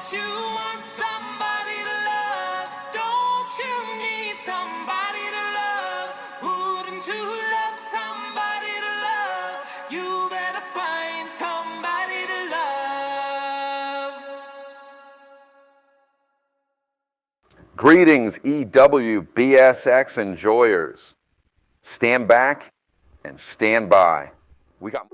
Don't you want somebody to love? Don't you need somebody to love? Wouldn't you love somebody to love? You better find somebody to love. Greetings, EWBSX enjoyers. Stand back and stand by. We got...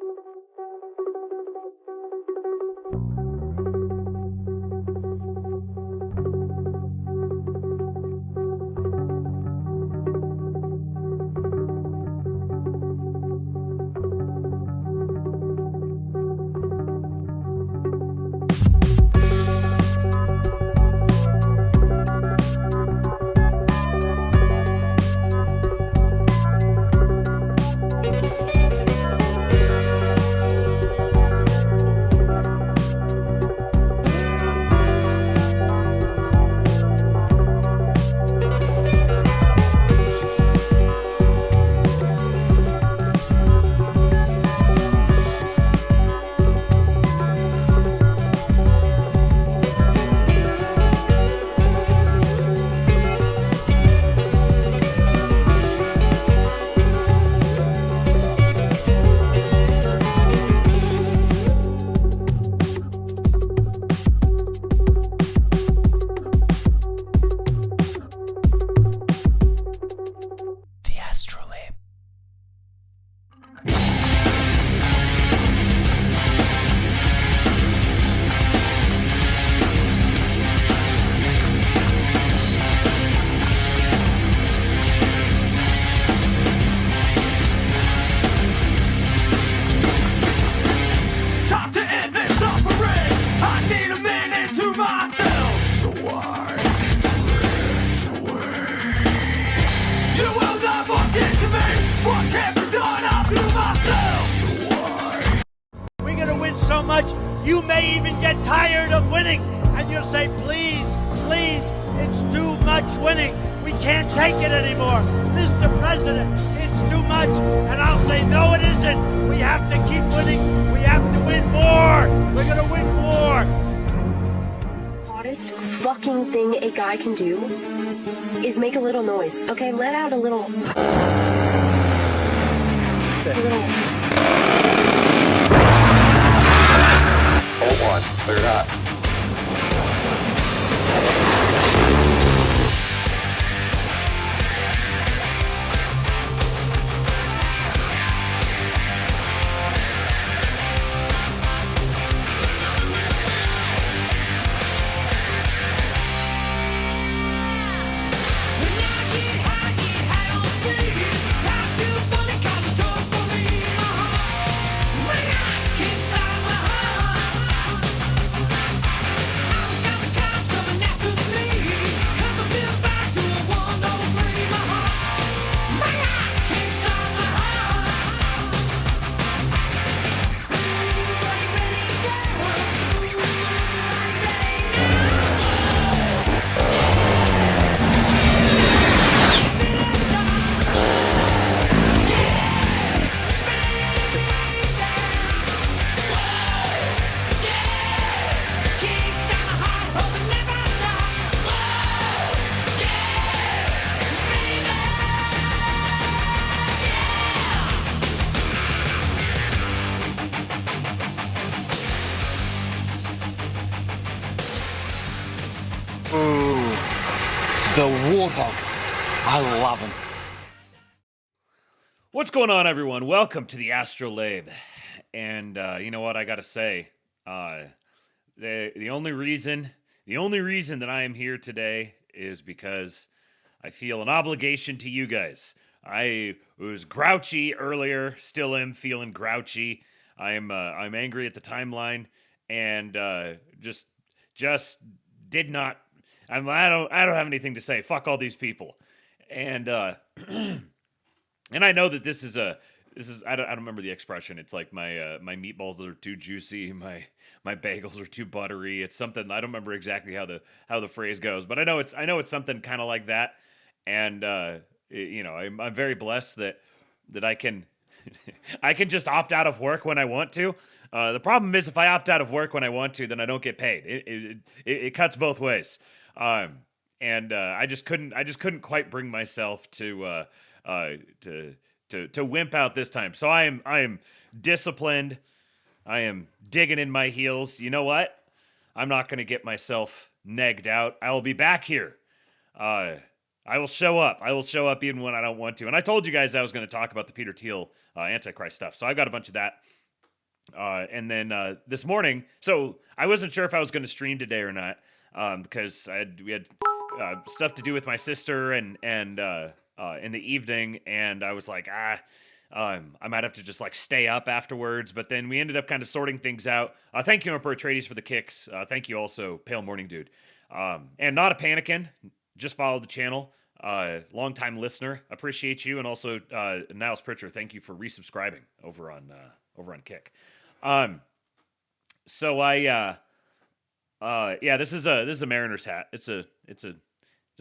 You may even get tired of winning, and you'll say, please, please, it's too much winning. We can't take it anymore. Mr. President, it's too much. And I'll say, no, it isn't. We have to keep winning. We have to win more. We're going to win more. Hottest fucking thing a guy can do is make a little noise. Okay, let out a little... Hold on, clear it up. The Warthog. I love him. What's going on, everyone? Welcome to the Astrolabe. And you know what I gotta say? The only reason that I am here today is because I feel an obligation to you guys. I was grouchy earlier, still am feeling grouchy. I'm angry at the timeline, and just did not. I don't have anything to say. Fuck all these people, and and I know that this is I don't remember the expression. It's like my meatballs are too juicy, my bagels are too buttery. It's something I don't remember exactly how the phrase goes, but I know it's something kind of like that. And I'm very blessed that I can I can just opt out of work when I want to. The problem is if I opt out of work when I want to, then I don't get paid. It cuts both ways. And I just couldn't quite bring myself to wimp out this time. So I am disciplined. I am digging in my heels. You know what? I'm not going to get myself negged out. I will be back here. I will show up. I will show up even when I don't want to. And I told you guys I was going to talk about the Peter Thiel Antichrist stuff. So I got a bunch of that. And then this morning, so I wasn't sure if I was going to stream today or not, because we had stuff to do with my sister and in the evening, and I was like, I might have to just like stay up afterwards. But then we ended up kind of sorting things out. Thank you, Emperor Atreides, for the kicks. Thank you also, Pale Morning Dude, and Not a Panickin. Just follow the channel. Long-time listener, appreciate you, and also Niles Pritchard, thank you for resubscribing over on Kick. So I this is a Mariners hat. It's a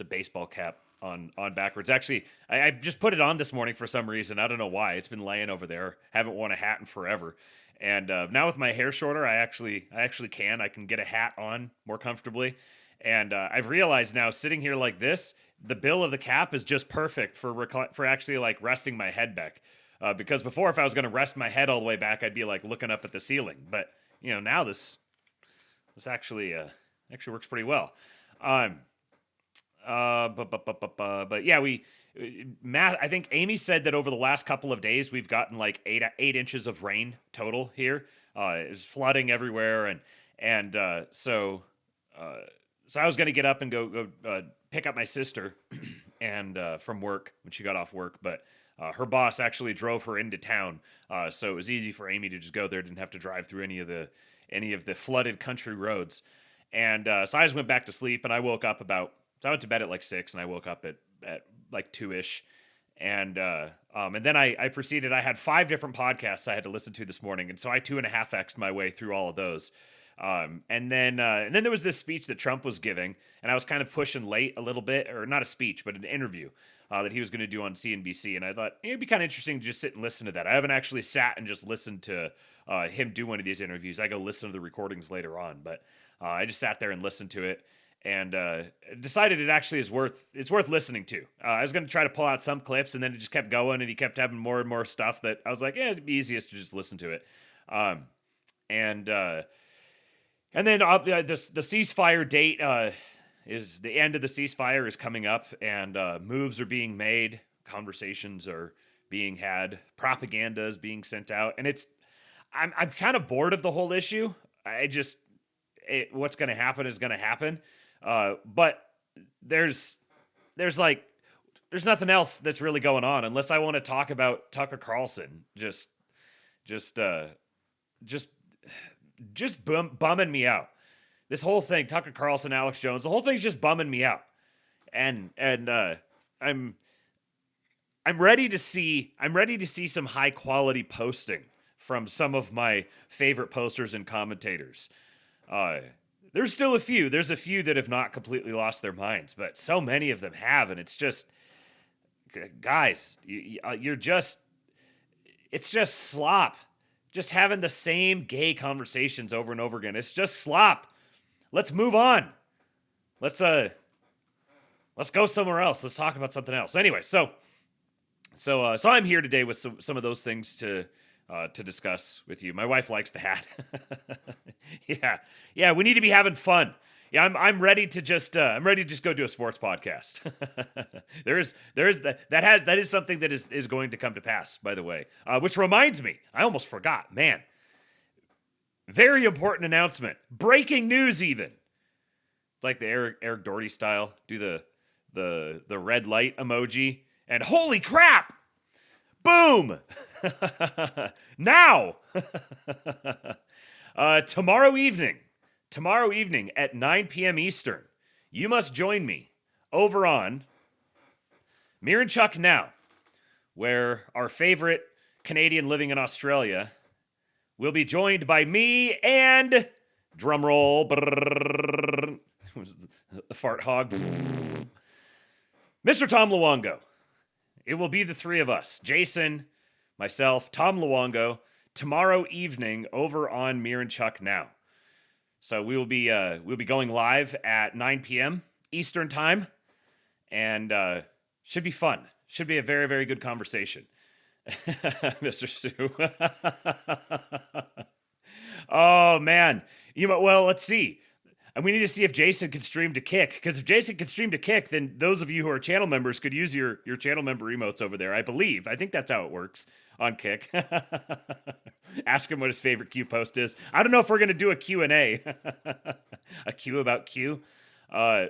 baseball cap on backwards. Actually, I just put it on this morning for some reason. I don't know why. It's been laying over there. Haven't worn a hat in forever. And now with my hair shorter, I actually can get a hat on more comfortably. And I've realized now, sitting here like this, the bill of the cap is just perfect for actually like resting my head back. Because before, if I was going to rest my head all the way back, I'd be like looking up at the ceiling. But now this actually works pretty well. But yeah, Matt, I think Amy said that over the last couple of days we've gotten like 8 inches of rain total here. It's flooding everywhere, and so I was gonna get up and go pick up my sister and from work when she got off work, but her boss actually drove her into town, so it was easy for Amy to just go there. Didn't have to drive through any of the flooded country roads, and so I just went back to sleep, and I woke up so I went to bed at like 6, and I woke up at like 2-ish. And then I proceeded. I had 5 different podcasts I had to listen to this morning, and so I 2.5x'd my way through all of those. And then there was this speech that Trump was giving, and I was kind of pushing late a little bit, or not a speech, but an interview that he was going to do on CNBC. And I thought it'd be kind of interesting to just sit and listen to that. I haven't actually sat and just listened to him do one of these interviews. I go listen to the recordings later on, but I just sat there and listened to it. And decided it actually is worth listening to. I was going to try to pull out some clips, and then it just kept going, and he kept having more and more stuff that I was like, yeah, it'd be easiest to just listen to it. And then the ceasefire date is the end of the ceasefire is coming up, and moves are being made, conversations are being had, propaganda is being sent out, and I'm kind of bored of the whole issue. What's going to happen is going to happen. But there's nothing else that's really going on unless I want to talk about Tucker Carlson just bumming me out. This whole thing, Tucker Carlson, Alex Jones, the whole thing's just bumming me out. And I'm ready to see some high quality posting from some of my favorite posters and commentators. There's still a few. There's a few that have not completely lost their minds, but so many of them have, and it's just, guys, it's just slop. Just having the same gay conversations over and over again. It's just slop. Let's move on. Let's go somewhere else. Let's talk about something else. Anyway, so I'm here today with some of those things to discuss with you. My wife likes the hat. Yeah, we need to be having fun. Yeah, I'm ready to just go do a sports podcast. that is something that is going to come to pass, by the way. Which reminds me, I almost forgot, man. Very important announcement. Breaking news even. It's like the Eric Doherty style. Do the red light emoji and holy crap! Boom! Now! Tomorrow evening at 9 p.m. Eastern, you must join me over on Mir and Chuck Now, where our favorite Canadian living in Australia will be joined by me and, drumroll, the fart hog, Mr. Tom Luongo. It will be the 3 of us, Jason, myself, Tom Luongo, tomorrow evening over on Mir and Chuck Now. So we'll be going live at 9 p.m. Eastern time, and should be fun. Should be a very, very good conversation. Mr. Sue. Oh man. Well, let's see. And we need to see if Jason can stream to Kick, because if Jason can stream to Kick, then those of you who are channel members could use your channel member emotes over there. I think that's how it works on Kick. Ask him what his favorite Q post is. I don't know if we're gonna do a Q&A, a Q about Q. I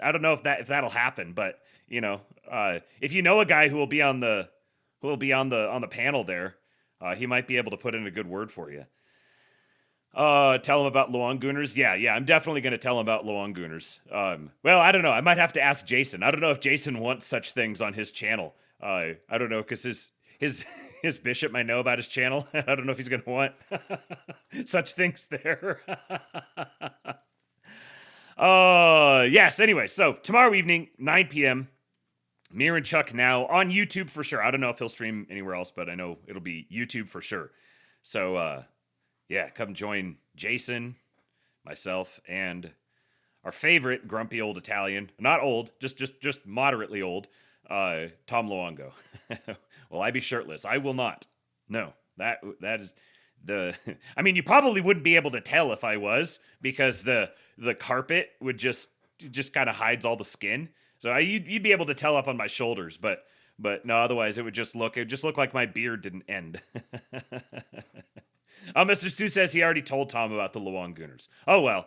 don't know if that'll happen, but if you know a guy who will be on the panel there, he might be able to put in a good word for you. Tell him about Luongooners. Yeah, I'm definitely going to tell him about Luongooners. Well, I don't know. I might have to ask Jason. I don't know if Jason wants such things on his channel. I don't know, because his bishop might know about his channel. I don't know if he's going to want such things there. Yes, anyway, so tomorrow evening, 9 p.m., Mir and Chuck Now on YouTube for sure. I don't know if he'll stream anywhere else, but I know it'll be YouTube for sure. So, yeah, come join Jason, myself, and our favorite grumpy old Italian. Not old, just moderately old, Tom Luongo. Will I be shirtless? I will not. No, that is the... I mean, you probably wouldn't be able to tell if I was, because the carpet would just kind of hides all the skin. So you'd be able to tell up on my shoulders, but no, otherwise it would just look like my beard didn't end. Mr. Stu says he already told Tom about the Luongooners. Oh well.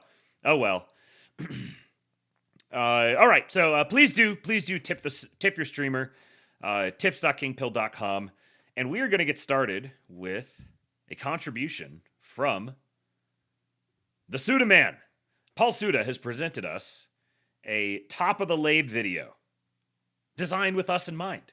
All right. So please do tip your streamer, tips.kingpill.com, and we are going to get started with a contribution from the Suda Man. Paul Suda has presented us a top of the lab video designed with us in mind.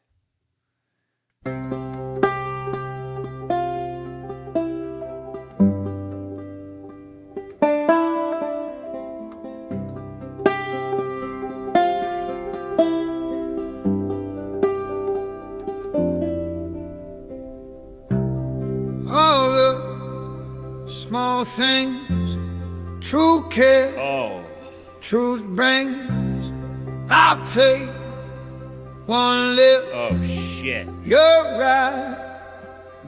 All the small things, true care. Oh. Truth brings, I'll take one lip. Oh, shit. You're right,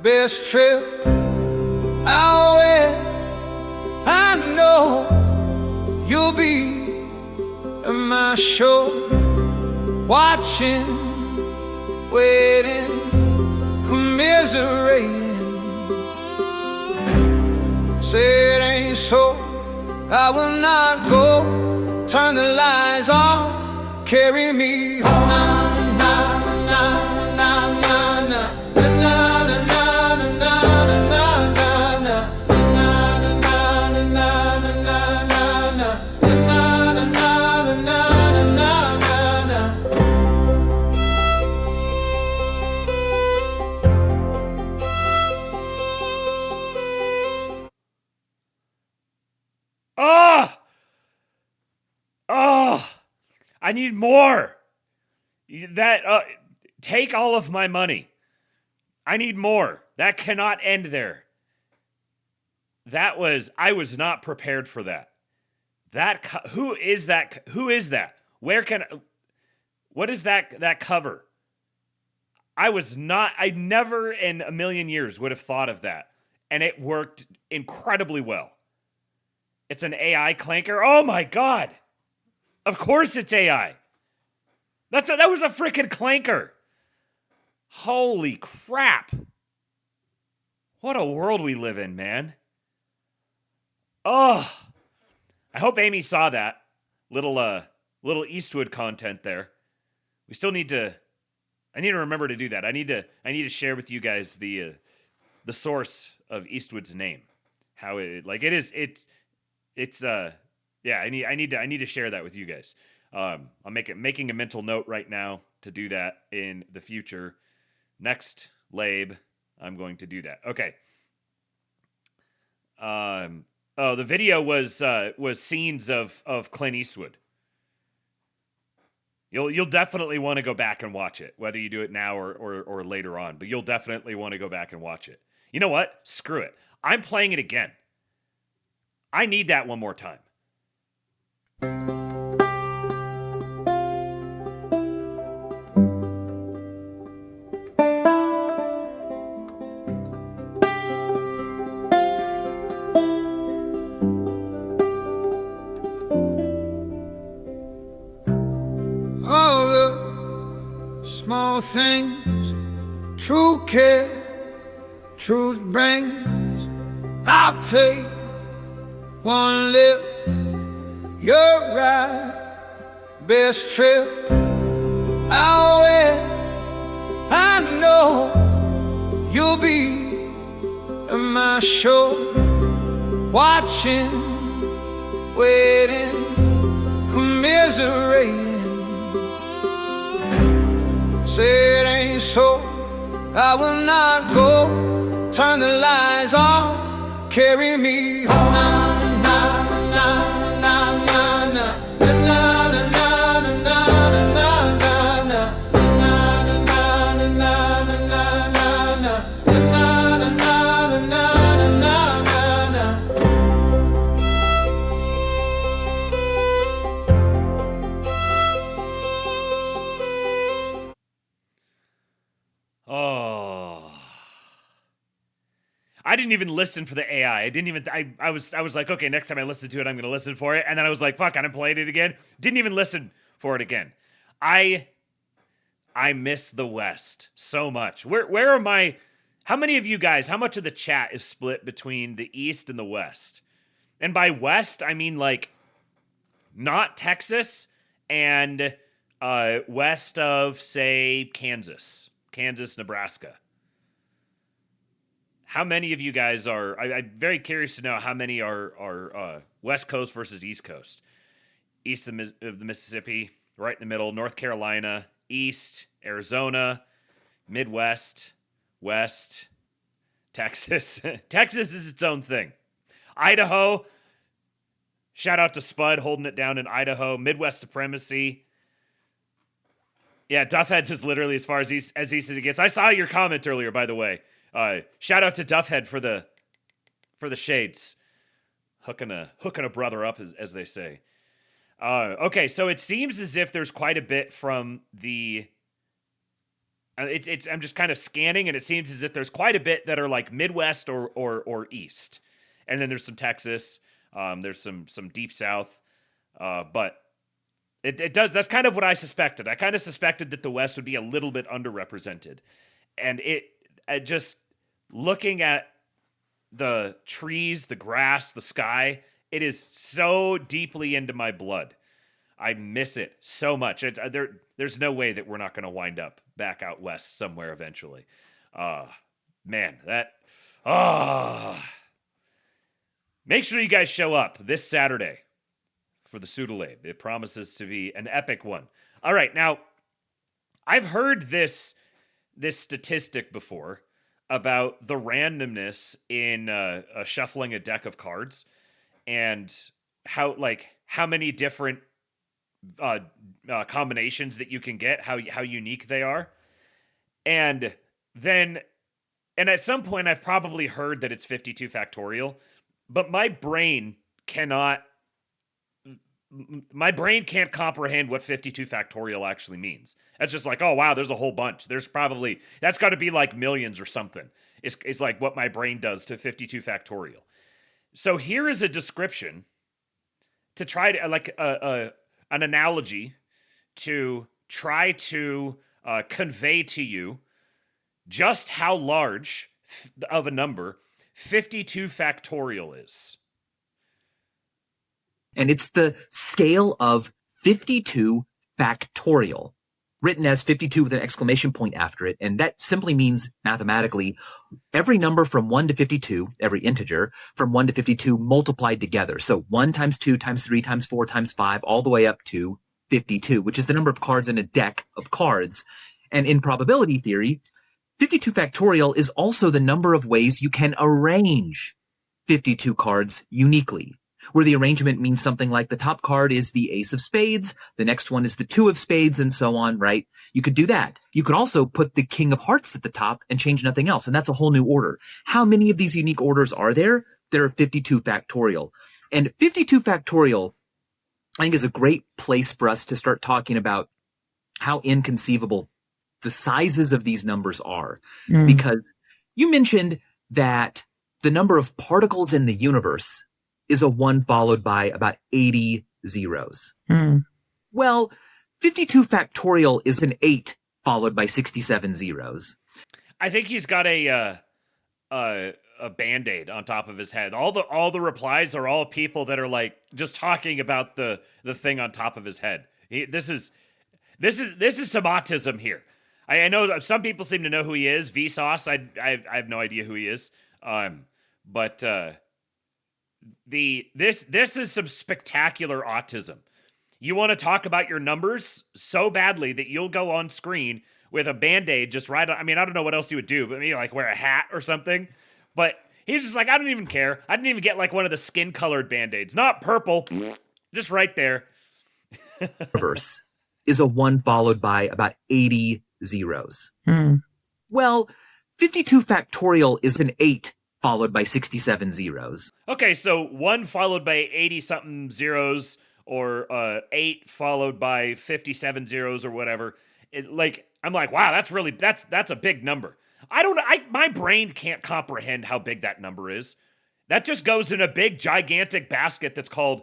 best trip out west. I know you'll be at my show, watching, waiting, commiserating. Say it ain't so, I will not go. Turn the lights on, carry me home. Na, na, na, na, na, na. I need more. Take all of my money. I need more. That cannot end there. I was not prepared for that. Who is that? Who is that? What is that cover? I never in a million years would have thought of that. And it worked incredibly well. It's an AI clanker. Oh my God. Of course it's AI. That was a freaking clanker. Holy crap. What a world we live in, man. Oh, I hope Amy saw that little Eastwood content there. We still need to. I need to remember to do that. I need to share with you guys the source of Eastwood's name. How it is. Yeah. I need to share that with you guys. I'm making a mental note right now to do that in the future. Next lab, I'm going to do that. Okay. The video was scenes of Clint Eastwood. You'll definitely want to go back and watch it, whether you do it now or later on. But you'll definitely want to go back and watch it. You know what? Screw it. I'm playing it again. I need that one more time. All the small things, true care, truth brings. I'll take one lift, you're right, best trip out west. I know you'll be at my show, watching, waiting, commiserating. Say it ain't so, I will not go. Turn the lights on, carry me home. Na, na, na, na, na, na. I didn't even listen for the AI. I was like, okay, next time I listen to it, I'm going to listen for it. And then I was like, fuck, I done played it again. Didn't even listen for it again. I miss the West so much. Where are my, how many of you guys, how much of the chat is split between the East and the West? And by West, I mean like not Texas and west of, say, Kansas, Nebraska. How many of you guys are? I'm very curious to know how many are West Coast versus East Coast. East of the Mississippi, right in the middle. North Carolina, East, Arizona, Midwest, West, Texas. Texas is its own thing. Idaho. Shout out to Spud holding it down in Idaho. Midwest supremacy. Yeah, Duffhead's is literally as far as east as it gets. I saw your comment earlier, by the way. Shout out to Duffhead for the shades, hooking a brother up, as they say. Okay, so it seems as if there's quite a bit from the. I'm just kind of scanning, and it seems as if there's quite a bit that are like Midwest or East, and then there's some Texas. There's some Deep South, but it does. That's kind of what I suspected. I kind of suspected that the West would be a little bit underrepresented, and just looking at the trees, the grass, the sky, it is so deeply into my blood. I miss it so much. There's no way that we're not going to wind up back out west somewhere eventually. Man, make sure you guys show up this Saturday for the Pseudolab. It promises to be an epic one. All right, now, I've heard this statistic before about the randomness in shuffling a deck of cards and how many different combinations that you can get, how unique they are. And at some point I've probably heard that it's 52 factorial, but my brain can't comprehend what 52 factorial actually means. That's just like, oh wow, there's a whole bunch. That's got to be like millions or something. It's like what my brain does to 52 factorial. So here is a description to try to like an analogy to try to convey to you just how large of a number 52 factorial is. And it's the scale of 52 factorial, written as 52 with an exclamation point after it. And that simply means mathematically every number from 1 to 52, every integer from 1 to 52 multiplied together. So 1 times 2 times 3 times 4 times 5 all the way up to 52, which is the number of cards in a deck of cards. And in probability theory, 52 factorial is also the number of ways you can arrange 52 cards uniquely, where the arrangement means something like the top card is the ace of spades, the next one is the two of spades, and so on, right? You could do that. You could also put the king of hearts at the top and change nothing else, and that's a whole new order. How many of these unique orders are there? There are 52 factorial. And 52 factorial, I think, is a great place for us to start talking about how inconceivable the sizes of these numbers are. Because you mentioned that the number of particles in the universe is a 1 followed by about 80 zeros. Well, 52 factorial is an 8 followed by 67 zeros. I think he's got a Band-Aid on top of his head. All the replies are all people that are like just talking about the thing on top of his head. This is some autism here. I know some people seem to know who he is. Vsauce, I have no idea who he is. But this is some spectacular autism. You want to talk about your numbers so badly that you'll go on screen with a Band-Aid just right on. I mean, I don't know what else you would do, but maybe like wear a hat or something. But he's just like, I don't even care. I didn't even get like one of the skin-colored Band-Aids. Not purple. Just right there. Universe is a 1 followed by about 80 zeros. Well, 52 factorial is an 8 followed by 67 zeros. Okay, so 1 followed by 80-something zeros, or 8 followed by 57 zeros or whatever. I'm like, wow, that's a big number. My brain can't comprehend how big that number is. That just goes in a big, gigantic basket that's called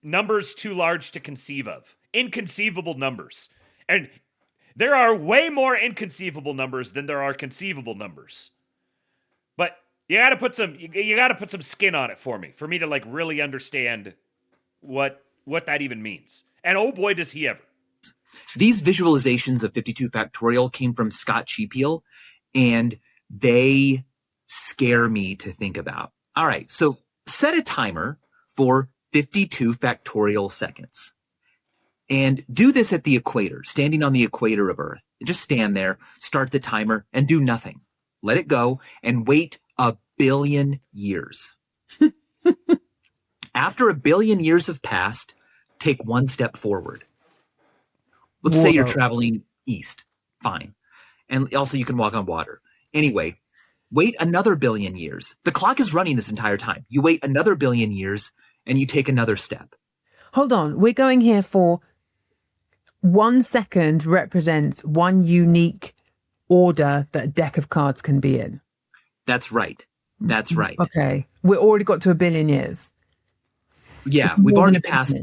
numbers too large to conceive of. Inconceivable numbers. And there are way more inconceivable numbers than there are conceivable numbers. But you gotta put some skin on it for me to like really understand what that even means. And oh boy, does he ever. These visualizations of 52 factorial came from Scott Cheepiel, and they scare me to think about. All right, so set a timer for 52 factorial seconds. And do this at the equator, standing on the equator of Earth. Just stand there, start the timer, and do nothing. Let it go, and wait 1 billion years. After 1 billion years have passed, take 1 step forward. Let's say you're traveling east. Fine. And also you can walk on water. Anyway, wait another 1 billion years. The clock is running this entire time. You wait another 1 billion years, and you take another step. Hold on. We're going here for 1 second represents one unique order that a deck of cards can be in. That's right. That's right. Okay. We've already got to 1 billion years. Yeah, we've already passed.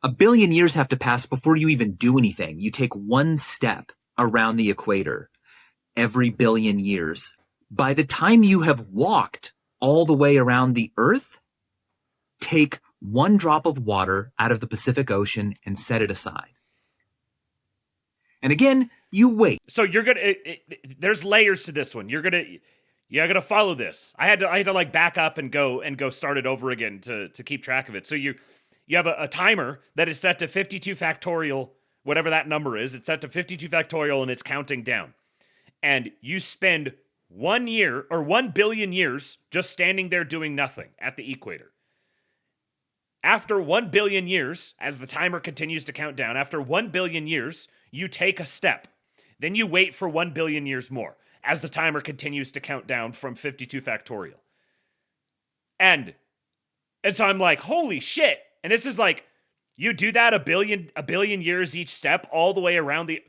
1 billion years have to pass before you even do anything. You take 1 step around the equator every 1 billion years. By the time you have walked all the way around the Earth, take 1 drop of water out of the Pacific Ocean and set it aside. And again, you wait. So you're gonna. There's layers to this one. You're gonna follow this. I had to like back up and go start it over again to keep track of it. So you have a timer that is set to 52 factorial, whatever that number is. It's set to 52 factorial and it's counting down. And you spend 1 year or 1 billion years just standing there doing nothing at the equator. After 1 billion years, as the timer continues to count down, after 1 billion years, you take a step. Then you wait for 1 billion years more as the timer continues to count down from 52 factorial. And so I'm like, holy shit. And this is like, you do that a billion years each step all the way around the...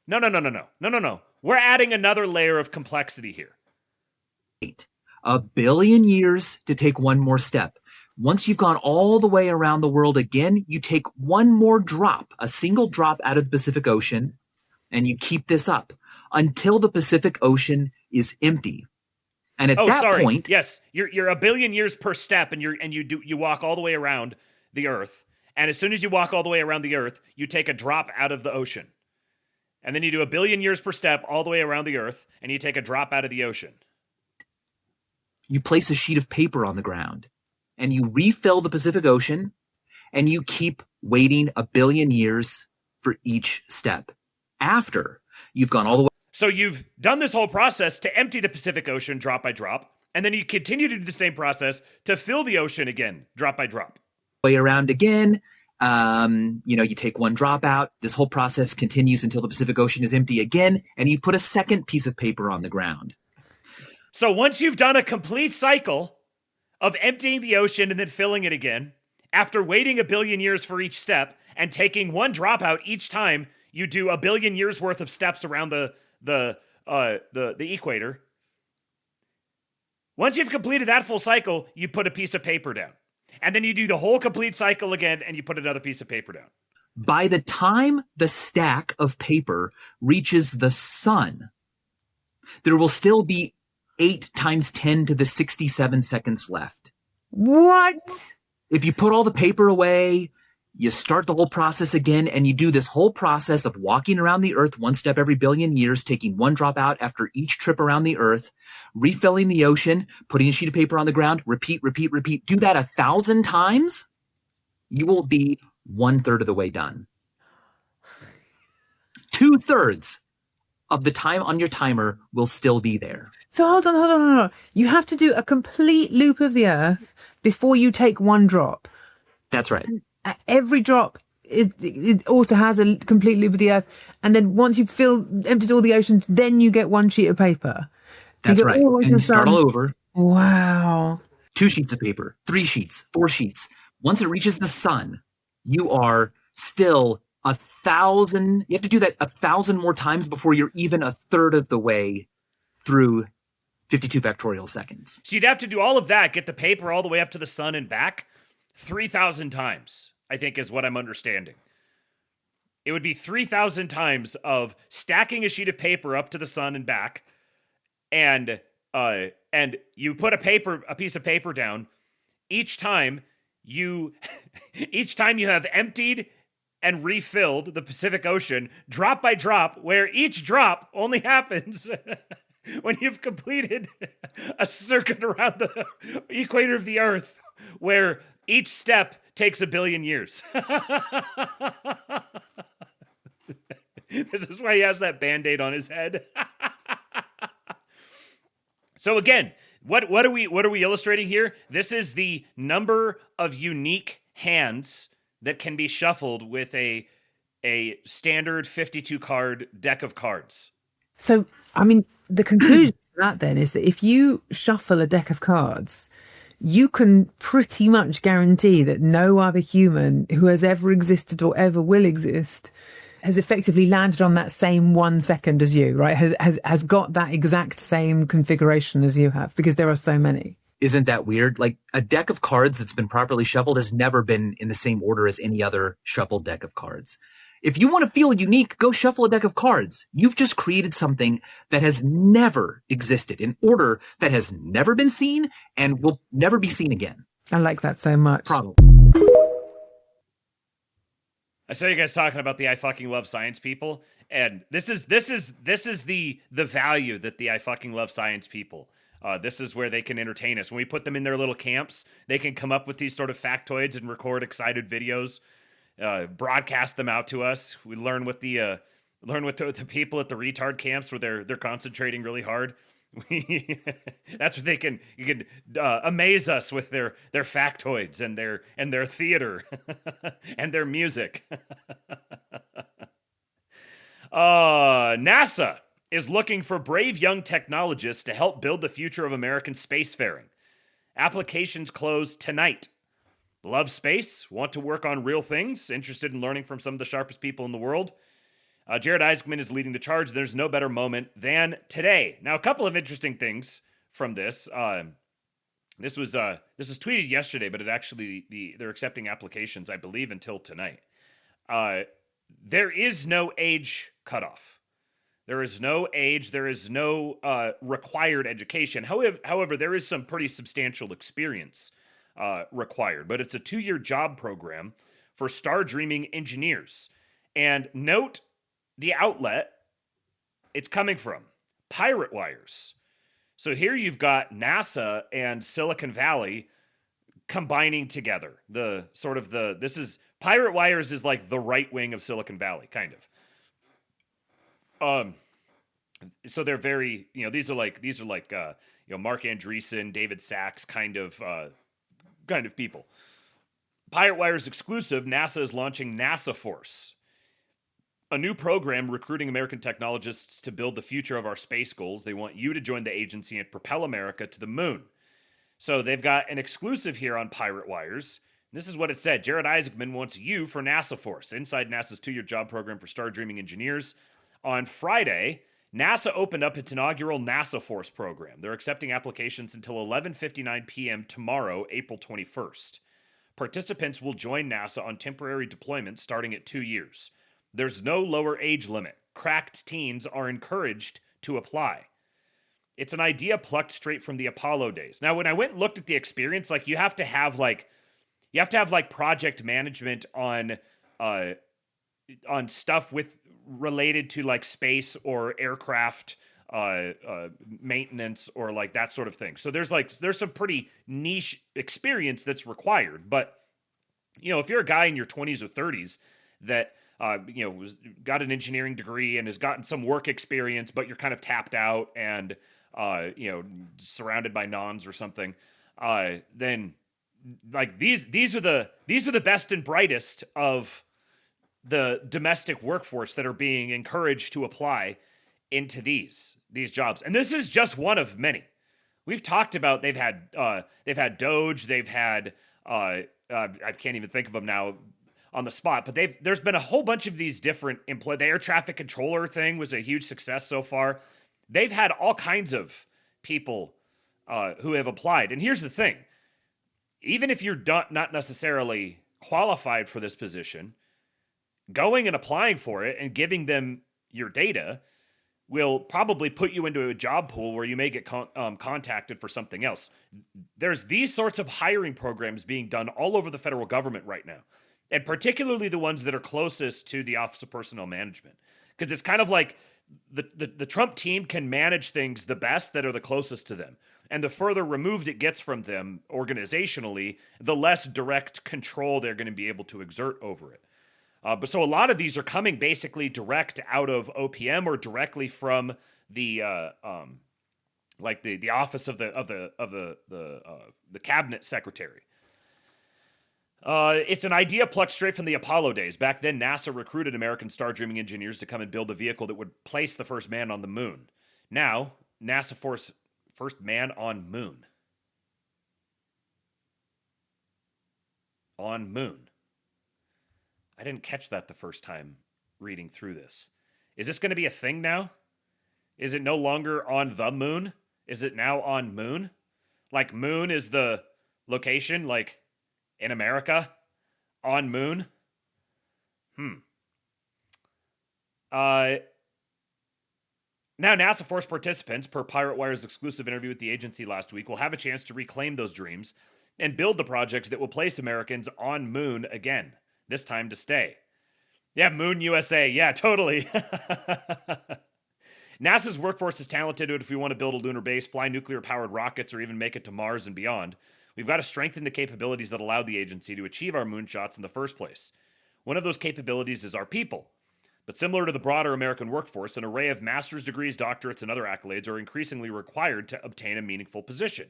No. We're adding another layer of complexity here. 1 billion years to take 1 more step. Once you've gone all the way around the world again, you take 1 more drop, a single drop out of the Pacific Ocean, and you keep this up until the Pacific Ocean is empty. And at point, yes, you're 1 billion years per step, and you walk all the way around the Earth. And as soon as you walk all the way around the Earth, you take a drop out of the ocean. And then you do 1 billion years per step all the way around the Earth, and you take a drop out of the ocean. You place a sheet of paper on the ground, and you refill the Pacific Ocean, and you keep waiting 1 billion years for each step. After you've gone all the way. So you've done this whole process to empty the Pacific Ocean drop by drop. And then you continue to do the same process to fill the ocean again, drop by drop. Way around again. You take one drop out. This whole process continues until the Pacific Ocean is empty again, and you put a second piece of paper on the ground. So once you've done a complete cycle of emptying the ocean and then filling it again, after waiting 1 billion years for each step and taking one drop out each time you do 1 billion years worth of steps around the equator, once you've completed that full cycle, you put a piece of paper down. And then you do the whole complete cycle again and you put another piece of paper down. By the time the stack of paper reaches the sun, there will still be 8 times 10 to the 67 seconds left. What? If you put all the paper away, you start the whole process again, and you do this whole process of walking around the Earth one step every billion years, taking one drop out after each trip around the Earth, refilling the ocean, putting a sheet of paper on the ground, repeat, repeat, repeat. Do that 1,000 times, you will be 1/3 of the way done. 2/3 of the time on your timer will still be there. So hold on. You have to do a complete loop of the Earth before you take one drop. That's right. Every drop it also has a complete loop of the Earth, and then once you've emptied all the oceans, then you get one sheet of paper. That's right. And start all over. Wow. 2 sheets of paper, 3 sheets, 4 sheets. Once it reaches the sun, you are still 1,000. You have to do that 1,000 more times before you're even 1/3 of the way through 52 factorial seconds. So you'd have to do all of that, get the paper all the way up to the sun and back 3,000 times, I think is what I'm understanding. It would be 3,000 times of stacking a sheet of paper up to the sun and back, and you put a piece of paper down. Each time you have emptied and refilled the Pacific Ocean drop by drop, where each drop only happens when you've completed a circuit around the equator of the Earth, where each step takes 1 billion years. This is why he has that Band-Aid on his head. So again, what are we illustrating here? This is the number of unique hands that can be shuffled with a standard 52 card deck of cards. So, I mean, the conclusion to that then is that if you shuffle a deck of cards, you can pretty much guarantee that no other human who has ever existed or ever will exist has effectively landed on that same 1 second as you, right? Has got that exact same configuration as you have, because there are so many. Isn't that weird? Like, a deck of cards that's been properly shuffled has never been in the same order as any other shuffled deck of cards. If you want to feel unique, go shuffle a deck of cards. You've just created something that has never existed, in order that has never been seen and will never be seen again. I like that so much. Probably. I saw you guys talking about the I fucking love science people, and this is the value that the I fucking love science people. This is where they can entertain us. When we put them in their little camps, they can come up with these sort of factoids and record excited videos, broadcast them out to us. We learn with the people at the retard camps where they're concentrating really hard. That's what you can amaze us with their factoids and their theater and their music. NASA is looking for brave young technologists to help build the future of American spacefaring. Applications close tonight. Love space, want to work on real things, interested in learning from some of the sharpest people in the world. Jared Isaacman is leading the charge. There's no better moment than today. Now, a couple of interesting things from this. This was tweeted yesterday, but it actually they're accepting applications, I believe, until tonight. There is no age cutoff. There is no age. There is no required education. However, there is some pretty substantial experience required. But it's a 2-year job program for star dreaming engineers. And note the outlet it's coming from: Pirate Wires. So here you've got NASA and Silicon Valley combining together. Pirate Wires is like the right wing of Silicon Valley, kind of. So they're very, these are like Mark Andreessen, David Sachs kind of people. Pirate Wire's exclusive, NASA is launching NASA Force, a new program recruiting American technologists to build the future of our space goals. They want you to join the agency and propel America to the moon. So they've got an exclusive here on Pirate Wires. This is what it said. Jared Isaacman wants you for NASA Force, inside NASA's 2-year job program for star dreaming engineers. On Friday, NASA opened up its inaugural NASA Force program. They're accepting applications until 11:59 p.m. tomorrow, April 21st. Participants will join NASA on temporary deployment starting at 2 years. There's no lower age limit. Cracked teens are encouraged to apply. It's an idea plucked straight from the Apollo days. Now, when I went and looked at the experience, you have to have project management on stuff related to space or aircraft maintenance or that sort of thing. So there's some pretty niche experience that's required. But if you're a guy in your 20s or 30s that got an engineering degree and has gotten some work experience, but you're kind of tapped out and surrounded by nons or something, then these are the best and brightest of the domestic workforce that are being encouraged to apply into these jobs. And this is just one of many. We've talked about they've had Doge, they've had I can't even think of them now on the spot, but there's been a whole bunch of these different the air traffic controller thing was a huge success so far. They've had all kinds of people who have applied. And here's the thing. Even if you're not necessarily qualified for this position, going and applying for it and giving them your data will probably put you into a job pool where you may get contacted for something else. There's these sorts of hiring programs being done all over the federal government right now, and particularly the ones that are closest to the Office of Personnel Management, because it's kind of like the Trump team can manage things the best that are the closest to them. And the further removed it gets from them organizationally, the less direct control they're going to be able to exert over it. But so a lot of these are coming basically direct out of OPM or directly from the office of the cabinet secretary. It's an idea plucked straight from the Apollo days. Back then, NASA recruited American star dreaming engineers to come and build a vehicle that would place the first man on the moon. Now, NASA Force first man on moon. On moon. I didn't catch that the first time reading through this. Is this going to be a thing now? Is it no longer on the moon? Is it now on moon? Moon is the location, in America? On moon? Now, NASA Force participants, per Pirate Wire's exclusive interview with the agency last week, will have a chance to reclaim those dreams and build the projects that will place Americans on moon again. This time to stay. Yeah, Moon USA. Yeah, totally. NASA's workforce is talented if we want to build a lunar base, fly nuclear-powered rockets, or even make it to Mars and beyond. We've got to strengthen the capabilities that allowed the agency to achieve our moonshots in the first place. One of those capabilities is our people. But similar to the broader American workforce, an array of master's degrees, doctorates, and other accolades are increasingly required to obtain a meaningful position.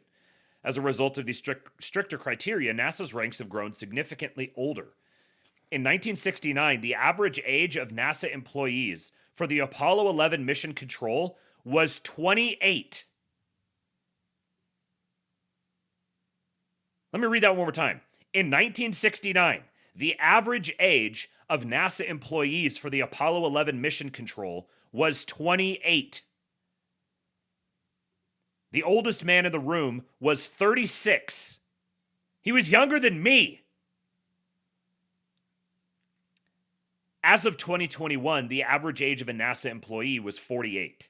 As a result of these stricter criteria, NASA's ranks have grown significantly older. In 1969, the average age of NASA employees for the Apollo 11 mission control was 28. Let me read that one more time. In 1969, the average age of NASA employees for the Apollo 11 mission control was 28. The oldest man in the room was 36. He was younger than me. As of 2021, the average age of a NASA employee was 48.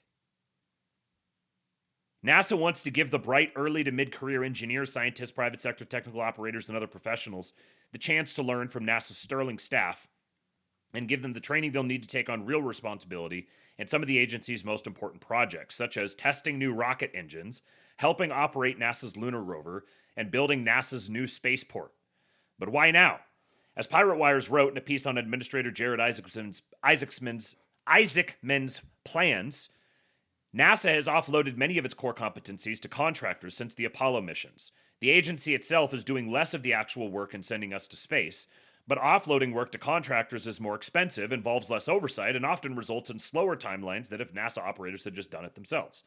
NASA wants to give the bright early to mid-career engineers, scientists, private sector technical operators, and other professionals the chance to learn from NASA's sterling staff and give them the training they'll need to take on real responsibility in some of the agency's most important projects, such as testing new rocket engines, helping operate NASA's lunar rover, and building NASA's new spaceport. But why now? As Pirate Wires wrote in a piece on Administrator Jared Isaacman's plans, NASA has offloaded many of its core competencies to contractors since the Apollo missions. The agency itself is doing less of the actual work in sending us to space, but offloading work to contractors is more expensive, involves less oversight, and often results in slower timelines than if NASA operators had just done it themselves.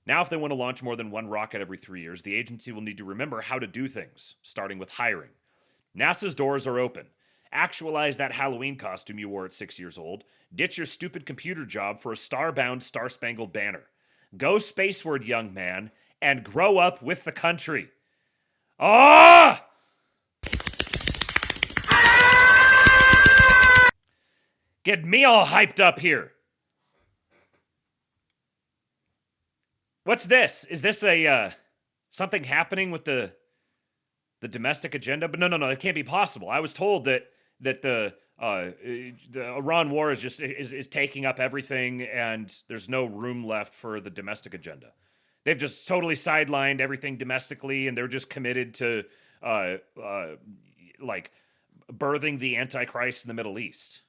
Now, if they want to launch more than one rocket every 3 years, the agency will need to remember how to do things, starting with hiring. NASA's doors are open. Actualize that Halloween costume you wore at 6 years old. Ditch your stupid computer job for a star-bound, star-spangled banner. Go spaceward, young man, and grow up with the country. Ah! Get me all hyped up here. What's this? Is this a something happening with the domestic agenda? But no, it can't be possible. I was told that the Iran war is just is taking up everything, and there's no room left for the domestic agenda. They've just totally sidelined everything domestically, and they're just committed to like birthing the Antichrist in the Middle East.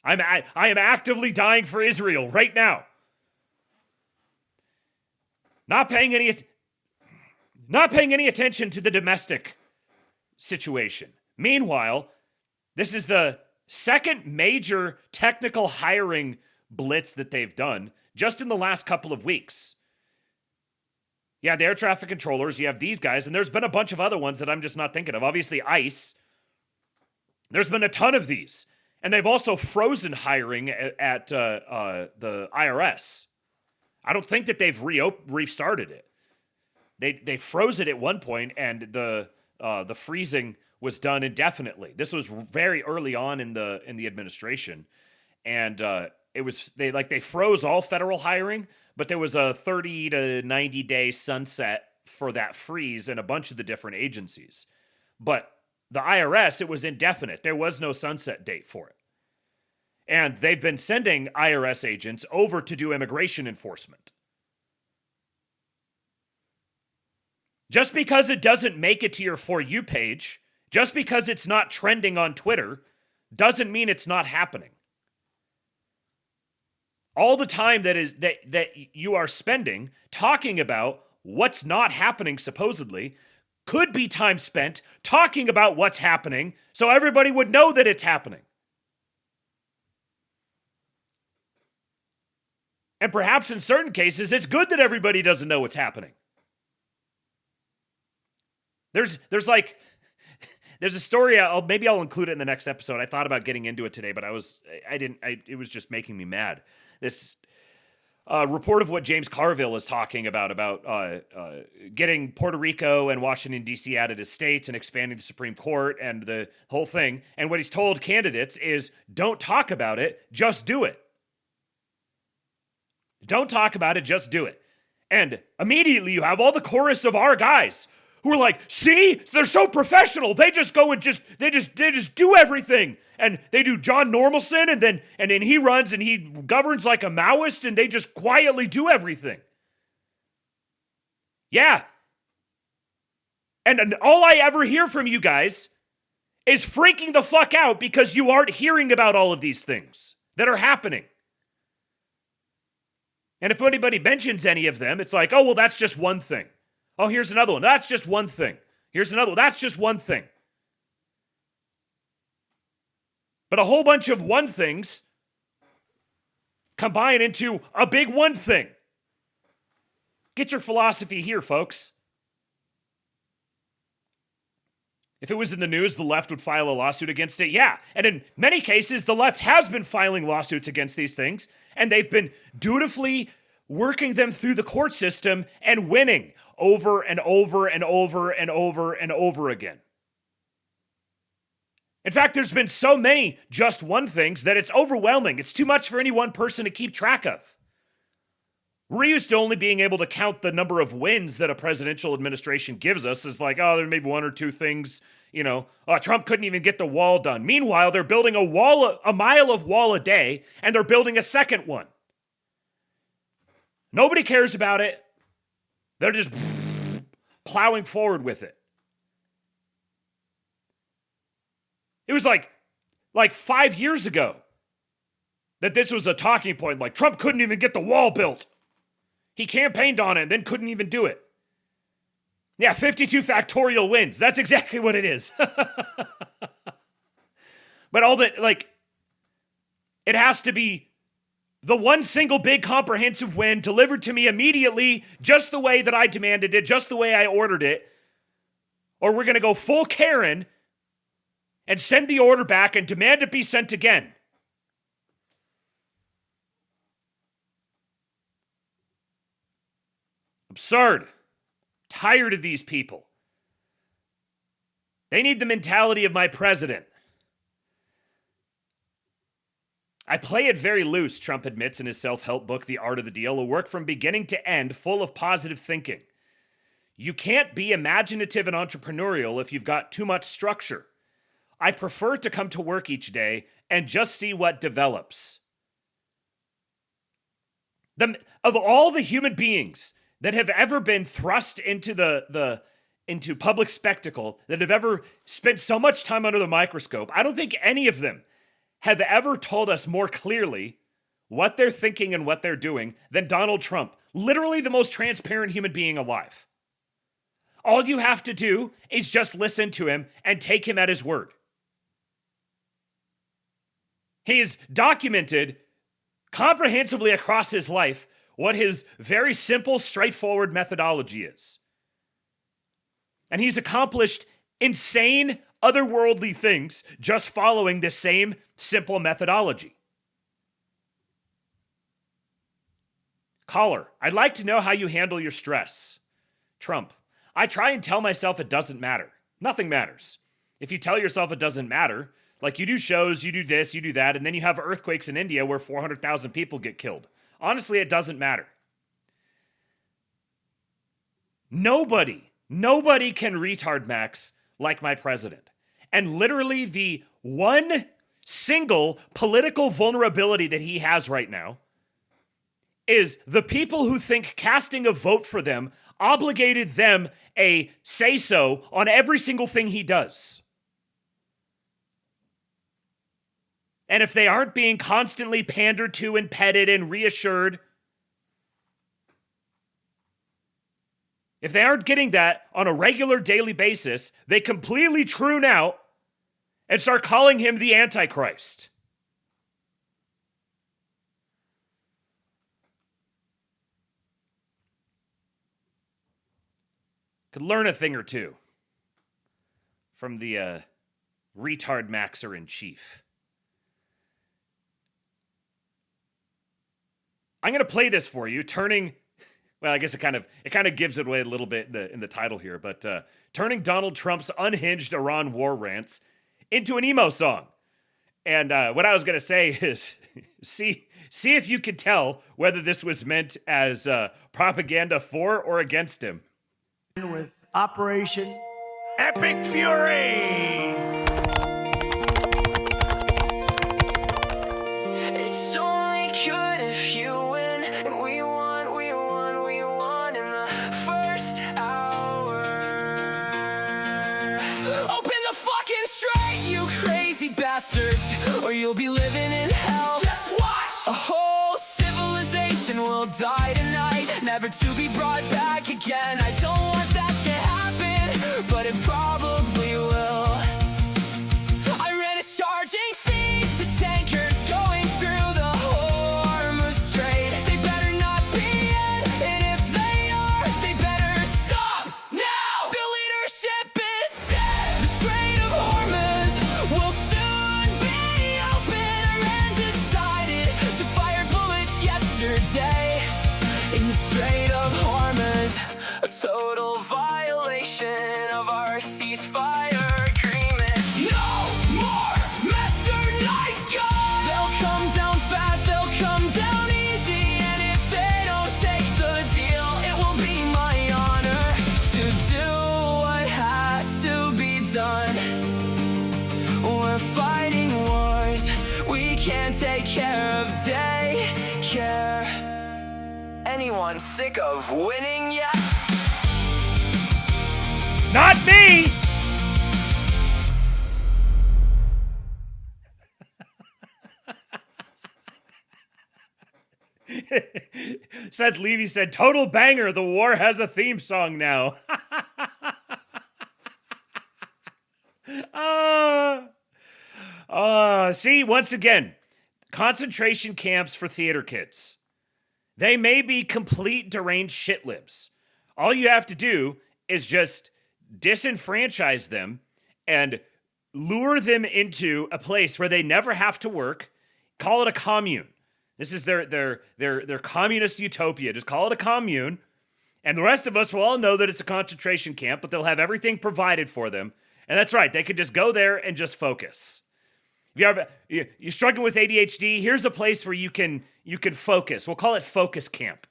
I am actively dying for Israel right now. Not paying any attention to the domestic situation. Meanwhile, this is the second major technical hiring blitz that they've done just in the last couple of weeks. Yeah, the air traffic controllers, you have these guys, and there's been a bunch of other ones that I'm just not thinking of. Obviously, ICE. There's been a ton of these. And they've also frozen hiring at the IRS. I don't think that they've restarted it. They froze it at one point, and the freezing was done indefinitely. This was very early on in the administration, and they froze all federal hiring, but there was a 30 to 90 day sunset for that freeze in a bunch of the different agencies. But the IRS, it was indefinite. There was no sunset date for it. And they've been sending IRS agents over to do immigration enforcement. Just because it doesn't make it to your For You page, just because it's not trending on Twitter, doesn't mean it's not happening. All the time that you are spending talking about what's not happening supposedly could be time spent talking about what's happening so everybody would know that it's happening. And perhaps in certain cases, it's good that everybody doesn't know what's happening. There's a story, maybe I'll include it in the next episode. I thought about getting into it today, but it was just making me mad. This report of what James Carville is talking about getting Puerto Rico and Washington, D.C. added as states and expanding the Supreme Court and the whole thing. And what he's told candidates is, don't talk about it, just do it. Don't talk about it, just do it. And immediately you have all the chorus of our guys who are like, see, they're so professional. They just go and they just do everything. And they do John Normalson, and then he runs and he governs like a Maoist, and they just quietly do everything. Yeah. And all I ever hear from you guys is freaking the fuck out because you aren't hearing about all of these things that are happening. And if anybody mentions any of them, it's like, oh, well, that's just one thing. Oh, here's another one. That's just one thing. Here's another one. That's just one thing. But a whole bunch of one things combine into a big one thing. Get your philosophy here, folks. If it was in the news, the left would file a lawsuit against it. Yeah. And in many cases, the left has been filing lawsuits against these things, and they've been dutifully working them through the court system and winning over and over and over and over and over again. In fact, there's been so many just one things that it's overwhelming. It's too much for any one person to keep track of. We're used to only being able to count the number of wins that a presidential administration gives us as like, oh, there may be one or two things, Trump couldn't even get the wall done. Meanwhile, they're building a mile of wall a day, and they're building a second one. Nobody cares about it. They're just plowing forward with it. It was like 5 years ago that this was a talking point. Like, Trump couldn't even get the wall built. He campaigned on it and then couldn't even do it. Yeah, 52 factorial wins. That's exactly what it is. But all that, like, it has to be the one single big comprehensive win delivered to me immediately, just the way that I demanded it, just the way I ordered it. Or we're going to go full Karen and send the order back and demand it be sent again. Absurd. Tired of these people. They need the mentality of my president. I play it very loose, Trump admits in his self-help book, The Art of the Deal, a work from beginning to end full of positive thinking. You can't be imaginative and entrepreneurial if you've got too much structure. I prefer to come to work each day and just see what develops. Of all the human beings that have ever been thrust into into public spectacle, that have ever spent so much time under the microscope, I don't think any of them have ever told us more clearly what they're thinking and what they're doing than Donald Trump, literally the most transparent human being alive. All you have to do is just listen to him and take him at his word. He has documented comprehensively across his life what his very simple, straightforward methodology is. And he's accomplished insane, otherworldly things just following this same simple methodology. Caller, I'd like to know how you handle your stress. Trump, I try and tell myself it doesn't matter. Nothing matters. If you tell yourself it doesn't matter, like you do shows, you do this, you do that, and then you have earthquakes in India where 400,000 people get killed. Honestly, it doesn't matter. Nobody can retard max like my president. And literally the one single political vulnerability that he has right now is the people who think casting a vote for them obligated them a say-so on every single thing he does. And if they aren't being constantly pandered to and petted and reassured, if they aren't getting that on a regular daily basis, they completely tune out and start calling him the Antichrist. Could learn a thing or two from the retard maxer in chief. I'm going to play this for you, well, I guess it kind of gives it away a little bit in the title here, but turning Donald Trump's unhinged Iran war rants into an emo song. And what I was going to say is, see if you could tell whether this was meant as propaganda for or against him. With Operation Epic Fury. It's only good if you win, and we won in the first hour. Open the fucking straight, you crazy bastards, or you'll be living in hell. Just watch! A whole civilization will die tonight, never to be brought back again. I don't want that to happen, but it probably will. Iran is charging fees to tankers going through the Hormuz Strait. They better not be in, and if they are, they better stop now. The leadership is dead. The Strait of Hormuz will soon be open. Iran decided to fire bullets yesterday in the Strait of Hormuz, a total violation of our ceasefire agreement. No more Mr. Nice Guy! They'll come down fast, they'll come down easy, and if they don't take the deal, it will be my honor to do what has to be done. We're fighting wars we can't take care of daycare. Anyone sick of winning yet? Not me! Seth Levy said, total banger. The war has a theme song now. See, once again, concentration camps for theater kids. They may be complete deranged shitlibs. All you have to do is just disenfranchise them and lure them into a place where they never have to work. Call it a commune. This is their communist utopia. Just call it a commune. And the rest of us will all know that it's a concentration camp, but they'll have everything provided for them. And that's right. They can just go there and just focus. If you're struggling with ADHD, here's a place where you can focus. We'll call it focus camp.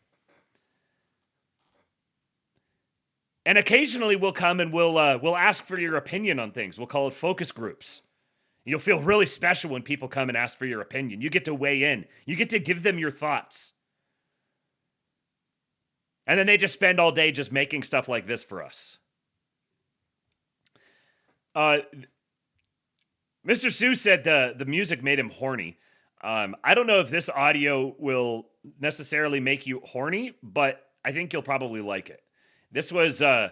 And occasionally we'll come and we'll ask for your opinion on things. We'll call it focus groups. You'll feel really special when people come and ask for your opinion. You get to weigh in. You get to give them your thoughts. And then they just spend all day just making stuff like this for us. Mr. Sue said the music made him horny. I don't know if this audio will necessarily make you horny, but I think you'll probably like it. This was an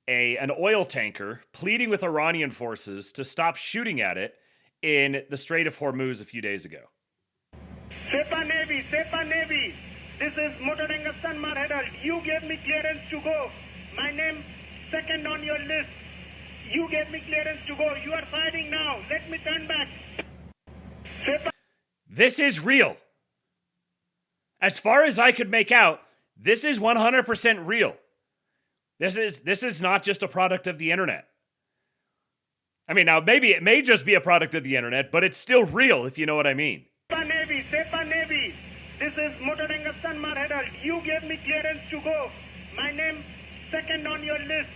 oil tanker pleading with Iranian forces to stop shooting at it in the Strait of Hormuz a few days ago. Sepa Navy, this is Motorangastan Marhedal. You gave me clearance to go. My name second on your list. You gave me clearance to go. You are fighting now. Let me turn back. Sepa. This is real. As far as I could make out, this is 100% real. This is not just a product of the internet. I mean, now maybe it may just be a product of the internet, but it's still real, if you know what I mean. Sepa Navy. This is Motorangastan Marhedal. You gave me clearance to go. My name second on your list.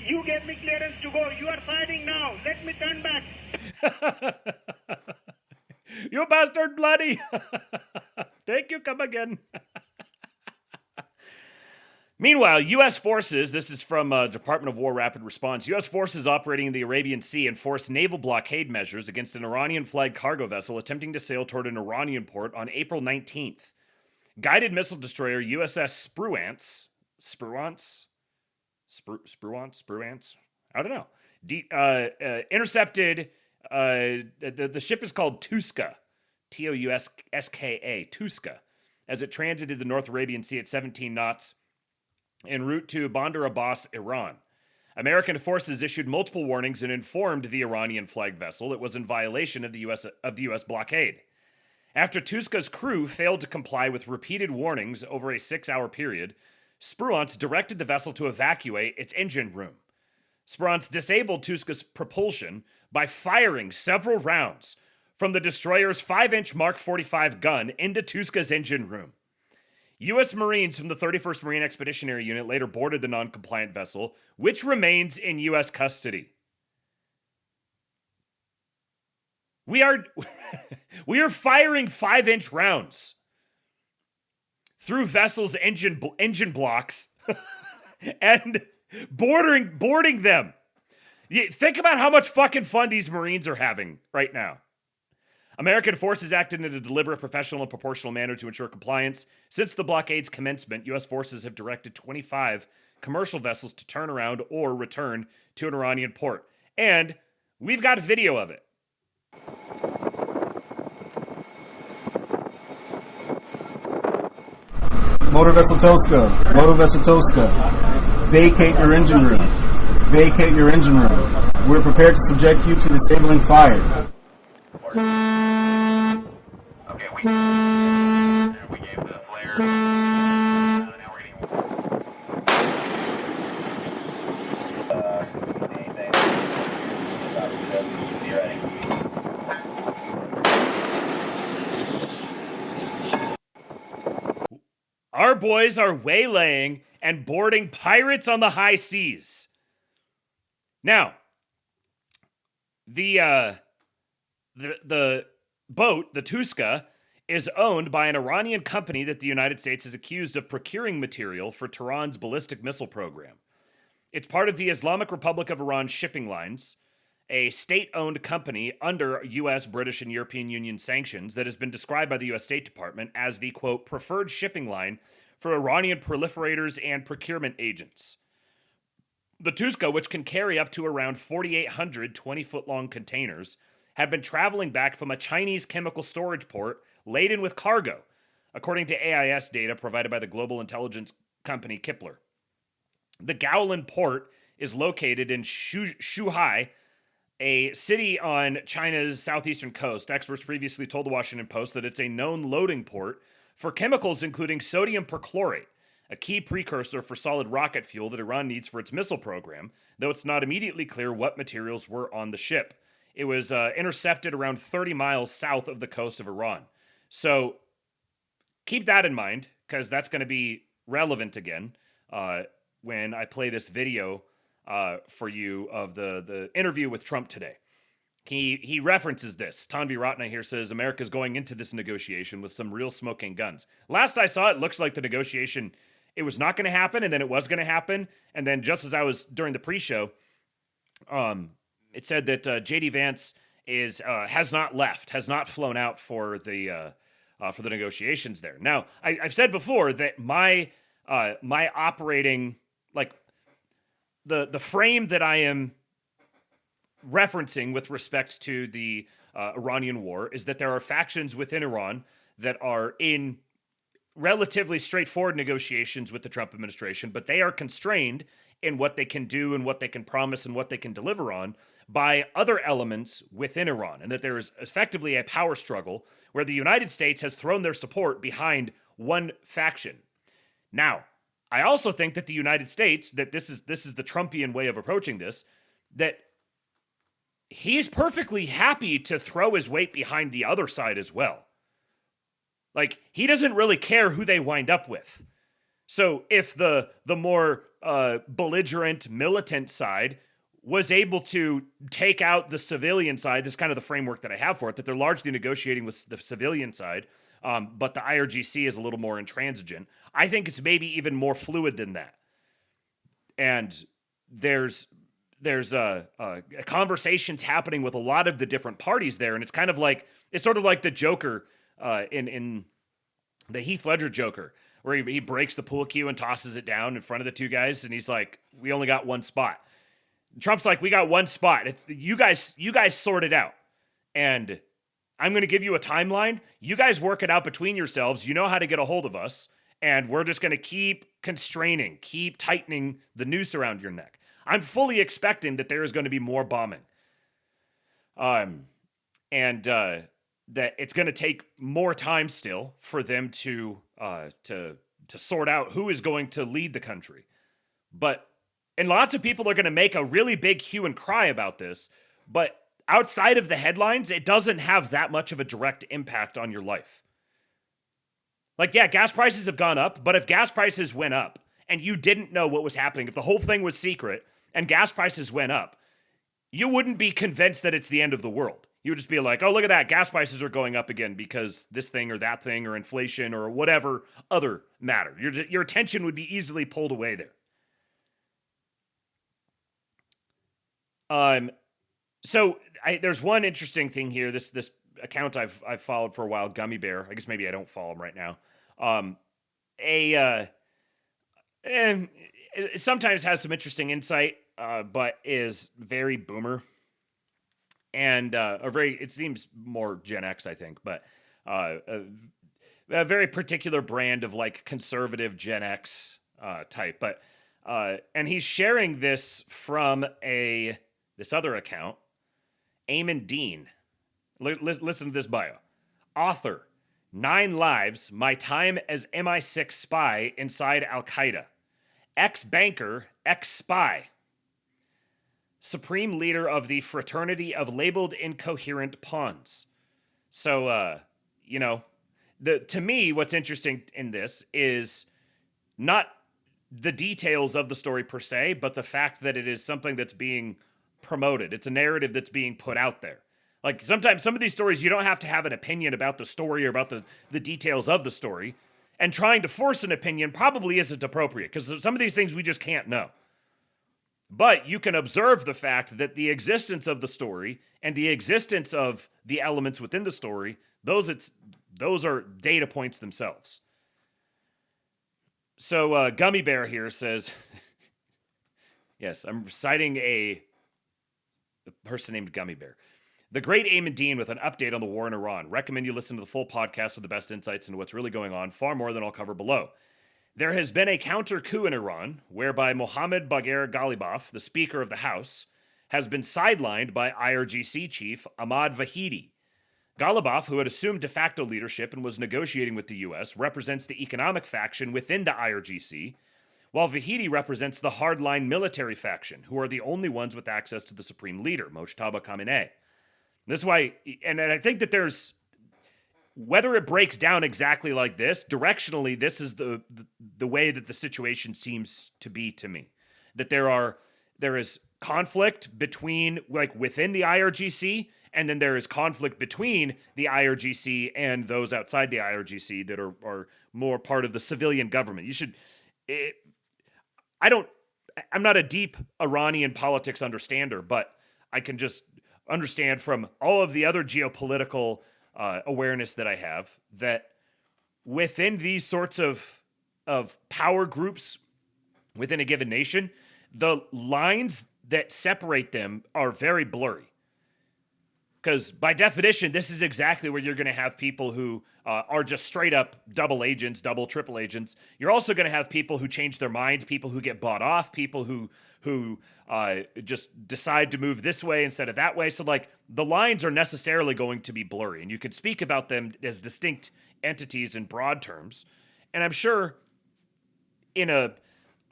You gave me clearance to go. You are fighting now. Let me turn back. You bastard bloody. Thank you, come again. Meanwhile, U.S. forces, this is from Department of War Rapid Response, U.S. forces operating in the Arabian Sea enforced naval blockade measures against an Iranian-flagged cargo vessel attempting to sail toward an Iranian port on April 19th. Guided missile destroyer USS Spruance? I don't know. Intercepted, the ship is called Tuska, Touska, Tuska, as it transited the North Arabian Sea at 17 knots en route to Bandar Abbas, Iran. American forces issued multiple warnings and informed the Iranian-flagged vessel it was in violation of the U.S. blockade. After Tuska's crew failed to comply with repeated warnings over a 6-hour period, Spruance directed the vessel to evacuate its engine room. Spruance disabled Tuska's propulsion by firing several rounds from the destroyer's 5-inch Mark 45 gun into Tuska's engine room. U.S. Marines from the 31st Marine Expeditionary Unit later boarded the non-compliant vessel, which remains in U.S. custody. We are firing 5-inch rounds through vessels' engine blocks and boarding them. Think about how much fucking fun these Marines are having right now. American forces acted in a deliberate, professional, and proportional manner to ensure compliance. Since the blockade's commencement, U.S. forces have directed 25 commercial vessels to turn around or return to an Iranian port. And we've got video of it. Motor Vessel Toska, vacate your engine room. Vacate your engine room. We're prepared to subject you to disabling fire. Okay, we gave the flare. Now we're getting. Be ready. Our boys are waylaying and boarding pirates on the high seas. Now, the boat, the Tuska, is owned by an Iranian company that the United States is accused of procuring material for Tehran's ballistic missile program. It's part of the Islamic Republic of Iran shipping lines, a state-owned company under U.S., British, and European Union sanctions that has been described by the U.S. State Department as the, quote, preferred shipping line for Iranian proliferators and procurement agents. The Tuzco, which can carry up to around 4,800 20-foot-long containers, have been traveling back from a Chinese chemical storage port laden with cargo, according to AIS data provided by the global intelligence company Kepler. The Gaolan port is located in Shuhai, a city on China's southeastern coast. Experts previously told the Washington Post that it's a known loading port for chemicals including sodium perchlorate, a key precursor for solid rocket fuel that Iran needs for its missile program, though it's not immediately clear what materials were on the ship. It was intercepted around 30 miles south of the coast of Iran. So keep that in mind, because that's going to be relevant again when I play this video for you of the interview with Trump today. He references this. Tanvi Ratna here says America's going into this negotiation with some real smoking guns. Last I saw, it looks like the negotiation, it was not going to happen, and then it was going to happen, and then just as I was during the pre-show, it said that JD Vance has not left, has not flown out for the negotiations there. Now, I've said before that my operating, like, the frame that I am referencing with respect to the Iranian war is that there are factions within Iran that are in relatively straightforward negotiations with the Trump administration, but they are constrained in what they can do and what they can promise and what they can deliver on by other elements within Iran, and that there is effectively a power struggle where the United States has thrown their support behind one faction. Now, I also think that the United States, that this is the Trumpian way of approaching this, that he's perfectly happy to throw his weight behind the other side as well. Like, he doesn't really care who they wind up with. So if the more belligerent, militant side was able to take out the civilian side, this is kind of the framework that I have for it, that they're largely negotiating with the civilian side, but the IRGC is a little more intransigent. I think it's maybe even more fluid than that. And there's conversations happening with a lot of the different parties there, and it's sort of like the Joker in the Heath Ledger Joker, where he breaks the pool cue and tosses it down in front of the two guys, and he's like, "We only got one spot." Trump's like, "We got one spot. It's you guys sort it out, and I'm going to give you a timeline. You guys work it out between yourselves. You know how to get a hold of us, and we're just going to keep constraining, keep tightening the noose around your neck." I'm fully expecting that there is going to be more bombing, and that it's going to take more time still for them to sort out who is going to lead the country. And lots of people are going to make a really big hue and cry about this, but outside of the headlines, it doesn't have that much of a direct impact on your life. Like, yeah, gas prices have gone up, but if gas prices went up and you didn't know what was happening, if the whole thing was secret and gas prices went up, you wouldn't be convinced that it's the end of the world. You would just be like, "Oh, look at that, gas prices are going up again because this thing or that thing or inflation or whatever other matter." Your attention would be easily pulled away there. So there's one interesting thing here. This account I've followed for a while, Gummy Bear. I guess maybe I don't follow him right now. It sometimes has some interesting insight, but is very boomer. And it seems more Gen X, I think, but a very particular brand of like conservative Gen X type. But and he's sharing this from this other account, Eamon Dean. Listen to this bio. Author, 9 Lives, My Time as MI6 Spy Inside Al-Qaeda. Ex-banker, ex-spy. Supreme leader of the fraternity of labeled incoherent pawns. So, to me, what's interesting in this is not the details of the story per se, but the fact that it is something that's being promoted. It's a narrative that's being put out there. Like, sometimes some of these stories, you don't have to have an opinion about the story or about the details of the story. And trying to force an opinion probably isn't appropriate, because some of these things we just can't know. But you can observe the fact that the existence of the story and the existence of the elements within the story, those are data points themselves. So Gummy Bear here says, yes, I'm citing a person named Gummy Bear. The great Eamon Dean with an update on the war in Iran. Recommend you listen to the full podcast for the best insights into what's really going on, far more than I'll cover below. There has been a counter coup in Iran, whereby Mohammad Bagher Ghalibaf, the Speaker of the House, has been sidelined by IRGC chief Ahmad Vahidi. Ghalibaf, who had assumed de facto leadership and was negotiating with the U.S., represents the economic faction within the IRGC, while Vahidi represents the hardline military faction, who are the only ones with access to the supreme leader, Mojtaba Khamenei. This is why, and I think that there's, whether it breaks down exactly like this, directionally, this is the way that the situation seems to be to me. That there is conflict between, like, within the IRGC, and then there is conflict between the IRGC and those outside the IRGC that are more part of the civilian government. I'm not a deep Iranian politics understander, but I can just understand from all of the other geopolitical awareness that I have that within these sorts of power groups within a given nation, the lines that separate them are very blurry. Because by definition, this is exactly where you're going to have people who are just straight up double agents, double, triple agents. You're also going to have people who change their mind, people who get bought off, people who just decide to move this way instead of that way. So, like, the lines are necessarily going to be blurry, and you could speak about them as distinct entities in broad terms. And I'm sure in a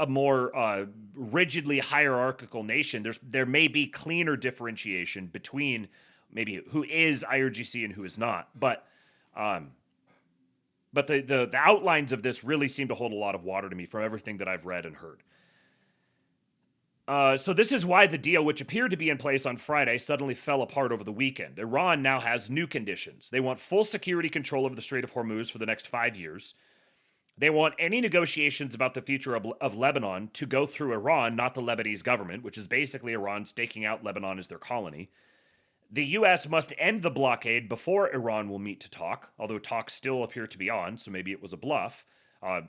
more rigidly hierarchical nation, there may be cleaner differentiation between maybe who is IRGC and who is not. But the outlines of this really seem to hold a lot of water to me from everything that I've read and heard. So this is why the deal, which appeared to be in place on Friday, suddenly fell apart over the weekend. Iran now has new conditions. They want full security control over the Strait of Hormuz for the next 5 years. They want any negotiations about the future of Lebanon to go through Iran, not the Lebanese government, which is basically Iran staking out Lebanon as their colony. The U.S. must end the blockade before Iran will meet to talk, although talks still appear to be on, so maybe it was a bluff.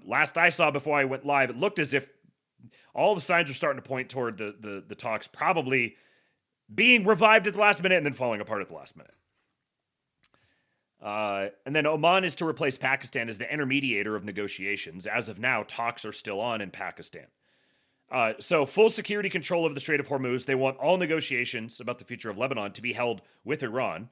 Last I saw before I went live, it looked as if all the signs are starting to point toward the talks probably being revived at the last minute and then falling apart at the last minute. And then Oman is to replace Pakistan as the intermediator of negotiations. As of now, talks are still on in Pakistan. So full security control of the Strait of Hormuz. They want all negotiations about the future of Lebanon to be held with Iran.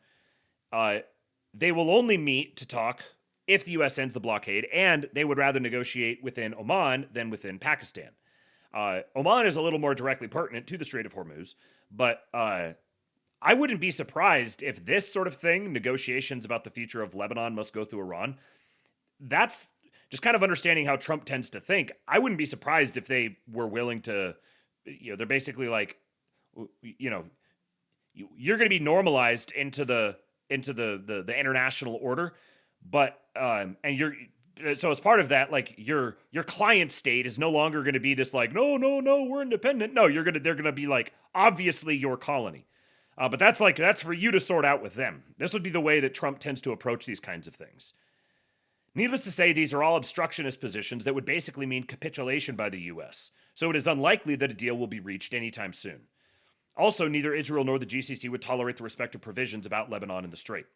They will only meet to talk if the U.S. ends the blockade, and they would rather negotiate within Oman than within Pakistan. Oman is a little more directly pertinent to the Strait of Hormuz, but I wouldn't be surprised if this sort of thing, negotiations about the future of Lebanon must go through Iran, that's just kind of understanding how Trump tends to think. I wouldn't be surprised if they were willing to, they're basically like, you're going to be normalized into the international order, but so as part of that, like your client state is no longer going to be this like, no, we're independent. No, they're going to be like, obviously your colony. But that's for you to sort out with them. This would be the way that Trump tends to approach these kinds of things. Needless to say, these are all obstructionist positions that would basically mean capitulation by the U.S., so it is unlikely that a deal will be reached anytime soon. Also, neither Israel nor the GCC would tolerate the respective provisions about Lebanon and the Strait.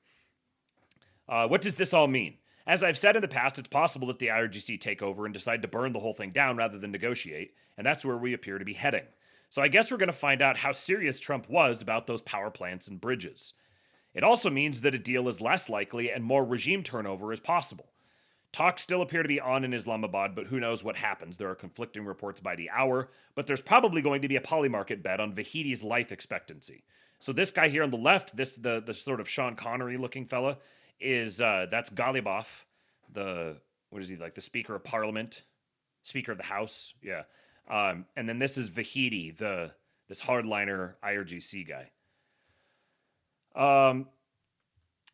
What does this all mean? As I've said in the past, it's possible that the IRGC take over and decide to burn the whole thing down rather than negotiate, and that's where we appear to be heading. So I guess we're going to find out how serious Trump was about those power plants and bridges. It also means that a deal is less likely and more regime turnover is possible. Talks still appear to be on in Islamabad, but who knows what happens. There are conflicting reports by the hour, but there's probably going to be a polymarket bet on Vahidi's life expectancy. So this guy here on the left, the sort of Sean Connery looking fella, is that's Ghalibaf, the Speaker of Parliament, Speaker of the House, yeah. And then this is Vahidi, this hardliner IRGC guy.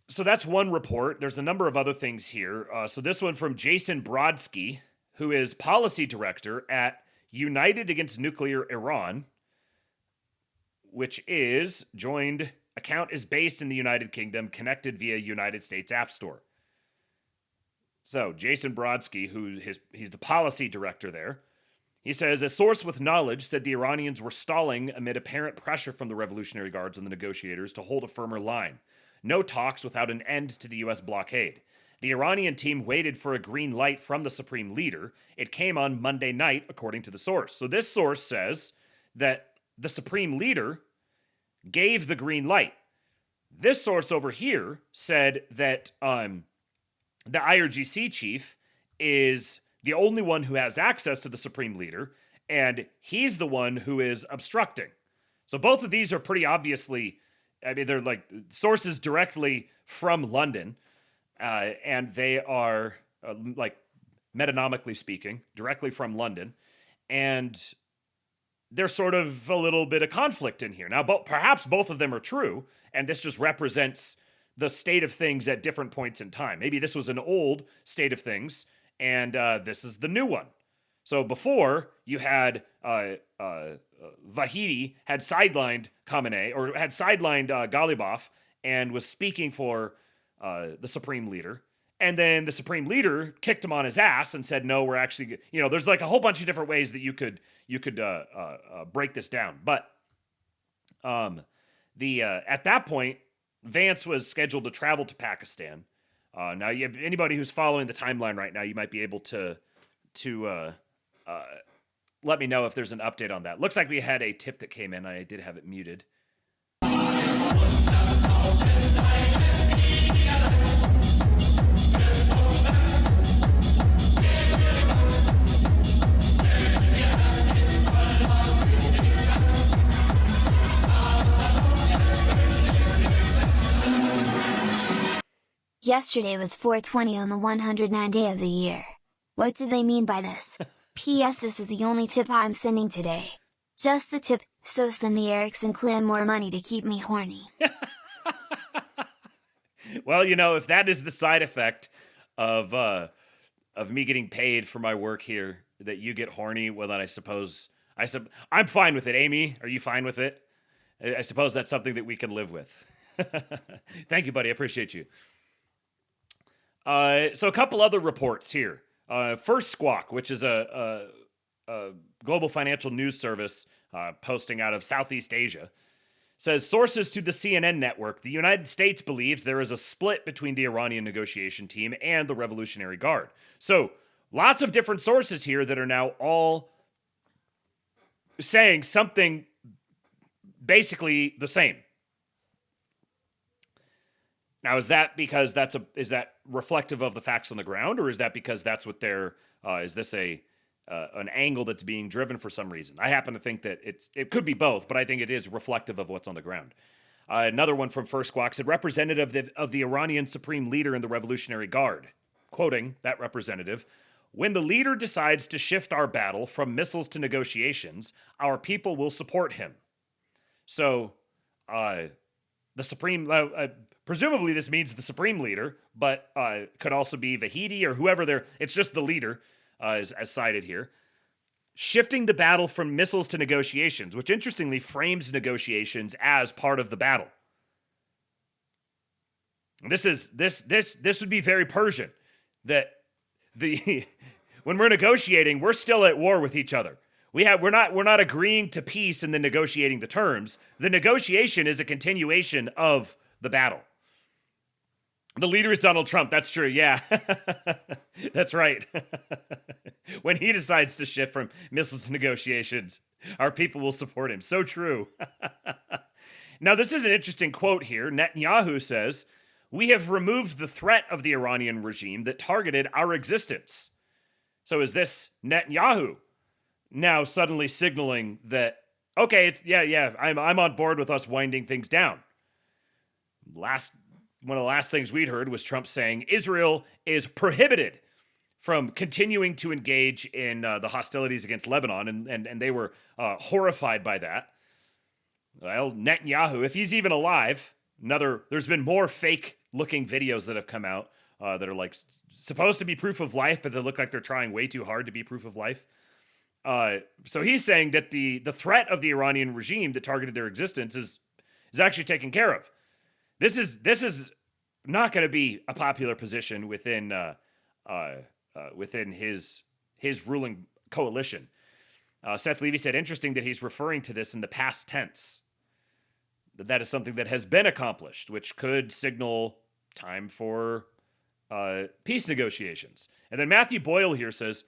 So that's one report. There's a number of other things here. So this one from Jason Brodsky, who is policy director at United Against Nuclear Iran. which is joined account is based in the United Kingdom, connected via United States App Store. So Jason Brodsky, he's the policy director there, he says, a source with knowledge said the Iranians were stalling amid apparent pressure from the Revolutionary Guards and the negotiators to hold a firmer line. No talks without an end to the U.S. blockade. The Iranian team waited for a green light from the supreme leader. It came on Monday night, according to the source. So this source says that the supreme leader gave the green light. This source over here said that the IRGC chief is the only one who has access to the supreme leader, and he's the one who is obstructing. So both of these are pretty obviously, I mean, they're like sources directly from London, and they are, like, metonomically speaking, directly from London, and there's sort of a little bit of conflict in here. Now, perhaps both of them are true, and this just represents the state of things at different points in time. Maybe this was an old state of things, and this is the new one. So before, you had Vahidi had sidelined Khamenei, or had sidelined Ghalibaf, and was speaking for the supreme leader. And then the supreme leader kicked him on his ass and said, no, we're actually, there's like a whole bunch of different ways that you could break this down. But at that point, Vance was scheduled to travel to Pakistan. Now, anybody who's following the timeline right now, you might be able to let me know if there's an update on that. Looks like we had a tip that came in. I did have it muted. Yesterday was 420 on the 109th day of the year. What do they mean by this? P.S. This is the only tip I'm sending today. Just the tip, so send the Ericsson clan more money to keep me horny. Well, if that is the side effect of me getting paid for my work here, that you get horny, well, then I suppose I'm fine with it. Amy, are you fine with it? I suppose that's something that we can live with. Thank you, buddy. I appreciate you. So a couple other reports here. First Squawk, which is a global financial news service posting out of Southeast Asia, says sources to the CNN network, the United States believes there is a split between the Iranian negotiation team and the Revolutionary Guard. So lots of different sources here that are now all saying something basically the same. Now, is that because is that reflective of the facts on the ground, or is that because that's what they're, is this an angle that's being driven for some reason? I happen to think that it could be both, but I think it is reflective of what's on the ground. Another one from First Squawk said, representative of the Iranian supreme leader in the Revolutionary Guard, quoting that representative, when the leader decides to shift our battle from missiles to negotiations, our people will support him. So, the supreme, presumably this means the supreme leader, but could also be Vahidi or whoever it's just the leader, as cited here. Shifting the battle from missiles to negotiations, which interestingly frames negotiations as part of the battle. This would be very Persian, that when we're negotiating, we're still at war with each other. We're not agreeing to peace and then negotiating the terms. The negotiation is a continuation of the battle. The leader is Donald Trump. That's true. Yeah, that's right. When he decides to shift from missiles to negotiations, our people will support him. So true. Now, this is an interesting quote here. Netanyahu says, "We have removed the threat of the Iranian regime that targeted our existence." So is this Netanyahu now suddenly signaling that, okay, I'm on board with us winding things down? One of the last things we'd heard was Trump saying Israel is prohibited from continuing to engage in the hostilities against Lebanon, and they were horrified by that. Well, Netanyahu, if he's even alive, there's been more fake-looking videos that have come out that are like supposed to be proof of life, but they look like they're trying way too hard to be proof of life. So he's saying that the threat of the Iranian regime that targeted their existence is actually taken care of. This is not going to be a popular position within his ruling coalition. Seth Levy said, interesting that he's referring to this in the past tense. That is something that has been accomplished, which could signal time for peace negotiations. And then Matthew Boyle here says,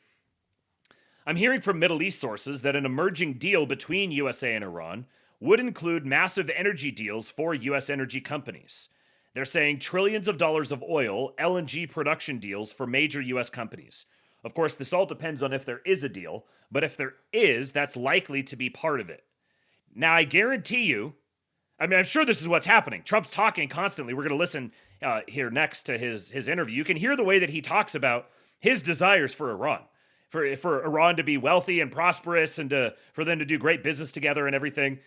I'm hearing from Middle East sources that an emerging deal between USA and Iran would include massive energy deals for U.S. energy companies. They're saying trillions of dollars of oil, LNG production deals for major U.S. companies. Of course, this all depends on if there is a deal, but if there is, that's likely to be part of it. Now, I guarantee you, I mean, I'm sure this is what's happening. Trump's talking constantly. We're going to listen here next to his interview. You can hear the way that he talks about his desires for Iran. For Iran to be wealthy and prosperous and for them to do great business together and everything.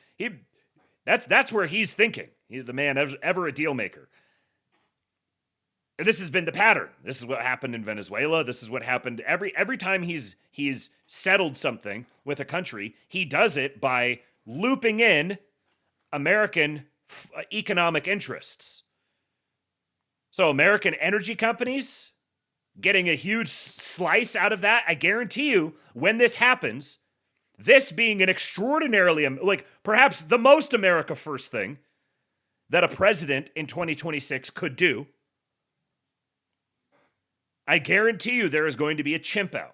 That's where he's thinking. He's the man ever a deal maker. And this has been the pattern. This is what happened in Venezuela. This is what happened every time he's settled something with a country. He does it by looping in American economic interests. So American energy companies getting a huge slice out of that. I guarantee you, when this happens, this being an extraordinarily, like perhaps the most America first thing that a president in 2026 could do, I guarantee you there is going to be a chimp out.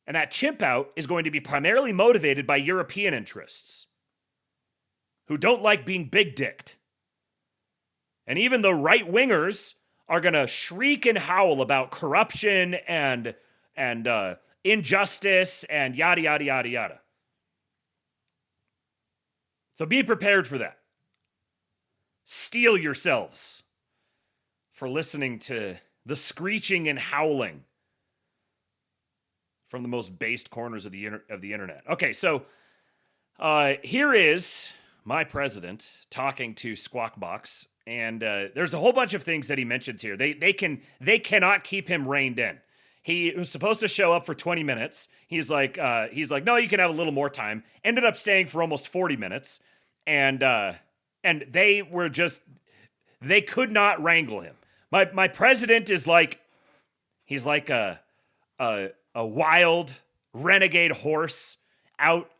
And that chimp out is going to be primarily motivated by European interests who don't like being big-dicked. And even the right-wingers are going to shriek and howl about corruption and injustice and yada, yada, yada, yada. So be prepared for that. Steel yourselves for listening to the screeching and howling from the most based corners of the internet. Okay, so here is my president talking to Squawk Box. And there's a whole bunch of things that he mentions here. They cannot keep him reined in. He was supposed to show up for 20 minutes. He's like, no, you can have a little more time. Ended up staying for almost 40 minutes, and they could not wrangle him. My president is like, he's like a wild renegade horse out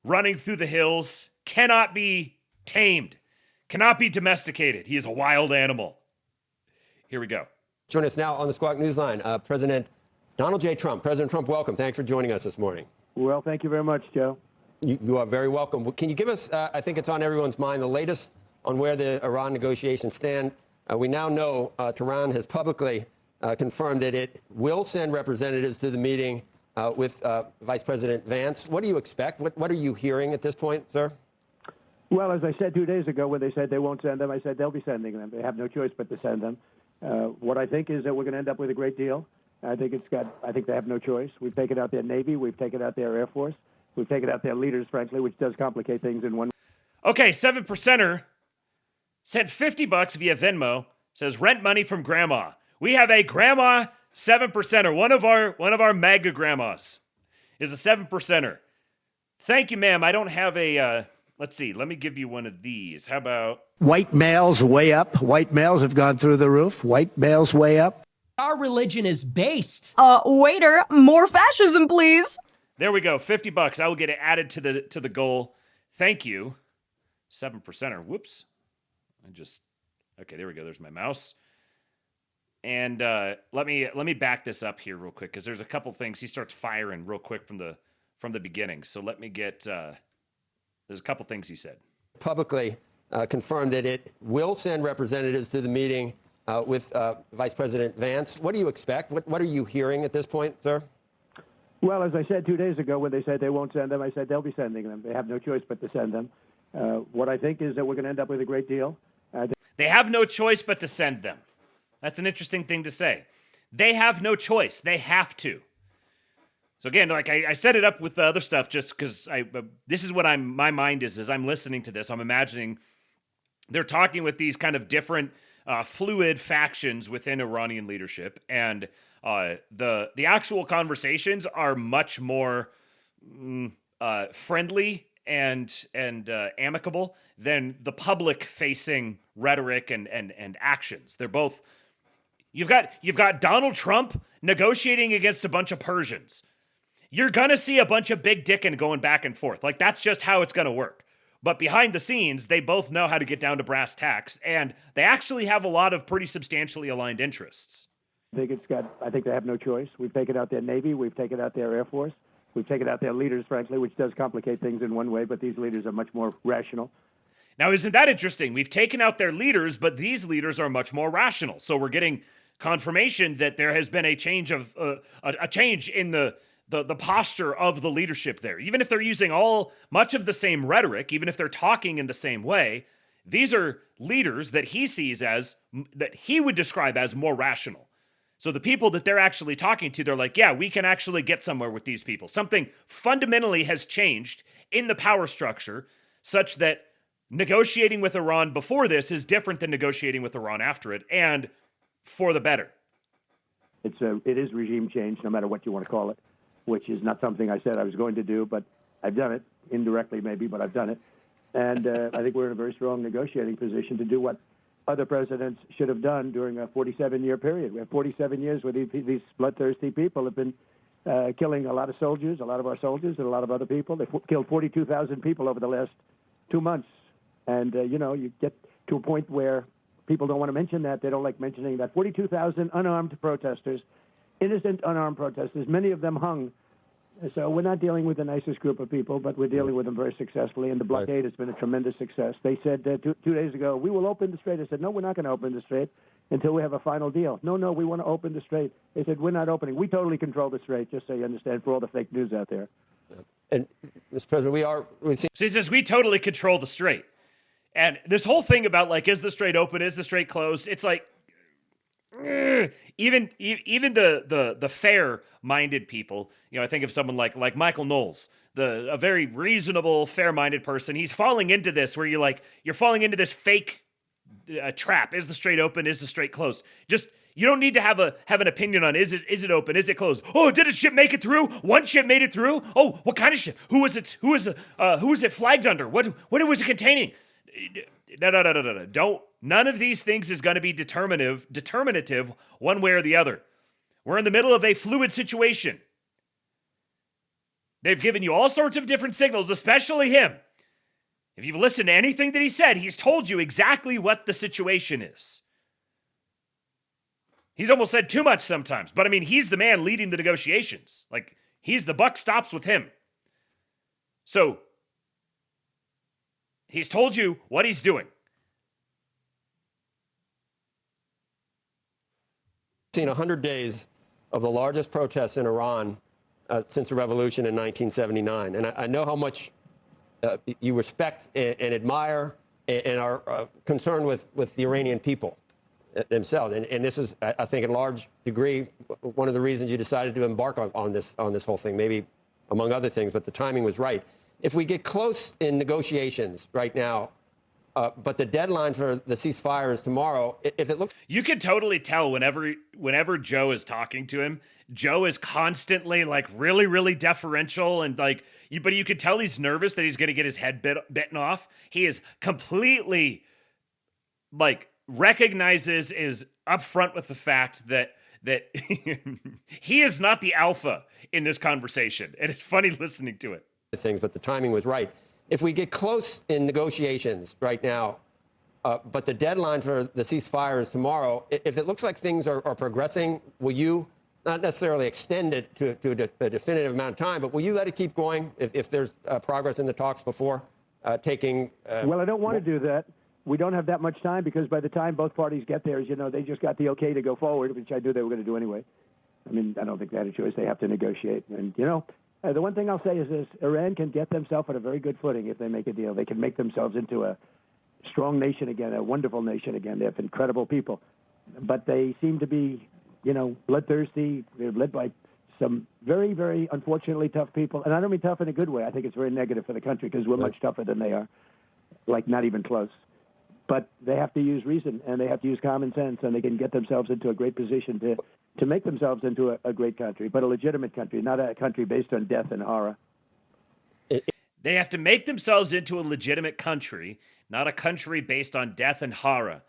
running through the hills, cannot be tamed. Cannot be domesticated. He is a wild animal. Here we go. Join us now on the Squawk Newsline, President Donald J. Trump. President Trump, welcome. Thanks for joining us this morning. Well, thank you very much, Joe. You are very welcome. Can you give us, I think it's on everyone's mind, the latest on where the Iran negotiations stand? We now know Tehran has publicly confirmed that it will send representatives to the meeting with Vice President Vance. What do you expect? What are you hearing at this point, sir? Well, as I said 2 days ago when they said they won't send them, I said they'll be sending them. They have no choice but to send them. What I think is that we're going to end up with a great deal. I think they have no choice. We've taken out their Navy. We've taken out their Air Force. We've taken out their leaders, frankly, which does complicate things in one. Okay, 7%er sent $50 via Venmo, says rent money from grandma. We have a grandma 7%er. One of our mega grandmas is a 7%er. Thank you, ma'am. I don't have a... let's see. Let me give you one of these. How about... White males way up. White males have gone through the roof. White males way up. Our religion is based. Waiter, more fascism, please. There we go. $50. I will get it added to the goal. Thank you. 7%er. Whoops. Okay, there we go. There's my mouse. And let me back this up here real quick because there's a couple things. He starts firing real quick from the beginning. So let me get... there's a couple things he said. Publicly confirmed that it will send representatives to the meeting with Vice President Vance. What do you expect? What are you hearing at this point, sir? Well, as I said 2 days ago when they said they won't send them, I said they'll be sending them. They have no choice but to send them. What I think is that we're going to end up with a great deal. They have no choice but to send them. That's an interesting thing to say. They have no choice. They have to. So again, like I set it up with the other stuff just because this is what my mind is as I'm listening to this. I'm imagining they're talking with these kind of different fluid factions within Iranian leadership, and the actual conversations are much more friendly and amicable than the public facing rhetoric and actions. They're both. You've got Donald Trump negotiating against a bunch of Persians. You're gonna see a bunch of big dickin' going back and forth. Like, that's just how it's gonna work. But behind the scenes, they both know how to get down to brass tacks, and they actually have a lot of pretty substantially aligned interests. I think they have no choice. We've taken out their Navy. We've taken out their Air Force. We've taken out their leaders, frankly, which does complicate things in one way, but these leaders are much more rational. Now, isn't that interesting? We've taken out their leaders, but these leaders are much more rational. So we're getting confirmation that there has been a change of a change in the posture of the leadership there. Even if they're using much of the same rhetoric, even if they're talking in the same way, these are leaders that he sees as, that he would describe as more rational. So the people that they're actually talking to, they're like, yeah, we can actually get somewhere with these people. Something fundamentally has changed in the power structure such that negotiating with Iran before this is different than negotiating with Iran after it, and for the better. It is regime change, no matter what you want to call it, which is not something I said I was going to do, but I've done it, indirectly maybe, but I've done it. And I think we're in a very strong negotiating position to do what other presidents should have done during a 47-year period. We have 47 years where these bloodthirsty people have been killing a lot of soldiers, a lot of our soldiers, and a lot of other people. They've killed 42,000 people over the last 2 months. And, you get to a point where people don't want to mention that. They don't like mentioning that. 42,000 unarmed protesters, innocent unarmed protesters, many of them hung. So we're not dealing with the nicest group of people, but we're dealing with them very successfully, and the blockade has been a tremendous success. They said 2 days ago, we will open the strait. I said, no, we're not going to open the strait until we have a final deal. No, we want to open the strait. They said, we're not opening. We totally control the strait, just so you understand, for all the fake news out there. And, Mr. President, So he says, we totally control the strait. And this whole thing about, like, is the strait open, is the strait closed? It's like, even the fair-minded people, I think of someone like Michael Knowles, a very reasonable, fair-minded person. He's falling into this where you're falling into this fake trap. Is the strait open? Is the strait closed? Just, you don't need to have an opinion on is it open? Is it closed? Oh, did a ship make it through? One ship made it through? Oh, what kind of ship? Who was it flagged under? What was it containing? No. Don't. None of these things is going to be determinative one way or the other. We're in the middle of a fluid situation. They've given you all sorts of different signals, especially him. If you've listened to anything that he said, he's told you exactly what the situation is. He's almost said too much sometimes, but I mean, he's the man leading the negotiations. Like, the buck stops with him. So, he's told you what he's doing. Seen 100 days of the largest protests in Iran since the revolution in 1979. And I know how much you respect and admire and are concerned with the Iranian people themselves. And this is, I think, in large degree, one of the reasons you decided to embark on this whole thing, maybe among other things, but the timing was right. If we get close in negotiations right now, but the deadline for the ceasefire is tomorrow, if it looks... You can totally tell whenever Joe is talking to him, Joe is constantly like really, really deferential and like, but you could tell he's nervous that he's going to get his head bitten off. He is completely like recognizes, is upfront with the fact that he is not the alpha in this conversation. And it's funny listening to it. Things, but the timing was right. If we get close in negotiations right now, but the deadline for the ceasefire is tomorrow, if it looks like things are progressing, will you not necessarily extend it to a definitive amount of time, but will you let it keep going if there's progress in the talks before taking... Well, I don't want to do that. We don't have that much time because by the time both parties get there, as you know, they just got the okay to go forward, which I knew they were going to do anyway. I mean, I don't think they had a choice. They have to negotiate. And, the one thing I'll say is this: Iran can get themselves on a very good footing if they make a deal. They can make themselves into a strong nation again, a wonderful nation again. They have incredible people. But they seem to be, bloodthirsty. They're led by some very, very, unfortunately, tough people. And I don't mean tough in a good way. I think it's very negative for the country because we're much tougher than they are, like not even close. But they have to use reason, and they have to use common sense, and they can get themselves into a great position to make themselves into a great country, but a legitimate country, not a country based on death and horror. They have to make themselves into a legitimate country, not a country based on death and horror.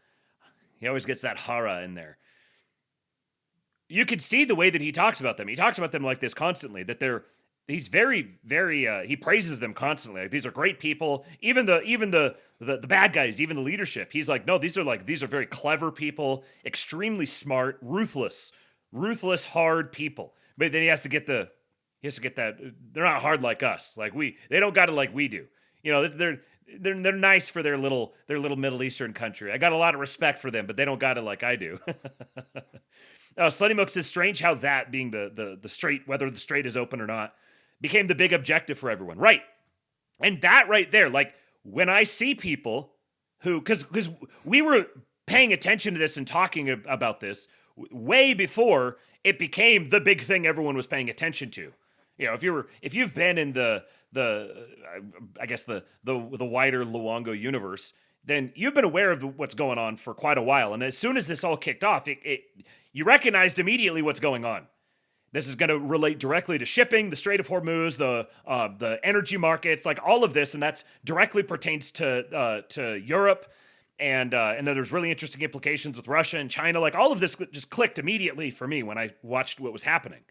He always gets that horror in there. You could see the way that he talks about them. He talks about them like this constantly, that he's very, very, he praises them constantly. Like, these are great people. Even the bad guys, even the leadership. He's like, no, these are very clever people, extremely smart, ruthless, hard people. But then he has to get that, they're not hard like us. Like they don't got it like we do. You know, they're nice for their little Middle Eastern country. I got a lot of respect for them, but they don't got it like I do. Slutty Mook says, strange how that being the strait, whether the strait is open or not, became the big objective for everyone. Right. And that right there, like when I see people who, because we were paying attention to this and talking about this way before it became the big thing everyone was paying attention to. You know, if you've been in the I guess the wider Luongo universe, then you've been aware of what's going on for quite a while. And as soon as this all kicked off, you recognized immediately what's going on. This is going to relate directly to shipping, the Strait of Hormuz, the energy markets, like all of this, and that's directly pertains to Europe, and then there's really interesting implications with Russia and China. Like all of this just clicked immediately for me when I watched what was happening,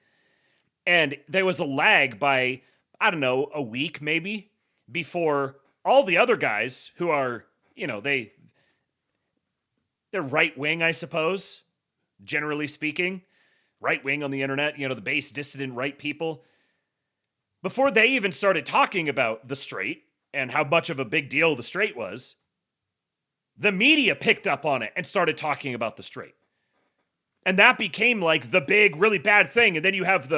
and there was a lag by, I don't know, a week maybe before all the other guys who are, you know, they're right wing, I suppose, generally speaking. Right wing on the internet, you know, the base dissident right people. Before they even started talking about the strait and how much of a big deal the strait was, the media picked up on it and started talking about the strait. And that became like the big, really bad thing. And then you have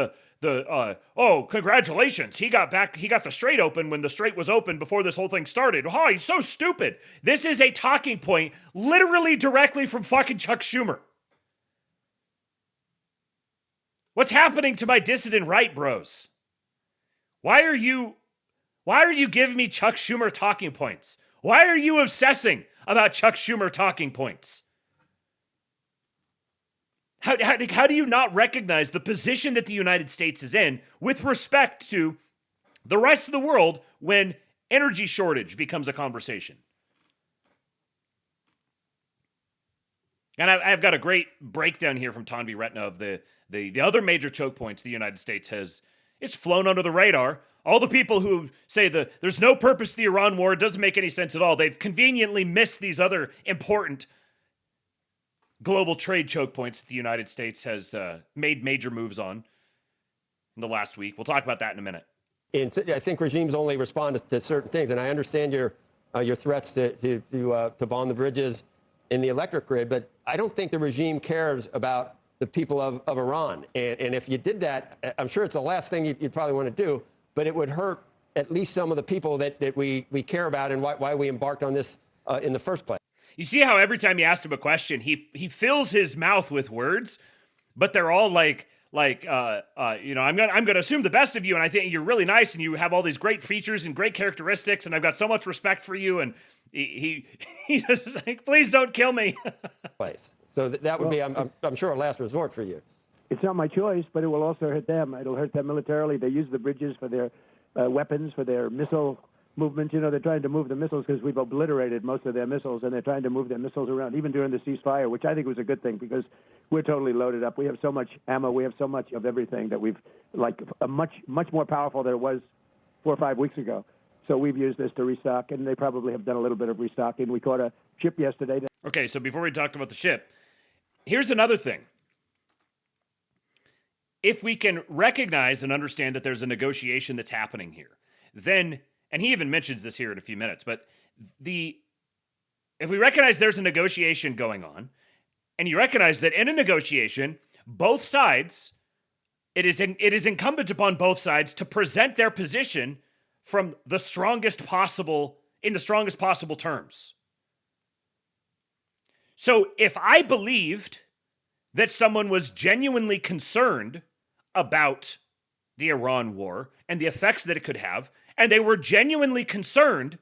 oh, congratulations, he got the strait open when the strait was open before this whole thing started. Oh, he's so stupid. This is a talking point literally directly from fucking Chuck Schumer. What's happening to my dissident right bros? Why are you giving me Chuck Schumer talking points? Why are you obsessing about Chuck Schumer talking points? How do you not recognize the position that the United States is in with respect to the rest of the world when energy shortage becomes a conversation? And I've got a great breakdown here from Tanvi Retna of the other major choke points the United States has. It's flown under the radar. All the people who say there's no purpose to the Iran war, it doesn't make any sense at all, they've conveniently missed these other important global trade choke points that the United States has made major moves on in the last week. We'll talk about that in a minute. And I think regimes only respond to certain things, and I understand your threats to bomb the bridges in the electric grid, but I don't think the regime cares about the people of Iran. And if you did that, I'm sure it's the last thing you'd probably want to do, but it would hurt at least some of the people that we care about and why we embarked on this in the first place. You see how every time you ask him a question, he fills his mouth with words, but they're all like you know, I'm gonna assume the best of you, and I think you're really nice, and you have all these great features and great characteristics, and I've got so much respect for you, and he just like, please don't kill me. So that would be, I'm sure, a last resort for you. It's not my choice, but it will also hurt them. It'll hurt them militarily. They use the bridges for their weapons, for their missile movement. You know, they're trying to move the missiles because we've obliterated most of their missiles, and they're trying to move their missiles around, even during the ceasefire, which I think was a good thing because we're totally loaded up. We have so much ammo. We have so much of everything that we've, like, much more powerful than it was 4 or 5 weeks ago. So we've used this to restock, and they probably have done a little bit of restocking. We caught a ship yesterday. Okay, so before we talked about the ship, here's another thing. If we can recognize and understand that there's a negotiation that's happening here, then, and he even mentions this here in a few minutes, but if we recognize there's a negotiation going on, and you recognize that in a negotiation, both sides, it is incumbent upon both sides to present their position from the strongest possible terms. So if I believed that someone was genuinely concerned about the Iran war and the effects that it could have, and they were genuinely concerned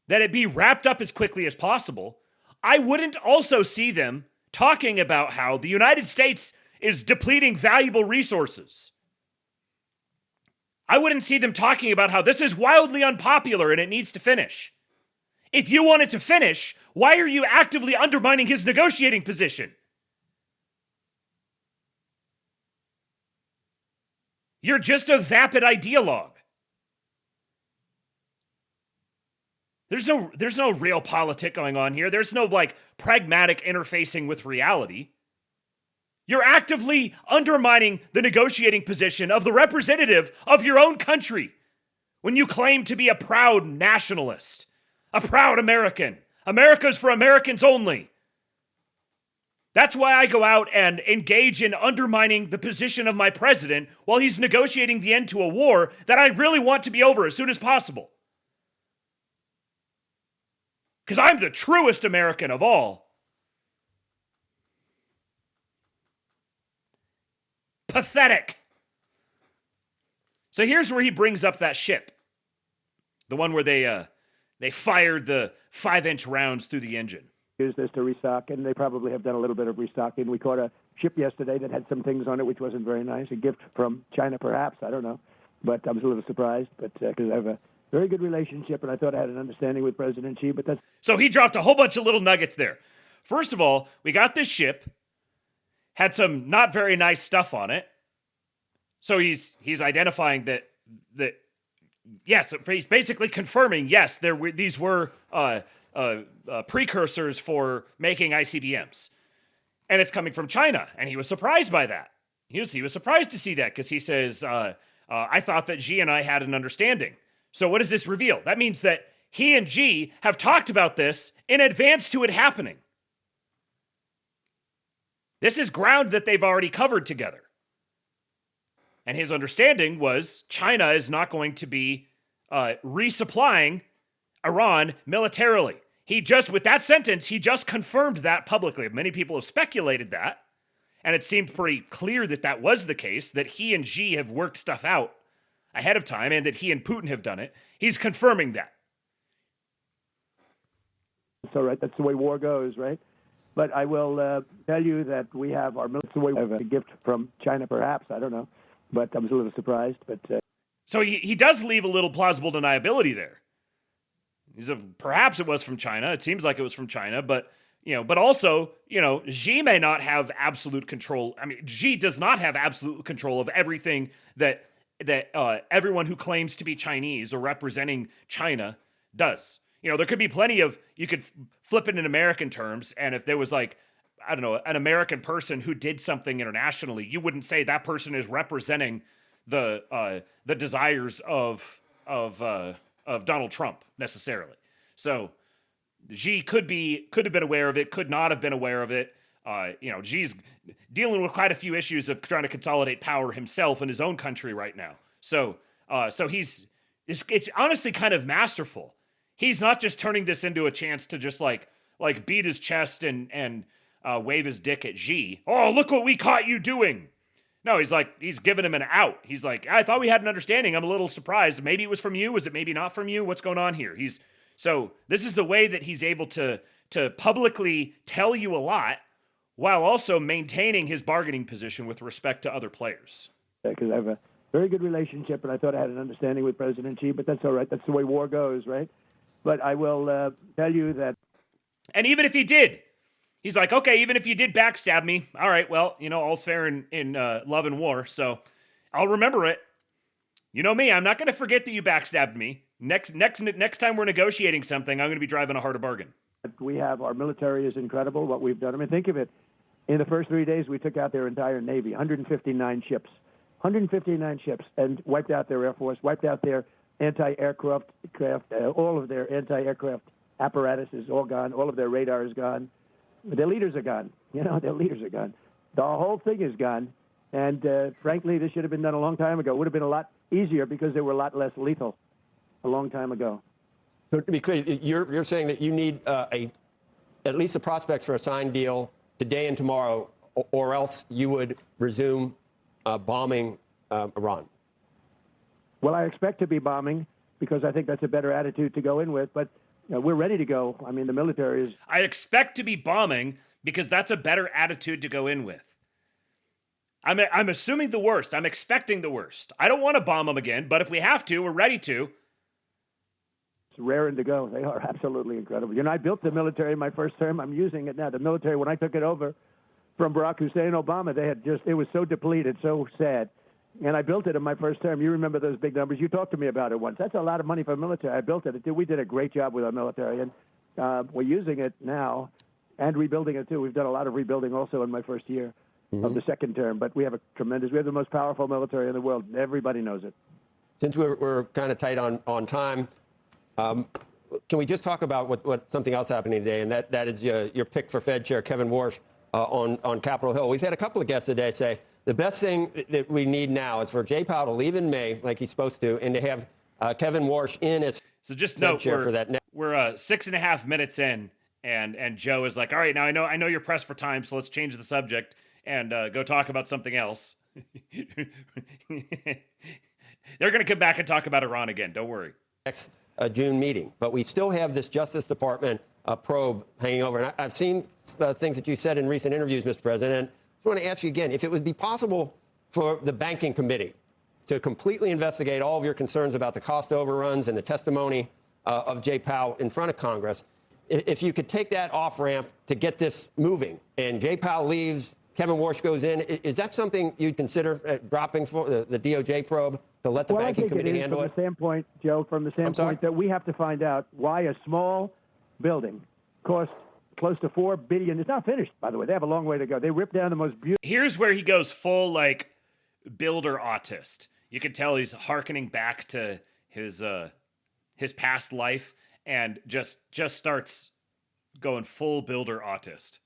that it be wrapped up as quickly as possible, I wouldn't also see them talking about how the United States is depleting valuable resources. I wouldn't see them talking about how this is wildly unpopular and it needs to finish. If you want it to finish, why are you actively undermining his negotiating position? You're just a vapid ideologue. There's no real politic going on here. There's no pragmatic interfacing with reality. You're actively undermining the negotiating position of the representative of your own country when you claim to be a proud nationalist, a proud American. America's for Americans only. That's why I go out and engage in undermining the position of my president while he's negotiating the end to a war that I really want to be over as soon as possible. Because I'm the truest American of all. Pathetic. So here's where he brings up that ship. The one where they fired the 5-inch rounds through the engine. Use this to restock, and they probably have done a little bit of restocking. We caught a ship yesterday that had some things on it which wasn't very nice. A gift from China, perhaps. I don't know. But I was a little surprised, but because I have a very good relationship, and I thought I had an understanding with President Xi, but that's... So he dropped a whole bunch of little nuggets there. First of all, we got this ship, had some not very nice stuff on it. So he's identifying that yes, he's basically confirming, yes, these were precursors for making ICBMs. And it's coming from China, and he was surprised by that. He was surprised to see that, because he says, I thought that Xi and I had an understanding. So what does this reveal? That means that he and Xi have talked about this in advance to it happening. This is ground that they've already covered together. And his understanding was China is not going to be resupplying Iran militarily. With that sentence, he just confirmed that publicly. Many people have speculated that, and it seemed pretty clear that that was the case, that he and Xi have worked stuff out ahead of time, and that he and Putin have done it. He's confirming that. It's all right. That's the way war goes, right? But I will tell you that we have our military a gift from China, perhaps. I don't know. But I was a little surprised. But So he does leave a little plausible deniability there. Perhaps it was from China. It seems like it was from China, but also, Xi may not have absolute control. I mean, Xi does not have absolute control of everything that everyone who claims to be Chinese or representing China does. There could be plenty of, you could flip it in American terms, and if there was an American person who did something internationally, you wouldn't say that person is representing the desires of Donald Trump necessarily. So Xi could have been aware of it, could not have been aware of it. Xi's dealing with quite a few issues of trying to consolidate power himself in his own country right now. So it's honestly kind of masterful. He's not just turning this into a chance to just like beat his chest and wave his dick at Xi. Oh, look what we caught you doing. No, he's giving him an out. He's like, I thought we had an understanding. I'm a little surprised. Maybe it was from you. Was it maybe not from you? What's going on here? So this is the way that he's able to publicly tell you a lot while also maintaining his bargaining position with respect to other players. Because I have a very good relationship, and I thought I had an understanding with President Xi, but that's all right. That's the way war goes, right? But I will tell you that... And even if he did, he's like, okay, even if you did backstab me, all right, well, all's fair in love and war, so I'll remember it. You know me, I'm not going to forget that you backstabbed me. Next time we're negotiating something, I'm going to be driving a harder bargain. We have, our military is incredible, what we've done. I mean, think of it. In the first 3 days, we took out their entire Navy, 159 ships. 159 ships, and wiped out their Air Force, wiped out their anti-aircraft, all of their anti-aircraft apparatus is all gone. All of their radar is gone. Their leaders are gone. Their leaders are gone. The whole thing is gone. And frankly, this should have been done a long time ago. It would have been a lot easier because they were a lot less lethal a long time ago. So to be clear, you're saying that you need at least the prospects for a signed deal today and tomorrow, or else you would resume bombing Iran. Well, I expect to be bombing because I think that's a better attitude to go in with. But we're ready to go. I mean, the military is. I expect to be bombing because that's a better attitude to go in with. I'm assuming the worst. I'm expecting the worst. I don't want to bomb them again, but if we have to, we're ready to. It's raring to go. They are absolutely incredible. You know, I built the military in my first term. I'm using it now. The military, when I took it over from Barack Hussein Obama, it was so depleted, so sad. And I built it in my first term. You remember those big numbers. You talked to me about it once. That's a lot of money for the military. I built it. We did a great job with our military, and we're using it now and rebuilding it, too. We've done a lot of rebuilding also in my first year of the second term. But we have we have the most powerful military in the world. Everybody knows it. Since we're kind of tight on time, can we just talk about what something else happening today, and that is your pick for Fed Chair Kevin Warsh on Capitol Hill. We've had a couple of guests today say the best thing that we need now is for Jay Powell to leave in May, like he's supposed to, and to have Kevin Warsh in as so just Fed note Chair for that. We're 6.5 minutes in, and Joe is like, all right, now I know you're pressed for time, so let's change the subject and go talk about something else. They're going to come back and talk about Iran again. Don't worry. Next June meeting, but we still have this Justice Department probe hanging over. And I've seen things that you said in recent interviews, Mr. President. I just want to ask you again, if it would be possible for the Banking Committee to completely investigate all of your concerns about the cost overruns and the testimony of Jay Powell in front of Congress, if you could take that off-ramp to get this moving, and Jay Powell leaves, Kevin Warsh goes in, is that something you'd consider dropping for the DOJ probe to let the Banking Committee handle it? From the standpoint, Joe, from the standpoint that we have to find out why a small building costs close to $4 billion. It's not finished, by the way. They have a long way to go. They ripped down the most beautiful. Here's where he goes full like builder autist. You can tell he's hearkening back to his past life and just starts going full builder autist.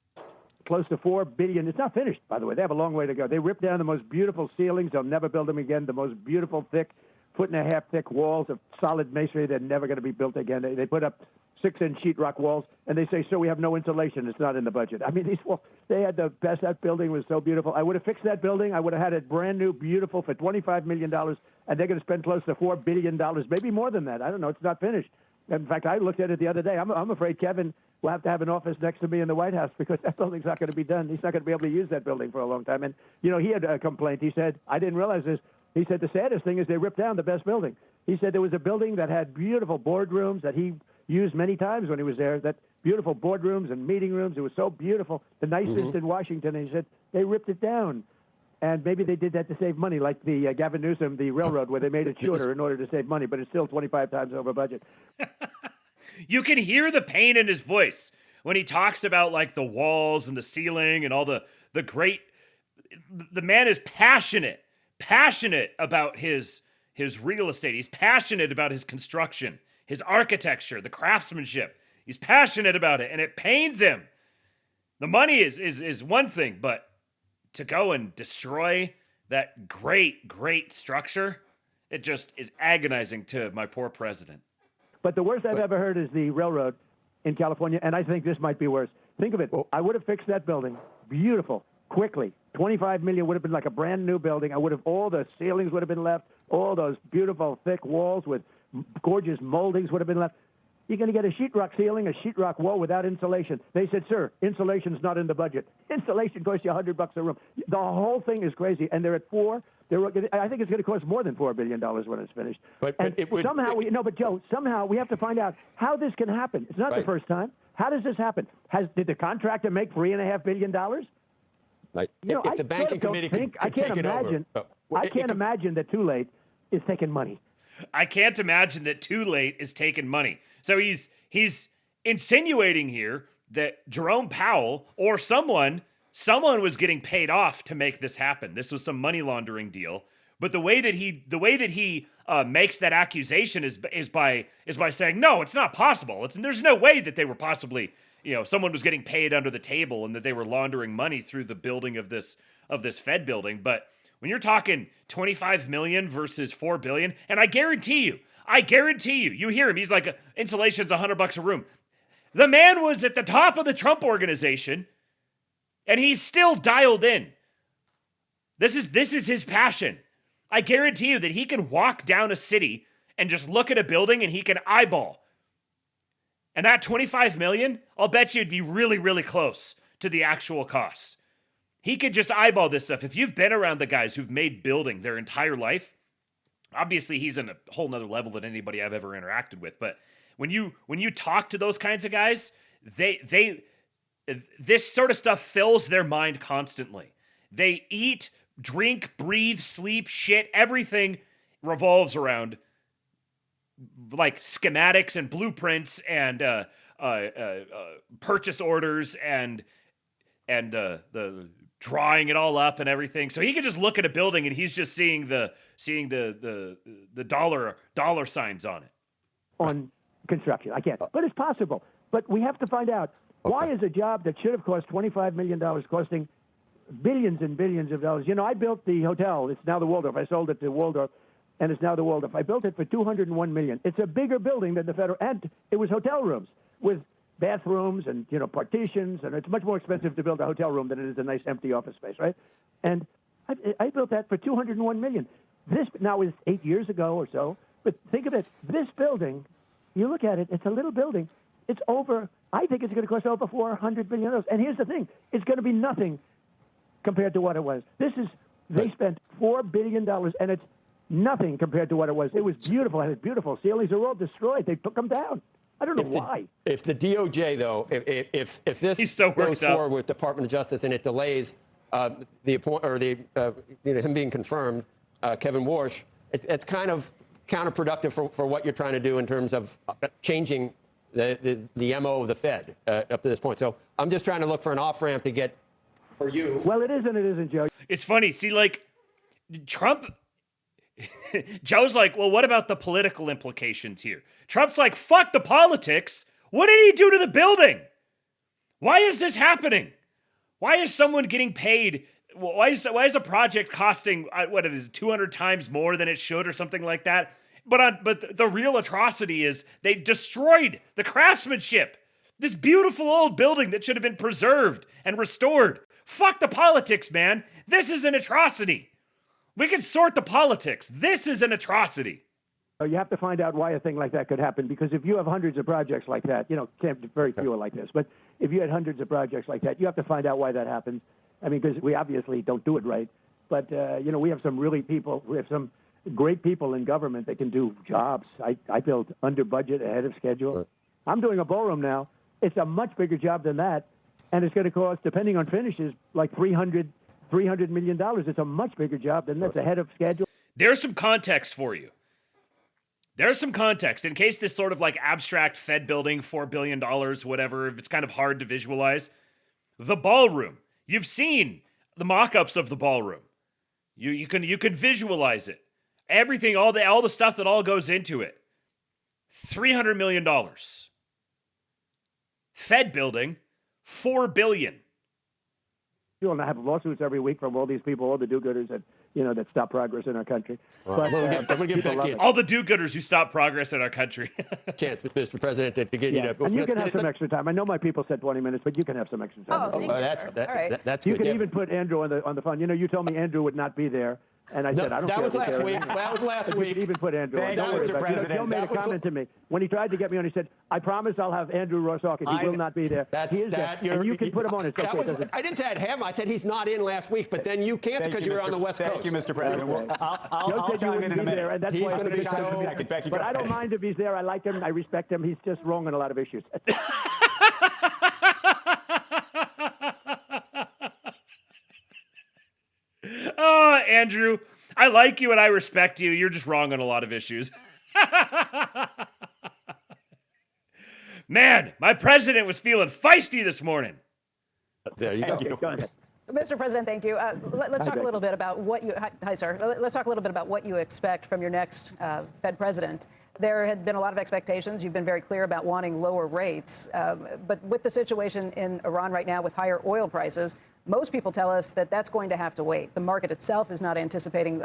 Close to $4 billion. It's not finished, by the way. They have a long way to go. They ripped down the most beautiful ceilings. They'll never build them again. The most beautiful, thick, 1.5 thick walls of solid masonry. They're never going to be built again. They put up 6-inch sheetrock walls, and they say, so we have no insulation. It's not in the budget. I mean, these walls, they had the best. That building was so beautiful. I would have fixed that building. I would have had it brand new, beautiful for $25 million, and they're going to spend close to $4 billion, maybe more than that. I don't know. It's not finished. In fact, I looked at it the other day. I'm afraid Kevin will have to have an office next to me in the White House because that building's not going to be done. He's not going to be able to use that building for a long time. And, you know, he had a complaint. He said, I didn't realize this. He said the saddest thing is they ripped down the best building. He said there was a building that had beautiful boardrooms that he used many times when he was there, that beautiful boardrooms and meeting rooms. It was so beautiful, the nicest in Washington. And he said they ripped it down. And maybe they did that to save money, like the Gavin Newsom, the railroad, where they made it shorter in order to save money, but it's still 25 times over budget. You can hear the pain in his voice when he talks about like the walls and the ceiling and all the great. The man is passionate about his real estate. He's passionate about his construction, his architecture, the craftsmanship. He's passionate about it, and it pains him. The money is one thing, but to go and destroy that great structure, it just is agonizing to my poor president. But the worst I've ever heard is the railroad in California, and I think this might be worse. Think of it. I would have fixed that building. Beautiful. Quickly. $25 million would have been like a brand new building. All the ceilings would have been left. All those beautiful thick walls with gorgeous moldings would have been left. You're going to get a sheetrock ceiling, a sheetrock wall without insulation. They said, sir, insulation's not in the budget. Insulation costs you $100 a room. The whole thing is crazy. And they're at $4. I think it's going to cost more than $4 billion when it's finished. But it would, but Joe, somehow we have to find out how this can happen. It's not the first time. How does this happen? Did the contractor make $3.5 billion? Right. If the Banking Committee could take it over. I can't imagine that Too Late is taking money. I can't imagine that Too Late is taking money. So he's insinuating here that Jerome Powell or someone was getting paid off to make this happen. This was some money laundering deal. But the way that he makes that accusation is by saying, no, it's not possible. There's no way that they were possibly, someone was getting paid under the table and that they were laundering money through the building of this Fed building. But when you're talking 25 million versus 4 billion, and I guarantee you, you hear him. He's like, insulation's $100 a room. The man was at the top of the Trump organization, and he's still dialed in. This is his passion. I guarantee you that he can walk down a city and just look at a building and he can eyeball And that 25 million, I'll bet you it'd be really, really close to the actual cost. He could just eyeball this stuff. If you've been around the guys who've made building their entire life, obviously he's in a whole nother level than anybody I've ever interacted with. But when you talk to those kinds of guys, this sort of stuff fills their mind constantly. They eat, drink, breathe, sleep, shit, everything revolves around like schematics and blueprints and purchase orders and the drawing it all up and everything. So he can just look at a building and he's just seeing the dollar signs on it. On construction, I can't. But it's possible. But we have to find out why is a job that should have cost $25 million costing billions and billions of dollars. You know, I built the hotel. It's now the Waldorf. I sold it to Waldorf, and it's now the Waldorf. I built it for $201 million. It's a bigger building than the federal, and it was hotel rooms with bathrooms and, you know, partitions, and it's much more expensive to build a hotel room than it is a nice empty office space, right? And I built that for $201 million. This now is 8 years ago or so, but think of it. This building, you look at it, it's a little building. It's over, I think it's going to cost over $400 billion. And here's the thing, it's going to be nothing compared to what it was. They spent $4 billion, and it's nothing compared to what it was. It was beautiful. It had beautiful ceilings. They were all destroyed. They took them down. I don't know why. If the DOJ, though, if this goes forward with Department of Justice and it delays him being confirmed, Kevin Warsh, it's kind of counterproductive for what you're trying to do in terms of changing the MO of the Fed up to this point. So I'm just trying to look for an off-ramp to get for you. Well, it is and it isn't, Joe. It's funny. See, like, Trump... Joe's like, well, what about the political implications here? Trump's like, fuck the politics. What did he do to the building? Why is this happening? Why is someone getting paid? Why is a project costing, what it is, 200 times more than it should or something like that? But the real atrocity is they destroyed the craftsmanship. This beautiful old building that should have been preserved and restored. Fuck the politics, man. This is an atrocity. We can sort the politics. This is an atrocity. You have to find out why a thing like that could happen, because if you have hundreds of projects like that, you know, very few are like this, but if you had hundreds of projects like that, you have to find out why that happens. I mean, because we obviously don't do it right, but, you know, we have some great people in government that can do jobs. I built under budget, ahead of schedule. I'm doing a ballroom now. It's a much bigger job than that, and it's going to cost, depending on finishes, like $300 million. It's a much bigger job than that's ahead of schedule. There's some context for you. There's some context in case this sort of like abstract Fed building, $4 billion, whatever, if it's kind of hard to visualize. The ballroom. You've seen the mock-ups of the ballroom. You can visualize it. Everything, all the stuff that all goes into it. $300 million. Fed building, $4 billion. And I have lawsuits every week from all these people, all the do-gooders that stop progress in our country. But, all the do-gooders who stop progress in our country. Chance, Mr. President, to get you to... And you can have some extra time. I know my people said 20 minutes, but you can have some extra time. That's you good. can even put Andrew on the phone. You know, you told me Andrew would not be there. And I said, I don't care. That was last week. That was last week. You can even put Andrew on. Thank you, Mr. President. Joe made a comment to me. When he tried to get me on, he said, I promise I'll have Andrew Ross-Hawkins. He will not be there. He is there. And you can put him on. It's okay. I didn't say I'd have him. I said he's not in last week, but then you can't because you were on the West Coast. Thank you, Mr. President. Well, I'll chime in a minute. And that's He's why going to be so... But I don't mind if he's there. I like him. I respect him. He's just wrong on a lot of issues. Oh, Andrew, I like you and I respect you. You're just wrong on a lot of issues. Man, my president was feeling feisty this morning. There you go. Go ahead. Mr. President, thank you. Let's talk a little bit about what you... Hi, sir. Let's talk a little bit about what you expect from your next Fed president. There had been a lot of expectations. You've been very clear about wanting lower rates. But with the situation in Iran right now with higher oil prices, most people tell us that that's going to have to wait. The market itself is not anticipating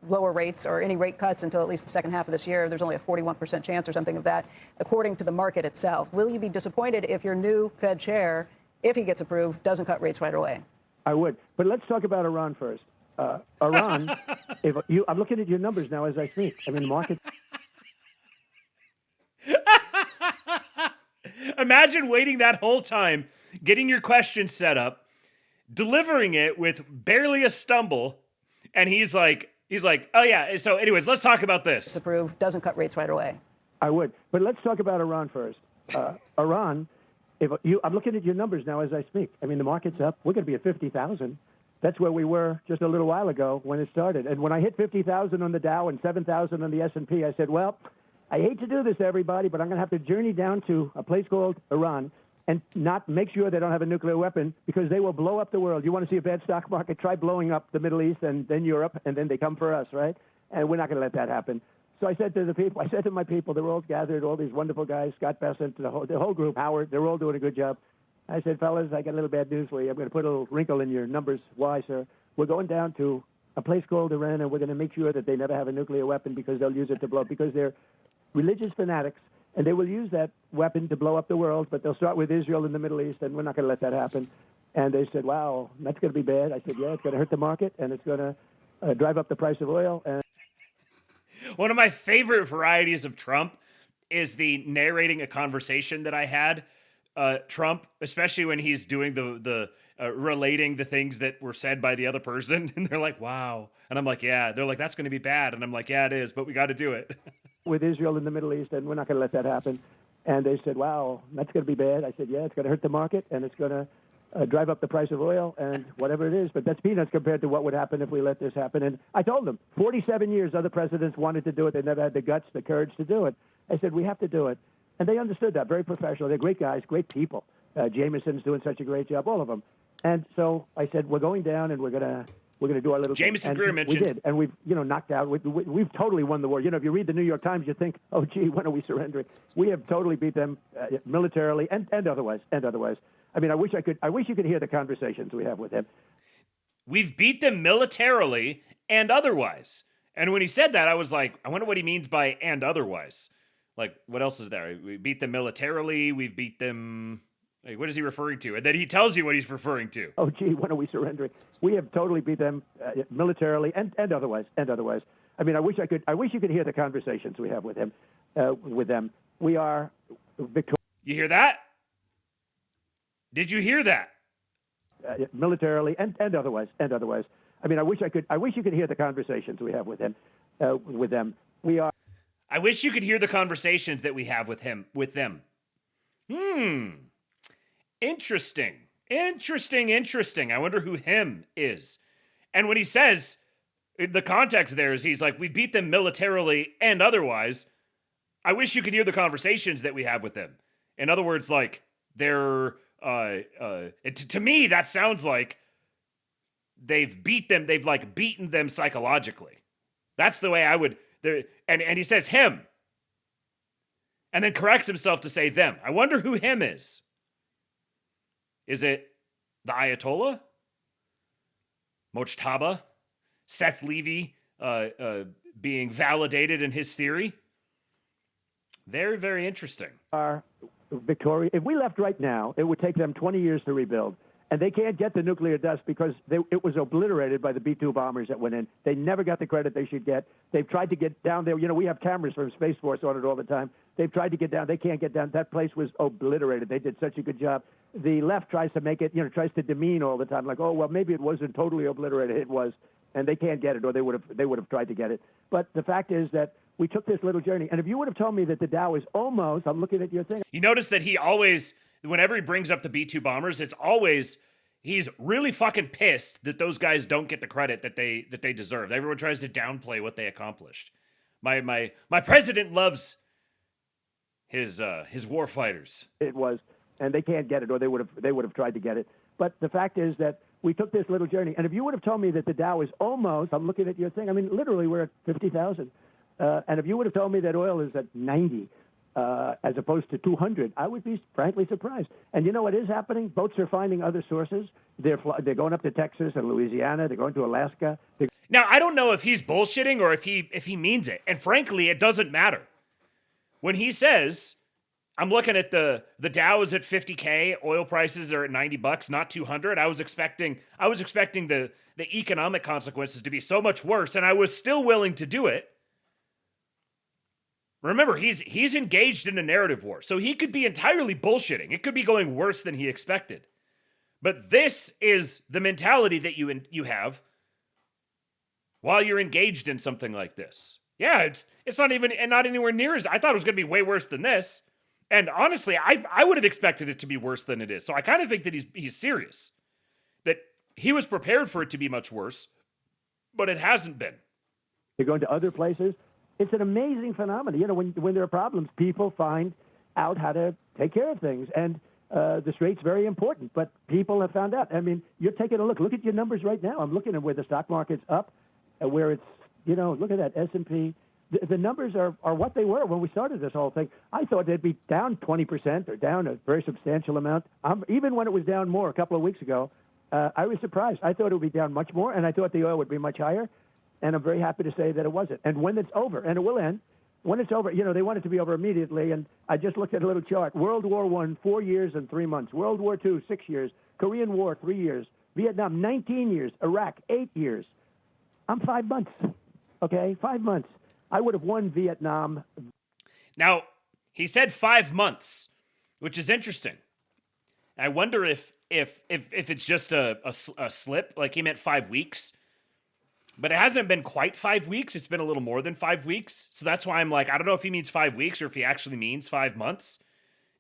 lower rates or any rate cuts until at least the second half of this year. There's only a 41% chance or something of that, according to the market itself. Will you be disappointed if your new Fed chair, if he gets approved, doesn't cut rates right away? I would. But let's talk about Iran first. Iran, I'm looking at your numbers now as I speak. I mean, the market... imagine waiting that whole time, getting your question set up, delivering it with barely a stumble, and he's like, oh yeah. So, anyways, let's talk about this. It's approved. Doesn't cut rates right away. I would, but let's talk about Iran first. Iran, I'm looking at your numbers now as I speak. I mean, the market's up. We're going to be at 50,000. That's where we were just a little while ago when it started. And when I hit 50,000 on the Dow and 7,000 on the S&P, I said, well, I hate to do this to everybody, but I'm going to have to journey down to a place called Iran and not make sure they don't have a nuclear weapon because they will blow up the world. You want to see a bad stock market? Try blowing up the Middle East and then Europe, and then they come for us, right? And we're not going to let that happen. So I said to my people, they're all gathered, all these wonderful guys, Scott Bessent, the whole group, Howard, they're all doing a good job. I said, fellas, I got a little bad news for you. I'm going to put a little wrinkle in your numbers. Why, sir? We're going down to a place called Iran, and we're going to make sure that they never have a nuclear weapon because they'll use it to blow up, because they're religious fanatics, and they will use that weapon to blow up the world, but they'll start with Israel in the Middle East, and we're not going to let that happen. And they said, wow, that's going to be bad. I said, yeah, it's going to hurt the market, and it's going to drive up the price of oil. And one of my favorite varieties of Trump is the narrating a conversation that I had. Trump, especially when he's doing the relating the things that were said by the other person, and they're like, wow. And I'm like, yeah. They're like, that's going to be bad. And I'm like, yeah, it is, but we got to do it. with Israel in the Middle East, and we're not going to let that happen. And they said, wow, that's going to be bad. I said, yeah, it's going to hurt the market, and it's going to drive up the price of oil and whatever it is. But that's peanuts compared to what would happen if we let this happen. And I told them, 47 years other presidents wanted to do it. They never had the guts, the courage to do it. I said, we have to do it. And they understood that, very professional. They're great guys, great people. Jameson's doing such a great job, all of them. And so I said, we're going down, and we're going to do our little Jameson thing. Greer mentioned. We did, and we've knocked out. We've totally won the war. If you read the New York Times, you think, oh gee, when are we surrendering? We have totally beat them militarily and otherwise. I mean, I wish you could hear the conversations we have with him. We've beat them militarily and otherwise. And when he said that, I was like, I wonder what he means by and otherwise. Like, what else is there? We beat them militarily. We've beat them. Like, what is he referring to? And then he tells you what he's referring to. Oh, gee, when are we surrendering? We have totally beat them militarily and otherwise. I mean, I wish you could hear the conversations we have with him, with them. We are victorious. You hear that? Did you hear that? Militarily and otherwise. I mean, I wish you could hear the conversations we have with him, with them. We are. I wish you could hear the conversations that we have with them. Interesting. I wonder who him is. And when he says, the context there is he's like, we beat them militarily and otherwise. I wish you could hear the conversations that we have with them. In other words, like, they're, to me, that sounds like they've beaten them psychologically. That's the way I would, and he says him. And then corrects himself to say them. I wonder who him is. Is it the Ayatollah? Mojtaba? Seth Levy being validated in his theory? Very, very interesting. Victoria, if we left right now, it would take them 20 years to rebuild. And they can't get the nuclear dust because it was obliterated by the B-2 bombers that went in. They never got the credit they should get. They've tried to get down there. We have cameras from Space Force on it all the time. They've tried to get down. They can't get down. That place was obliterated. They did such a good job. The left tries to make it, tries to demean all the time, like, oh, well, maybe it wasn't totally obliterated. It was, and they can't get it, or they would have tried to get it. But the fact is that we took this little journey. And if you would have told me that the Dow is almost, I'm looking at your thing. You notice that he always, whenever he brings up the B-2 bombers, it's always, he's really fucking pissed that those guys don't get the credit that they deserve. Everyone tries to downplay what they accomplished. My president loves his war fighters. It was, and they can't get it, or they would have tried to get it. But the fact is that we took this little journey. And if you would have told me that the Dow is almost, I'm looking at your thing, I mean, literally we're at 50,000. And if you would have told me that oil is at 90 as opposed to 200, I would be frankly surprised. And you know what is happening? Boats are finding other sources. They're going up to Texas and Louisiana. They're going to Alaska. Now, I don't know if he's bullshitting or if he means it. And frankly, it doesn't matter. When he says, I'm looking at the Dow is at 50K, oil prices are at $90, not 200. I was expecting the economic consequences to be so much worse, and I was still willing to do it. Remember, he's engaged in a narrative war, so he could be entirely bullshitting. It could be going worse than he expected. But this is the mentality that you have while you're engaged in something like this. Yeah, it's not even, and not anywhere near as, I thought it was going to be way worse than this. And honestly, I would have expected it to be worse than it is. So I kind of think that he's serious. That he was prepared for it to be much worse, but it hasn't been. You're going to other places. It's an amazing phenomenon. You know, when there are problems, people find out how to take care of things. And the straight's very important, but people have found out. I mean, you're taking a look. Look at your numbers right now. I'm looking at where the stock market's up, where it's, you know, look at that S&P. The numbers are what they were when we started this whole thing. I thought they'd be down 20% or down a very substantial amount. Even when it was down more a couple of weeks ago, I was surprised. I thought it would be down much more, and I thought the oil would be much higher. And I'm very happy to say that it wasn't. And when it's over, and it will end, when it's over, you know, they want it to be over immediately. And I just looked at a little chart. World War I, 4 years and 3 months. World War II, 6 years. Korean War, 3 years. Vietnam, 19 years. Iraq, 8 years. I'm 5 months. Okay, 5 months. I would have won Vietnam. Now, he said 5 months, which is interesting. I wonder if it's just a slip, like he meant 5 weeks. But it hasn't been quite 5 weeks. It's been a little more than 5 weeks. So that's why I'm like, I don't know if he means 5 weeks or if he actually means 5 months.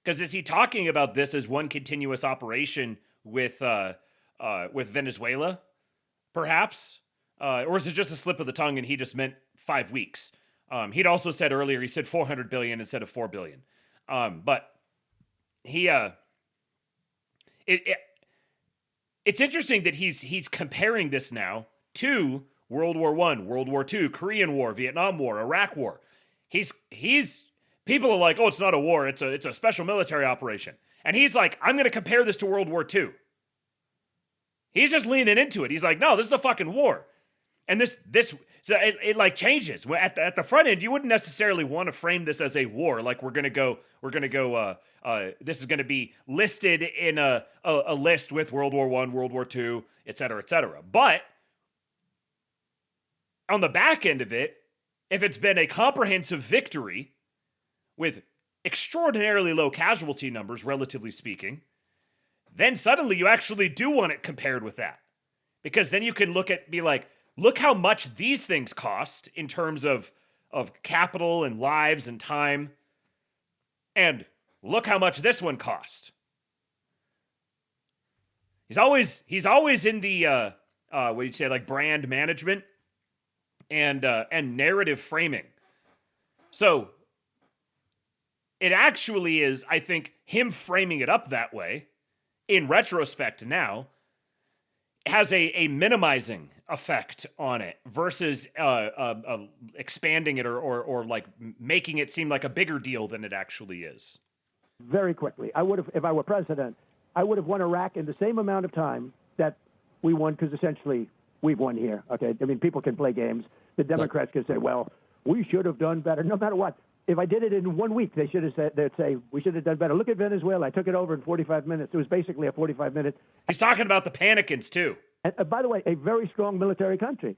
Because is he talking about this as one continuous operation with Venezuela, perhaps? Or is it just a slip of the tongue and he just meant 5 weeks? He'd also said earlier, he said 400 billion instead of 4 billion. But he, it's interesting that he's comparing this now to World War I, World War II, Korean War, Vietnam War, Iraq War. He's people are like, oh, it's not a war, it's a special military operation. And he's like, I'm going to compare this to World War II. He's just leaning into it. He's like, no, this is a fucking war. And this so it like changes. At the front end, you wouldn't necessarily want to frame this as a war. Like we're gonna go. This is gonna be listed in a list with World War I, World War II, et cetera, et cetera. But on the back end of it, if it's been a comprehensive victory with extraordinarily low casualty numbers, relatively speaking, then suddenly you actually do want it compared with that. Because then you can be like, look how much these things cost in terms of capital and lives and time. And look how much this one cost. He's always in the what do you say, like brand management and narrative framing. So it actually is, I think, him framing it up that way, in retrospect now, has a minimizing effect on it versus expanding it or like making it seem like a bigger deal than it actually is. Very quickly. I would have, if I were president, I would have won Iraq in the same amount of time that we won, because essentially we've won here. Okay, I mean, people can play games. The Democrats can say, well, we should have done better. No matter what. If I did it in 1 week, they'd say we should have done better. Look at Venezuela. I took it over in 45 minutes. It was basically a 45-minute. He's talking about the Panicans, too. And, by the way, a very strong military country.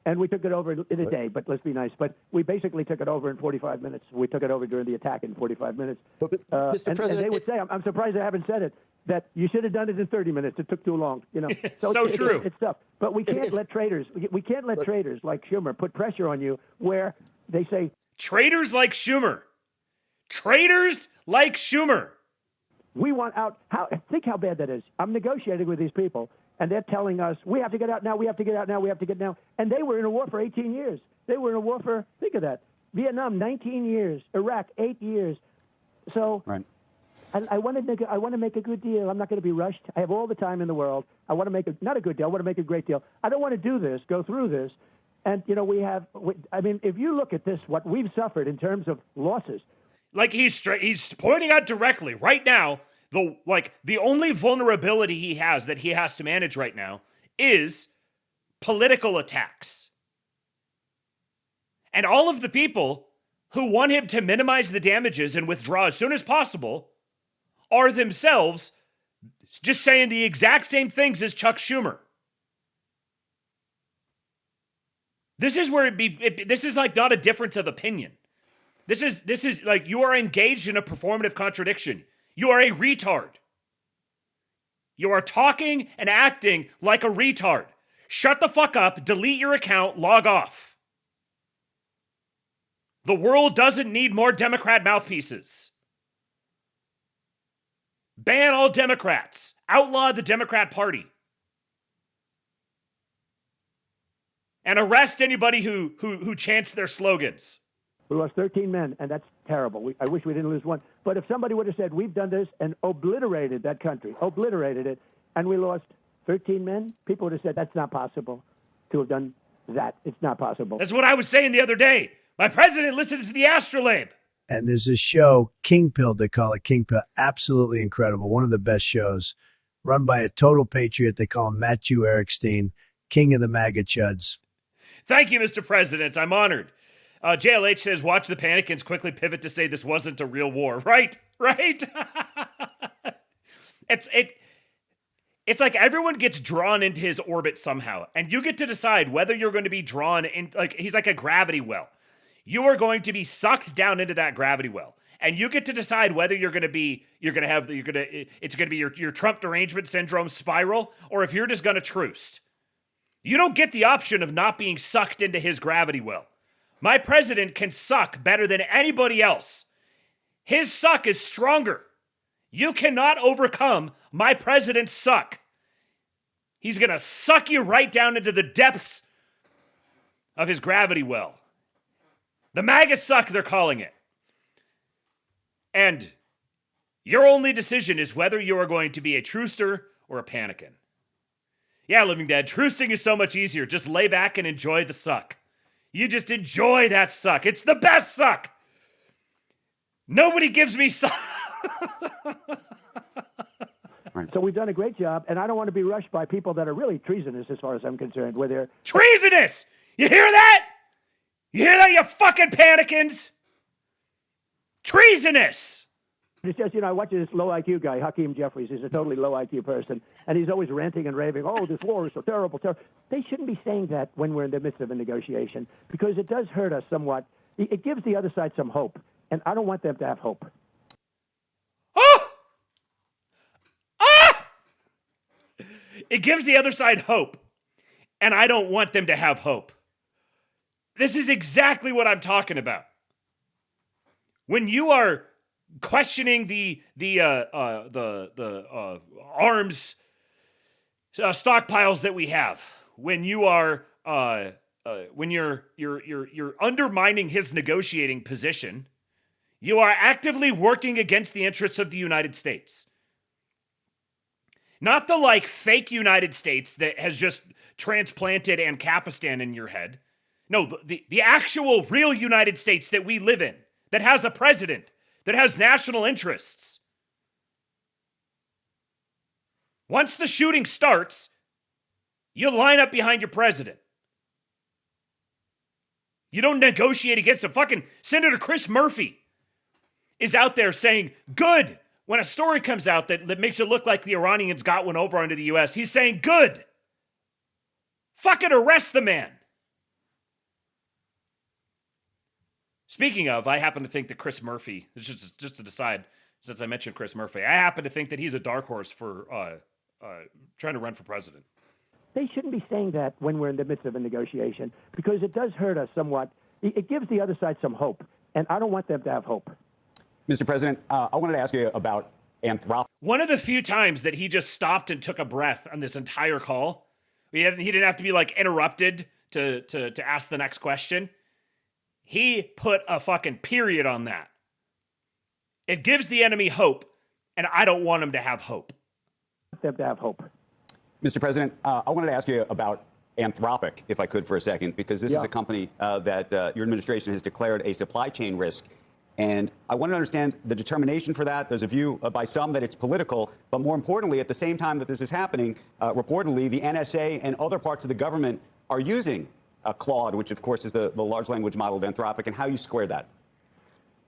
And we took it over in a day, but let's be nice. But we basically took it over in 45 minutes. We took it over during the attack in 45 minutes. Mr. President, and they would say, I'm surprised I haven't said it, that you should have done it in 30 minutes. It took too long. You know, so true. It's tough. But we can't let traitors. We can't let traitors like Schumer put pressure on you where they say traitors like Schumer. Traitors like Schumer. We want out. Think how bad that is. I'm negotiating with these people, and they're telling us, we have to get out now, we have to get out now, we have to get now. And they were in a war for 18 years. They were in a war for, think of that, Vietnam, 19 years, Iraq, 8 years. So right. I want to make a good deal. I'm not going to be rushed. I have all the time in the world. I want to make not a good deal. I want to make a great deal. I don't want to do this, go through this. And, you know, I mean, if you look at this, what we've suffered in terms of losses. Like he's pointing out directly right now, the only vulnerability he has that he has to manage right now is political attacks. And all of the people who want him to minimize the damages and withdraw as soon as possible are themselves just saying the exact same things as Chuck Schumer. This is where this is like not a difference of opinion. This is like you are engaged in a performative contradiction. You are a retard. You are talking and acting like a retard. Shut the fuck up, delete your account, log off. The world doesn't need more Democrat mouthpieces. Ban all Democrats. Outlaw the Democrat Party. And arrest anybody who chants their slogans. We lost 13 men, and that's terrible. I wish we didn't lose one. But if somebody would have said, we've done this and obliterated that country, obliterated it, and we lost 13 men, people would have said, that's not possible to have done that. It's not possible. That's what I was saying the other day. My president listens to the Astrolabe. And there's this show, King Pill, they call it King Pill. Absolutely incredible. One of the best shows. Run by a total patriot. They call him Matthew Erickstein, king of the MAGA chuds. Thank you, Mr. President. I'm honored. JLH says, watch the Panicans quickly pivot to say this wasn't a real war. Right? It's like everyone gets drawn into his orbit somehow, and you get to decide whether you're going to be drawn in. Like he's like a gravity well. You are going to be sucked down into that gravity well, and you get to decide whether it's going to be your Trump derangement syndrome spiral, or if you're just going to truce. You don't get the option of not being sucked into his gravity well. My president can suck better than anybody else. His suck is stronger. You cannot overcome my president's suck. He's going to suck you right down into the depths of his gravity well. The MAGA suck, they're calling it. And your only decision is whether you are going to be a truster or a panican. Yeah, Living Dead, trucing is so much easier. Just lay back and enjoy the suck. You just enjoy that suck. It's the best suck. Nobody gives me suck. So we've done a great job, and I don't want to be rushed by people that are really treasonous as far as I'm concerned. Where they're treasonous! You hear that? You hear that, you fucking panicans? Treasonous! It's just, I watch this low IQ guy, Hakeem Jeffries. He's a totally low IQ person, and he's always ranting and raving, oh, this war is so terrible, terrible. They shouldn't be saying that when we're in the midst of a negotiation, because it does hurt us somewhat. It gives the other side some hope, and I don't want them to have hope. It gives the other side hope, and I don't want them to have hope. This is exactly what I'm talking about. When you are questioning the arms stockpiles that we have, when you are when you're undermining his negotiating position, you are actively working against the interests of the United States. Not the fake United States that has just transplanted Ancapistan in your head. No, the actual real United States that we live in, that has a president, that has national interests. Once the shooting starts, you line up behind your president. You don't negotiate against him. Fucking Senator Chris Murphy is out there saying, good. When a story comes out that makes it look like the Iranians got one over onto the U.S., he's saying, good. Fucking arrest the man. Speaking of, I happen to think that Chris Murphy, just to decide, since I mentioned Chris Murphy, I happen to think that he's a dark horse for trying to run for president. They shouldn't be saying that when we're in the midst of a negotiation, because it does hurt us somewhat. It gives the other side some hope, and I don't want them to have hope. Mr. President, I wanted to ask you about Anthropic. One of the few times that he just stopped and took a breath on this entire call, he didn't have to be interrupted to ask the next question. He put a fucking period on that. It gives the enemy hope, and I don't want him to have hope. Them to have hope. Mr. President, I wanted to ask you about Anthropic, if I could, for a second, because this is a company that your administration has declared a supply chain risk. And I want to understand the determination for that. There's a view by some that it's political, but more importantly, at the same time that this is happening, reportedly, the NSA and other parts of the government are using Claude, which, of course, is the large language model of Anthropic, and how you square that.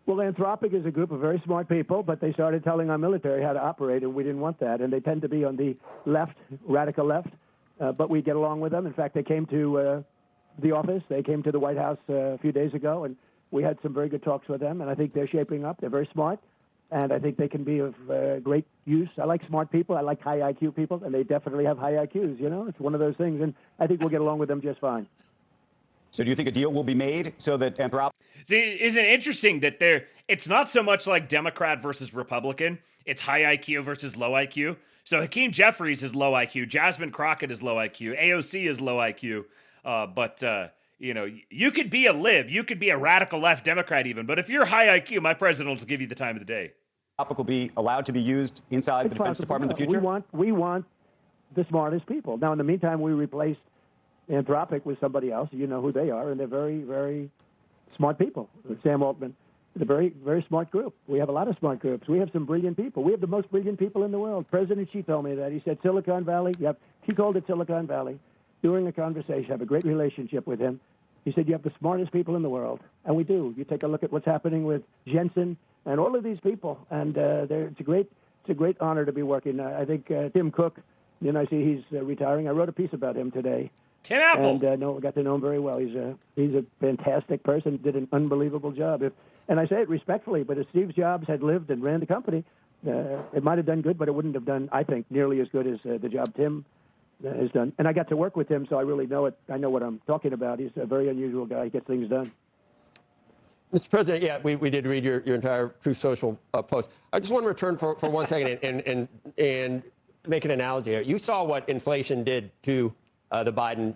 Well, Anthropic is a group of very smart people, but they started telling our military how to operate, and we didn't want that. And they tend to be on the left, radical left, but we get along with them. In fact, they came to the office. They came to the White House a few days ago, and We had some very good talks with them, and I think they're shaping up. They're very smart, and I think they can be of great use. I like smart people. I like high IQ people, and they definitely have high IQs. You know, it's one of those things, and I think we'll get along with them just fine. So do you think a deal will be made so that Anthropic... See, isn't it interesting that it's not so much like Democrat versus Republican. It's high IQ versus low IQ. So Hakeem Jeffries is low IQ. Jasmine Crockett is low IQ. AOC is low IQ. But you could be a lib. You could be a radical left Democrat even. But if you're high IQ, my president will give you the time of the day. will be allowed to be used inside the Defense Department in the future? We want the smartest people. Now, in the meantime, we replaced Anthropic with somebody else. You know who they are, and they're very, very smart people. Sam Altman, it's a very, very smart group. We have a lot of smart groups. We have some brilliant people. We have the most brilliant people in the world. President Xi told me that. He said Silicon Valley. He called it Silicon Valley. During a conversation, I have a great relationship with him. He said, you have the smartest people in the world. And we do. You take a look at what's happening with Jensen and all of these people. And it's a great honor to be working. I think Tim Cook, I see he's retiring. I wrote a piece about him today. Tim Apple. And I got to know him very well. He's a fantastic person. Did an unbelievable job. And I say it respectfully, but if Steve Jobs had lived and ran the company, it might have done good, but it wouldn't have done, I think, nearly as good as the job Tim has done. And I got to work with him, so I really know it. I know what I'm talking about. He's a very unusual guy. He gets things done. Mr. President, we did read your entire Truth Social post. I just want to return for 1 second and make an analogy here. You saw what inflation did to the Biden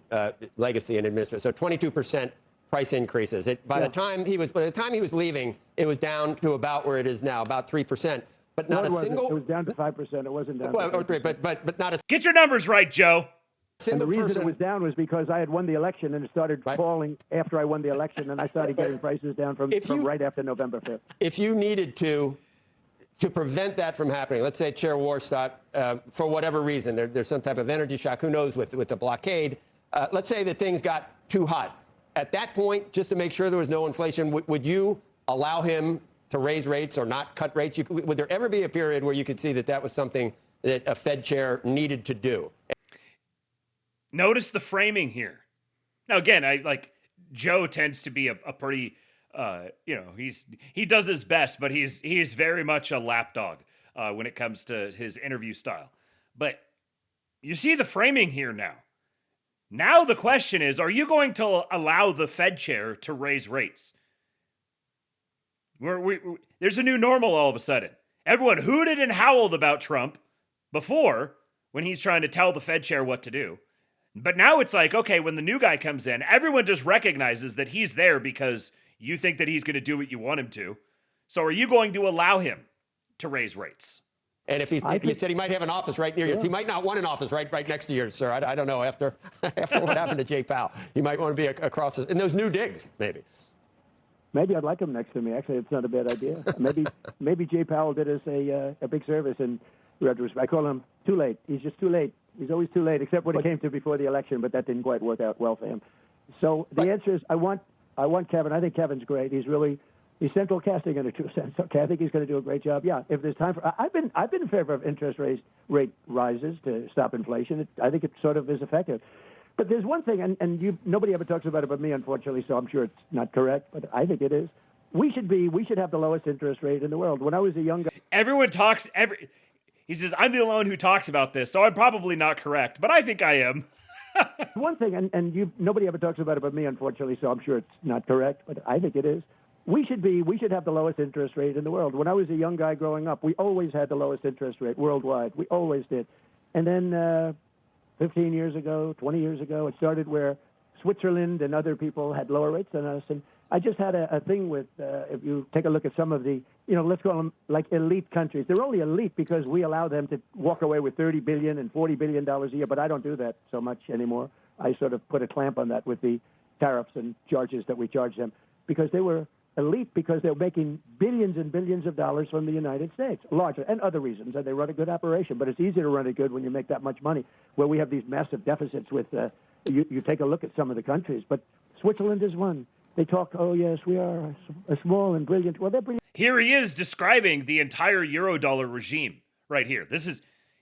legacy and administration. So 22% price increases. By the time he was leaving, it was down to about where it is now, about 3%. But not a single. It was down to 5%. It wasn't down. Well, to 5%. but not a. Get your numbers right, Joe. And the reason it was down was because I had won the election and it started falling after I won the election, and I started getting prices down from right after November 5th. If you needed to prevent that from happening, let's say Chair Warstock, for whatever reason, there's some type of energy shock, who knows, with the blockade, let's say that things got too hot. At that point, just to make sure there was no inflation, would you allow him to raise rates or not cut rates? Would there ever be a period where you could see that was something that a Fed chair needed to do? Notice the framing here. Now, again, Joe tends to be a pretty, he does his best, but he's very much a lapdog when it comes to his interview style. But you see the framing here now. Now the question is, are you going to allow the Fed chair to raise rates? There's a new normal all of a sudden. Everyone hooted and howled about Trump before when he's trying to tell the Fed chair what to do. But now it's like, okay, when the new guy comes in, everyone just recognizes that he's there because you think that he's going to do what you want him to. So are you going to allow him to raise rates? And if you said he might have an office right near you, he might not want an office right next to yours, sir. I don't know. After what happened to Jay Powell, he might want to be across in those new digs, maybe. Maybe I'd like him next to me. Actually, it's not a bad idea. Maybe Jay Powell did us a big service, and I call him too late. He's just too late. He's always too late, except when it came to before the election, but that didn't quite work out well for him. So the answer is, I want Kevin. I think Kevin's great. He's central casting in a true sense. Okay, I think he's going to do a great job. Yeah, if there's time for, I've been in favor of interest rate rises to stop inflation. I think it sort of is effective. But there's one thing, and nobody ever talks about it but me, unfortunately. So I'm sure it's not correct, but I think it is. We should have the lowest interest rate in the world. When I was a young guy, everyone talks. He says, I'm the only one who talks about this, so I'm probably not correct, but I think I am. One thing, and nobody ever talks about it but me, unfortunately, so I'm sure it's not correct, but I think it is. We should have the lowest interest rate in the world. When I was a young guy growing up, we always had the lowest interest rate worldwide. We always did. And then 15 years ago, 20 years ago, it started where Switzerland and other people had lower rates than us. And I just had a thing with, if you take a look at some of the, let's call them like elite countries. They're only elite because we allow them to walk away with $30 billion and $40 billion a year, but I don't do that so much anymore. I sort of put a clamp on that with the tariffs and charges that we charge them, because they were elite because they were making billions and billions of dollars from the United States, larger, and other reasons, and they run a good operation. But it's easier to run it good when you make that much money, where we have these massive deficits with, you take a look at some of the countries, but Switzerland is one. They talk, oh, yes, we are a small and brilliant. Well, they're brilliant. Here he is describing the entire Eurodollar regime right here.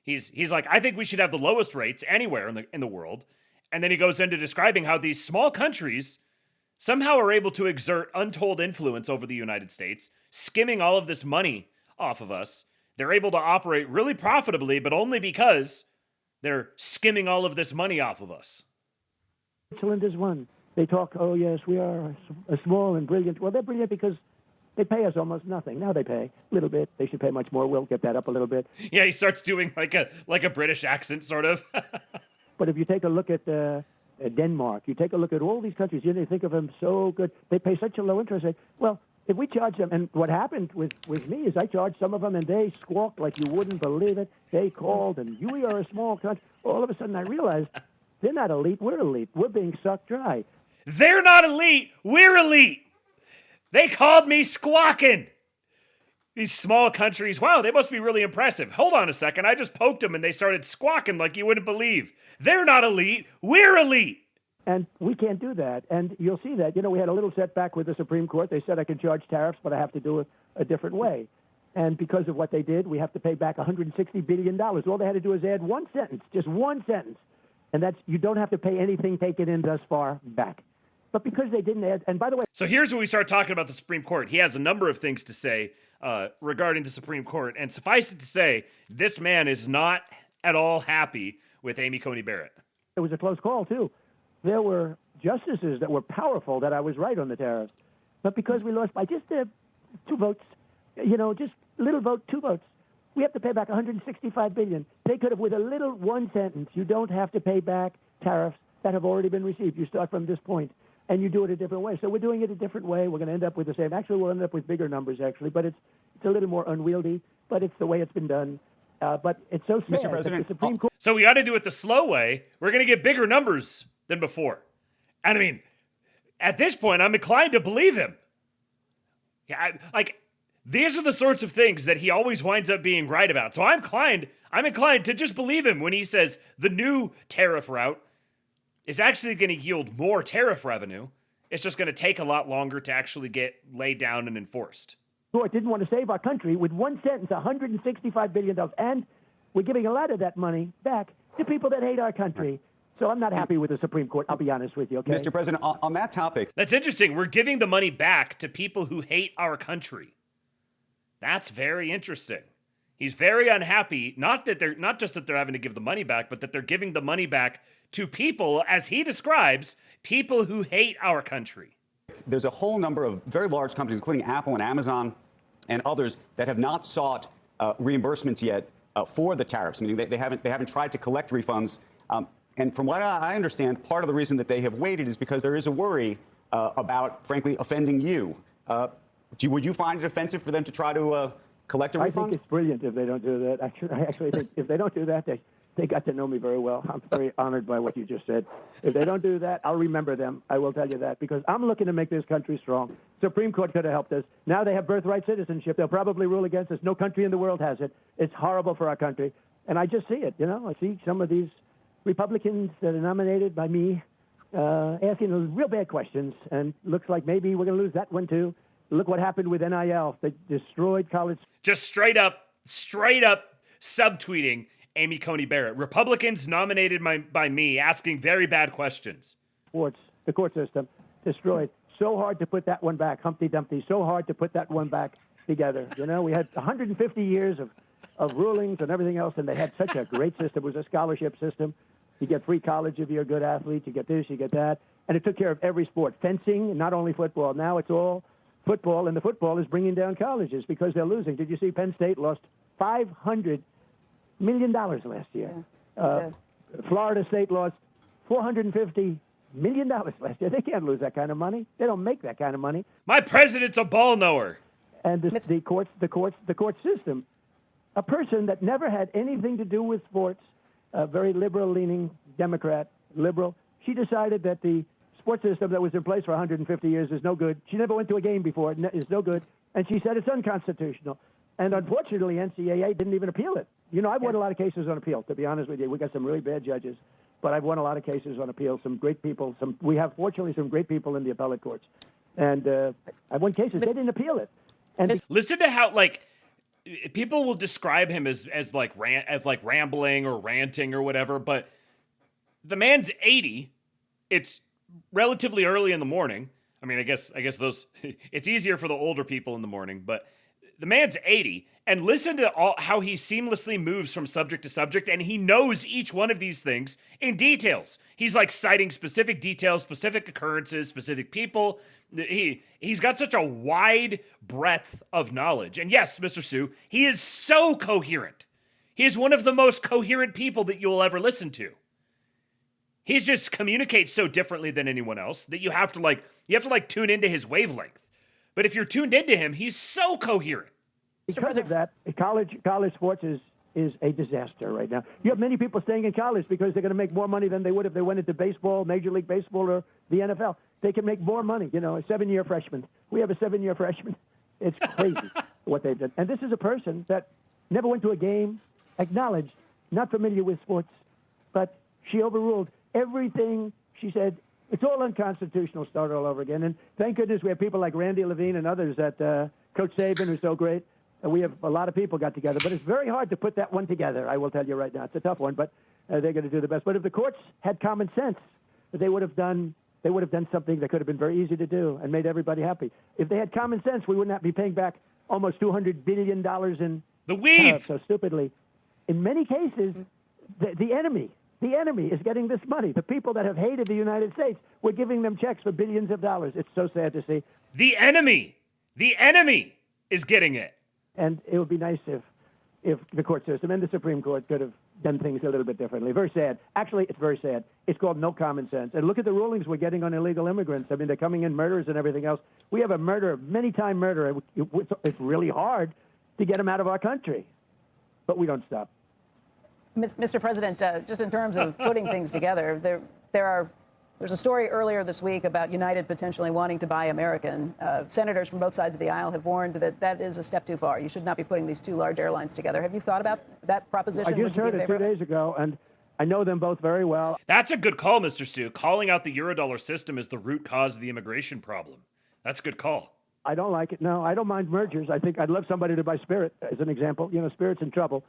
He's like, I think we should have the lowest rates anywhere in the world. And then he goes into describing how these small countries somehow are able to exert untold influence over the United States, skimming all of this money off of us. They're able to operate really profitably, but only because they're skimming all of this money off of us. Switzerland is one. They talk, oh, yes, we are a small and brilliant. Well, they're brilliant because they pay us almost nothing. Now they pay a little bit. They should pay much more. We'll get that up a little bit. Yeah, he starts doing like a British accent, sort of. But if you take a look at Denmark, you take a look at all these countries, you think of them so good. They pay such a low interest rate. Well, if we charge them, and what happened with me is I charged some of them, and they squawked like you wouldn't believe it. They called, and we are a small country. All of a sudden, I realized they're not elite. We're elite. We're being sucked dry. They're not elite. We're elite. They called me squawking. These small countries, wow, they must be really impressive. Hold on a second. I just poked them, and they started squawking like you wouldn't believe. They're not elite. We're elite. And we can't do that. And you'll see that. We had a little setback with the Supreme Court. They said I can charge tariffs, but I have to do it a different way. And because of what they did, we have to pay back $160 billion. All they had to do is add one sentence, just one sentence. And that's, you don't have to pay anything taken in thus far back. But because they didn't add, and by the way. So here's when we start talking about the Supreme Court. He has a number of things to say regarding the Supreme Court. And suffice it to say, this man is not at all happy with Amy Coney Barrett. It was a close call, too. There were justices that were powerful that I was right on the tariffs. But because we lost by just 2 votes, just little vote, 2 votes, we have to pay back $165 billion. They could have, with a little one sentence, you don't have to pay back tariffs that have already been received. You start from this point, and you do it a different way. So we're doing it a different way. We're going to end up with the same. Actually, we'll end up with bigger numbers, actually, but it's a little more unwieldy, but it's the way it's been done. But it's so sad. Mr. President, the Supreme Court. So we got to do it the slow way. We're going to get bigger numbers than before. And I mean, at this point, I'm inclined to believe him. Yeah, these are the sorts of things that he always winds up being right about. So I'm inclined to just believe him when he says the new tariff route is actually going to yield more tariff revenue. It's just going to take a lot longer to actually get laid down and enforced. Court didn't want to save our country with one sentence, $165 billion. And we're giving a lot of that money back to people that hate our country. So I'm not happy with the Supreme Court. I'll be honest with you, okay? Mr. President, on that topic. That's interesting. We're giving the money back to people who hate our country. That's very interesting. He's very unhappy, not just that they're having to give the money back, but that they're giving the money back to people, as he describes, people who hate our country. There's a whole number of very large companies, including Apple and Amazon and others, that have not sought reimbursements yet for the tariffs, meaning they haven't tried to collect refunds. And from what I understand, part of the reason that they have waited is because there is a worry about, frankly, offending you. Would you find it offensive for them to try to collect a refund? I think it's brilliant if they don't do that. I actually think if they don't do that, they got to know me very well. I'm very honored by what you just said. If they don't do that, I'll remember them. I will tell you that, because I'm looking to make this country strong. Supreme Court could have helped us. Now they have birthright citizenship. They'll probably rule against us. No country in the world has it. It's horrible for our country. And I just see it, I see some of these Republicans that are nominated by me asking real bad questions, and looks like maybe we're going to lose that one too. Look what happened with NIL. They destroyed college. Just straight up subtweeting Amy Coney Barrett. Republicans nominated by me asking very bad questions. Sports, the court system, destroyed. So hard to put that one back, Humpty Dumpty. So hard to put that one back together. We had 150 years of rulings and everything else, and they had such a great system. It was a scholarship system. You get free college if you're a good athlete. You get this, you get that. And it took care of every sport. Fencing, not only football. Now it's all football, and the football is bringing down colleges because they're losing. Did you see Penn State lost $500 million last year? Yeah. Florida State lost $450 million last year. They can't lose that kind of money. They don't make that kind of money. My president's a ball knower. And the court system, a person that never had anything to do with sports, a very liberal-leaning Democrat, liberal, she decided that the sports system that was in place for 150 years is no good. She never went to a game before. It's no good. And she said it's unconstitutional. And unfortunately, NCAA didn't even appeal it. I've won a lot of cases on appeal, to be honest with you. We got some really bad judges, but I've won a lot of cases on appeal. Some great people. We have, fortunately, some great people in the appellate courts. And I won cases. They didn't appeal it. And listen to how, people will describe him as rambling or ranting or whatever, but the man's 80. It's relatively early in the morning. I mean, I guess those, it's easier for the older people in the morning, but the man's 80, and listen to how he seamlessly moves from subject to subject, and he knows each one of these things in details. He's like citing specific details, specific occurrences, specific people. He's got such a wide breadth of knowledge. And yes, Mr. Sue, he is so coherent. He is one of the most coherent people that you will ever listen to. He just communicates so differently than anyone else that you have to tune into his wavelength. But if you're tuned into him, he's so coherent. Because of that, college sports is a disaster right now. You have many people staying in college because they're going to make more money than they would if they went into baseball, Major League Baseball, or the NFL. They can make more money. You know, a 7-year freshman. We have a 7-year freshman. It's crazy what they've done. And this is a person that never went to a game, acknowledged, not familiar with sports, but she overruled everything. She said, it's all unconstitutional, start all over again. And thank goodness we have people like Randy Levine and others that Coach Saban, who's so great. And we have a lot of people got together. But it's very hard to put that one together, I will tell you right now. It's a tough one, but they're going to do the best. But if the courts had common sense, they would have done something that could have been very easy to do and made everybody happy. If they had common sense, we would not be paying back almost $200 billion in the weave. So stupidly. In many cases, the enemy is getting this money. The people that have hated the United States, we're giving them checks for billions of dollars. It's so sad to see. The enemy is getting it. And it would be nice if the court system and the Supreme Court could have done things a little bit differently. Very sad. Actually, it's very sad. It's called no common sense. And look at the rulings we're getting on illegal immigrants. I mean, they're coming in murderers and everything else. We have a many-time murderer. It's really hard to get him out of our country. But we don't stop. Mr. President, just in terms of putting things together, there's a story earlier this week about United potentially wanting to buy American. Senators from both sides of the aisle have warned that is a step too far. You should not be putting these two large airlines together. Have you thought about that proposition? I just heard it 2 days ago, and I know them both very well. That's a good call, Mr. Sue. Calling out the Eurodollar system as the root cause of the immigration problem. That's a good call. I don't like it. No, I don't mind mergers. I think I'd love somebody to buy Spirit, as an example. You know, Spirit's in trouble.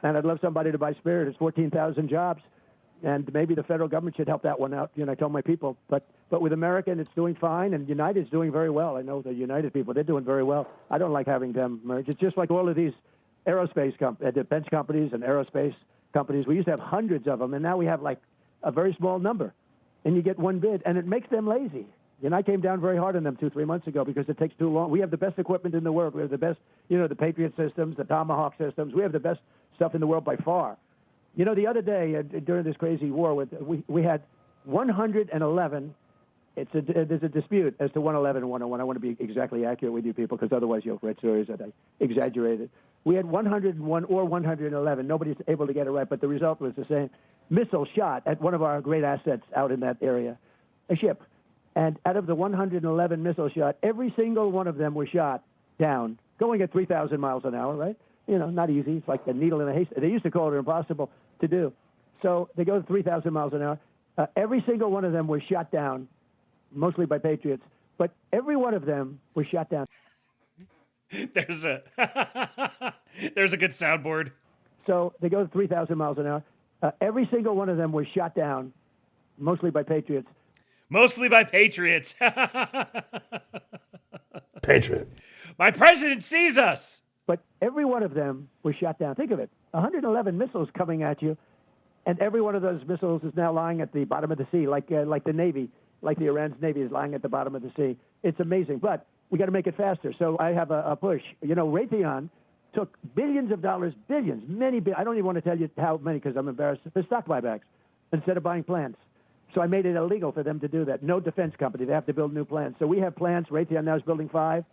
And I'd love somebody to buy Spirit. It's 14,000 jobs. And maybe the federal government should help that one out. You know, I told my people. But with American, it's doing fine. And United's doing very well. I know the United people, they're doing very well. I don't like having them merge. It's just like all of these aerospace defense companies and aerospace companies. We used to have hundreds of them, and now we have like a very small number. And you get one bid, and it makes them lazy. And I came down very hard on them 2-3 months ago because it takes too long. We have the best equipment in the world. We have the best, the Patriot systems, the Tomahawk systems. We have the best stuff in the world by far. You know, the other day during this crazy war, we had 111. There's a dispute as to 111 and 101. I want to be exactly accurate with you people because otherwise you'll read stories that I exaggerated. We had 101 or 111. Nobody's able to get it right, but the result was the same. Missile shot at one of our great assets out in that area, a ship. And out of the 111 missile shot, every single one of them was shot down, going at 3,000 miles an hour, right? You know, not easy. It's like a needle in a haystack. They used to call it impossible to do. So they go to 3,000 miles an hour. Every single one of them was shot down, mostly by Patriots, but every one of them was shot down. There's a good soundboard. So they go to 3,000 miles an hour. Every single one of them was shot down, mostly by Patriots. Mostly by Patriots. Patriot. My president sees us. But every one of them was shot down. Think of it. 111 missiles coming at you, and every one of those missiles is now lying at the bottom of the sea, like the Navy, like the Iran's Navy is lying at the bottom of the sea. It's amazing. But we got to make it faster. So I have a push. You know, Raytheon took billions of dollars, billions, I don't even want to tell you how many because I'm embarrassed, for stock buybacks instead of buying plants. So I made it illegal for them to do that. No defense company. They have to build new plants. So we have plants. Raytheon now is building 5.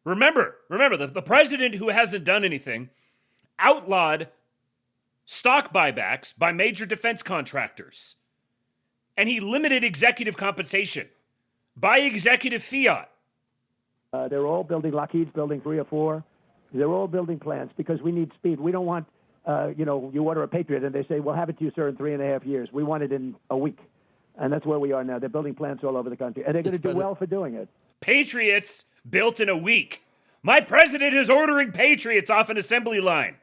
Remember, the president who hasn't done anything outlawed stock buybacks by major defense contractors. And he limited executive compensation by executive fiat. They're all building, Lockheed's building 3 or 4. They're all building plants because we need speed. We don't want, you order a Patriot and they say, we'll have it to you, sir, in 3.5 years. We want it in a week. And that's where we are now. They're building plants all over the country. And they're going to do well for doing it. Patriots built in a week. My president is ordering Patriots off an assembly line.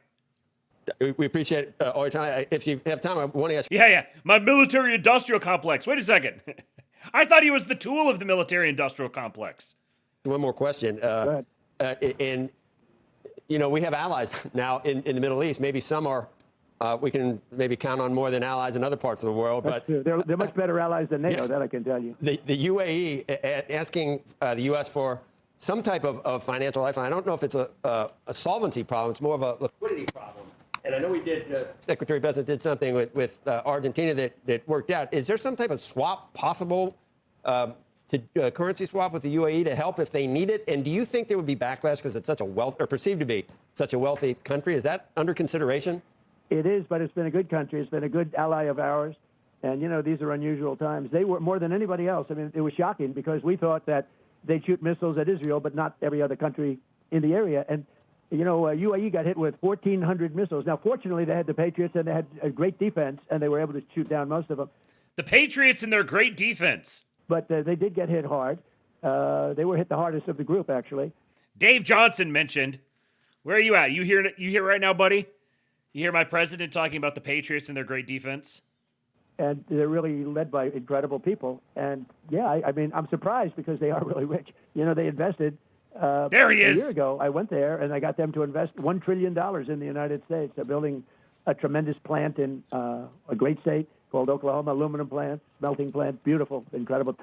We appreciate all your time. If you have time, I want to ask. Yeah. My military-industrial complex. Wait a second. I thought he was the tool of the military-industrial complex. One more question. And, you know, we have allies now in the Middle East. Maybe some are, we can maybe count on more than allies in other parts of the world. But they're much better allies than NATO, that I can tell you. The UAE asking the U.S. for some type of financial lifeline. I don't know if it's a solvency problem. It's more of a liquidity problem. And I know we did, Secretary Bessent did something with Argentina that worked out. Is there some type of swap possible, currency swap with the UAE to help if they need it? And do you think there would be backlash because it's such a or perceived to be such a wealthy country? Is that under consideration? It is, but it's been a good country. It's been a good ally of ours. And, you know, these are unusual times. They were more than anybody else. I mean, it was shocking because we thought that they'd shoot missiles at Israel, but not every other country in the area. And, you know, UAE got hit with 1,400 missiles. Now, fortunately, they had the Patriots, and they had a great defense, and they were able to shoot down most of them. The Patriots and their great defense. But they did get hit hard. They were hit the hardest of the group, actually. Dave Johnson mentioned, where are you at? You here right now, buddy? You hear my president talking about the Patriots and their great defense? And they're really led by incredible people. And, yeah, I mean, I'm surprised because they are really rich. You know, they invested. There he is. A year ago, I went there, and I got them to invest $1 trillion in the United States. They're building a tremendous plant in a great state called Oklahoma, aluminum plant, smelting plant, beautiful, incredible,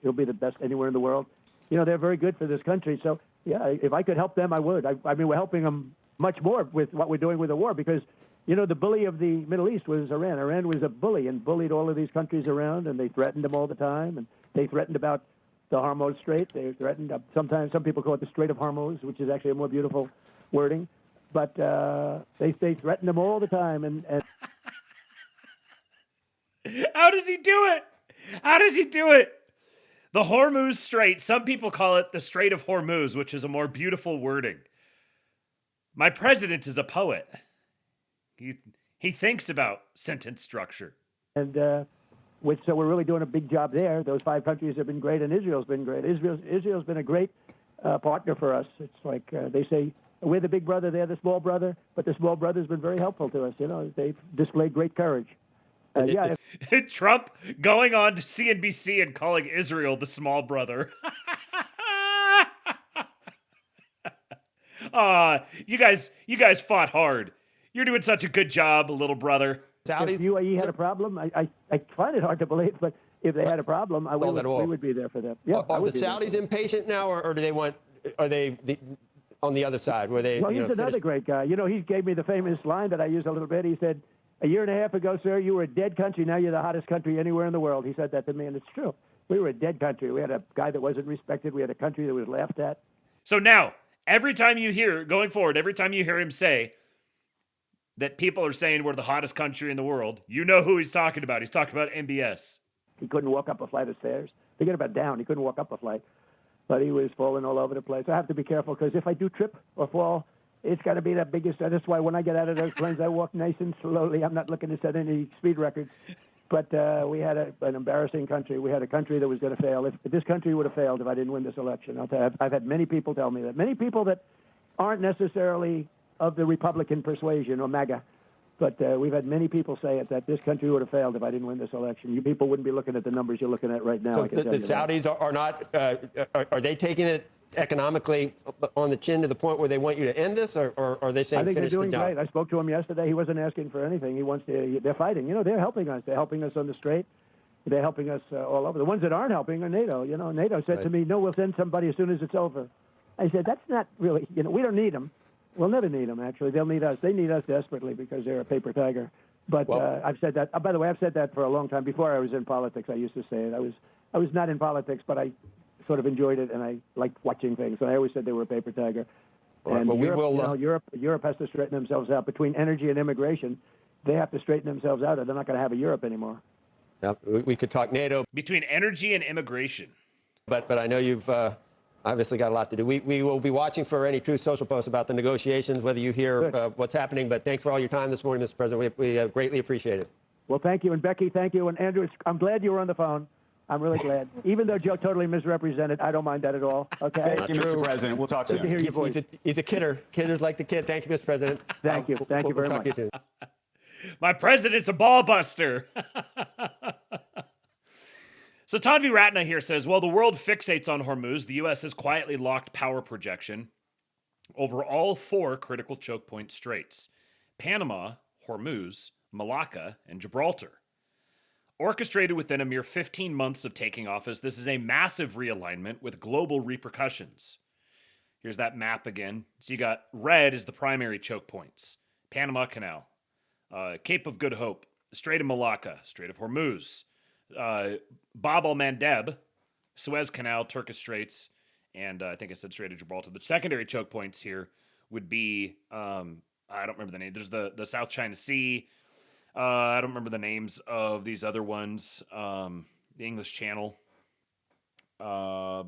it'll be the best anywhere in the world. You know, they're very good for this country. So, yeah, if I could help them, I would. I mean, we're helping them much more with what we're doing with the war because, you know, the bully of the Middle East was Iran. Iran was a bully and bullied all of these countries around, and they threatened them all the time. And they threatened about the Hormuz Strait. They threatened, sometimes some people call it the Strait of Hormuz, which is actually a more beautiful wording. But they threatened them all the time. And how does he do it? How does he do it? The Hormuz Strait. Some people call it the Strait of Hormuz, which is a more beautiful wording. My president is a poet. He thinks about sentence structure. And so we're really doing a big job there. Those 5 countries have been great, and Israel's been great. Israel's been a great partner for us. It's like they say, we're the big brother, they're the small brother, but the small brother's been very helpful to us. You know, they've displayed great courage. Trump going on to CNBC and calling Israel the small brother. You guys fought hard. You're doing such a good job, little brother. Saudis, if UAE had a problem, I find it hard to believe, but if they had a problem, we would be there for them. Yeah, are the Saudis impatient now, or do they are they on the other side? Where they? Well, he's another great guy. You know, he gave me the famous line that I use a little bit. He said, "A year and a half ago, sir, you were a dead country. Now you're the hottest country anywhere in the world." He said that to me, and it's true. We were a dead country. We had a guy that wasn't respected. We had a country that was laughed at. So now, every time you hear him say that people are saying we're the hottest country in the world, you know who he's talking about. He's talking about MBS. He couldn't walk up a flight of stairs. Forget about down. He couldn't walk up a flight. But he was falling all over the place. I have to be careful because if I do trip or fall, it's got to be the biggest. That's why when I get out of those planes, I walk nice and slowly. I'm not looking to set any speed records. But we had an embarrassing country. We had a country that was going to fail. If this country would have failed if I didn't win this election, I'll tell you, I've had many people tell me that. Many people that aren't necessarily of the Republican persuasion or MAGA. But we've had many people say it, that this country would have failed if I didn't win this election. You people wouldn't be looking at the numbers you're looking at right now. So the Saudis are not, are they taking it economically on the chin to the point where they want you to end this, or are they saying finish the job? I think they're doing great. I spoke to him yesterday. He wasn't asking for anything. He wants to, they're fighting. You know, they're helping us. They're helping us on the Strait. They're helping us all over. The ones that aren't helping are NATO. You know, NATO said to me, no, we'll send somebody as soon as it's over. I said, that's not really, you know, we don't need them. We'll never need them, actually. They'll need us. They need us desperately because they're a paper tiger. But I've said that. By the way, I've said that for a long time. Before I was in politics, I used to say it. I was not in politics, but I sort of enjoyed it, and I liked watching things. So I always said they were a paper tiger. And Europe has to straighten themselves out. Between energy and immigration, they have to straighten themselves out, or they're not going to have a Europe anymore. Yeah, we could talk NATO. Between energy and immigration. But I know you've obviously got a lot to do. We will be watching for any Truth Social posts about the negotiations, whether you hear what's happening. But thanks for all your time this morning, Mr. President. We greatly appreciate it. Well, thank you. And Becky, thank you. And Andrew, I'm glad you were on the phone. I'm really glad. Even though Joe totally misrepresented, I don't mind that at all. Okay. Thank you, Mr. President. We'll talk soon. Good to hear your voice. He's a kidder. Kidders like the kid. Thank you, Mr. President. Thank you. Thank you very much. You My president's a ball buster. So So Tanvi Ratna here says, while the world fixates on Hormuz, the U.S. has quietly locked power projection over all 4 critical choke point straits: Panama, Hormuz, Malacca, and Gibraltar. Orchestrated within a mere 15 months of taking office, this is a massive realignment with global repercussions. Here's that map again. So you got red is the primary choke points: Panama Canal, Cape of Good Hope, Strait of Malacca, Strait of Hormuz, Bab el-Mandeb, Suez Canal, Turkish Straits, and I think I said Strait of Gibraltar. The secondary choke points here would be, I don't remember the name. There's the South China Sea. I don't remember the names of these other ones. The English Channel. Yeah,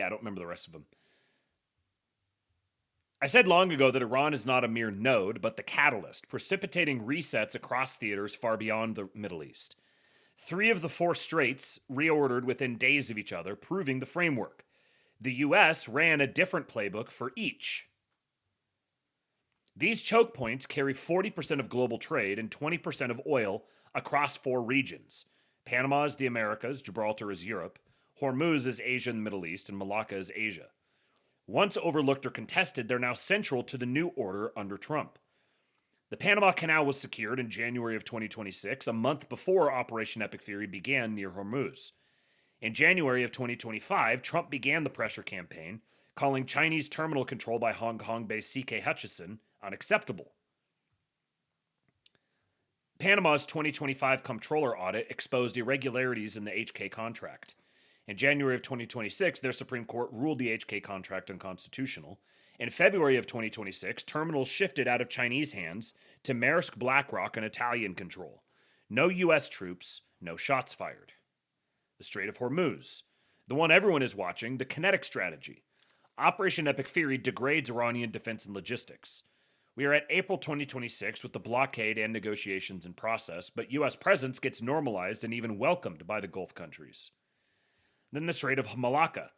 I don't remember the rest of them. I said long ago that Iran is not a mere node, but the catalyst, precipitating resets across theaters far beyond the Middle East. 3 of the 4 straits reordered within days of each other, proving the framework. The U.S. ran a different playbook for each. These choke points carry 40% of global trade and 20% of oil across 4 regions. Panama is the Americas, Gibraltar is Europe, Hormuz is Asia and the Middle East, and Malacca is Asia. Once overlooked or contested, they're now central to the new order under Trump. The Panama Canal was secured in January of 2026, a month before Operation Epic Fury began near Hormuz. In January of 2025, Trump began the pressure campaign, calling Chinese terminal control by Hong Kong-based C.K. Hutchison unacceptable. Panama's 2025 comptroller audit exposed irregularities in the HK contract. In January of 2026, their Supreme Court ruled the HK contract unconstitutional. In February of 2026, terminals shifted out of Chinese hands to Maersk, BlackRock, and Italian control. No U.S. troops, no shots fired. The Strait of Hormuz, the one everyone is watching, the kinetic strategy. Operation Epic Fury degrades Iranian defense and logistics. We are at April 2026 with the blockade and negotiations in process, but U.S. presence gets normalized and even welcomed by the Gulf countries. Then the Strait of Malacca.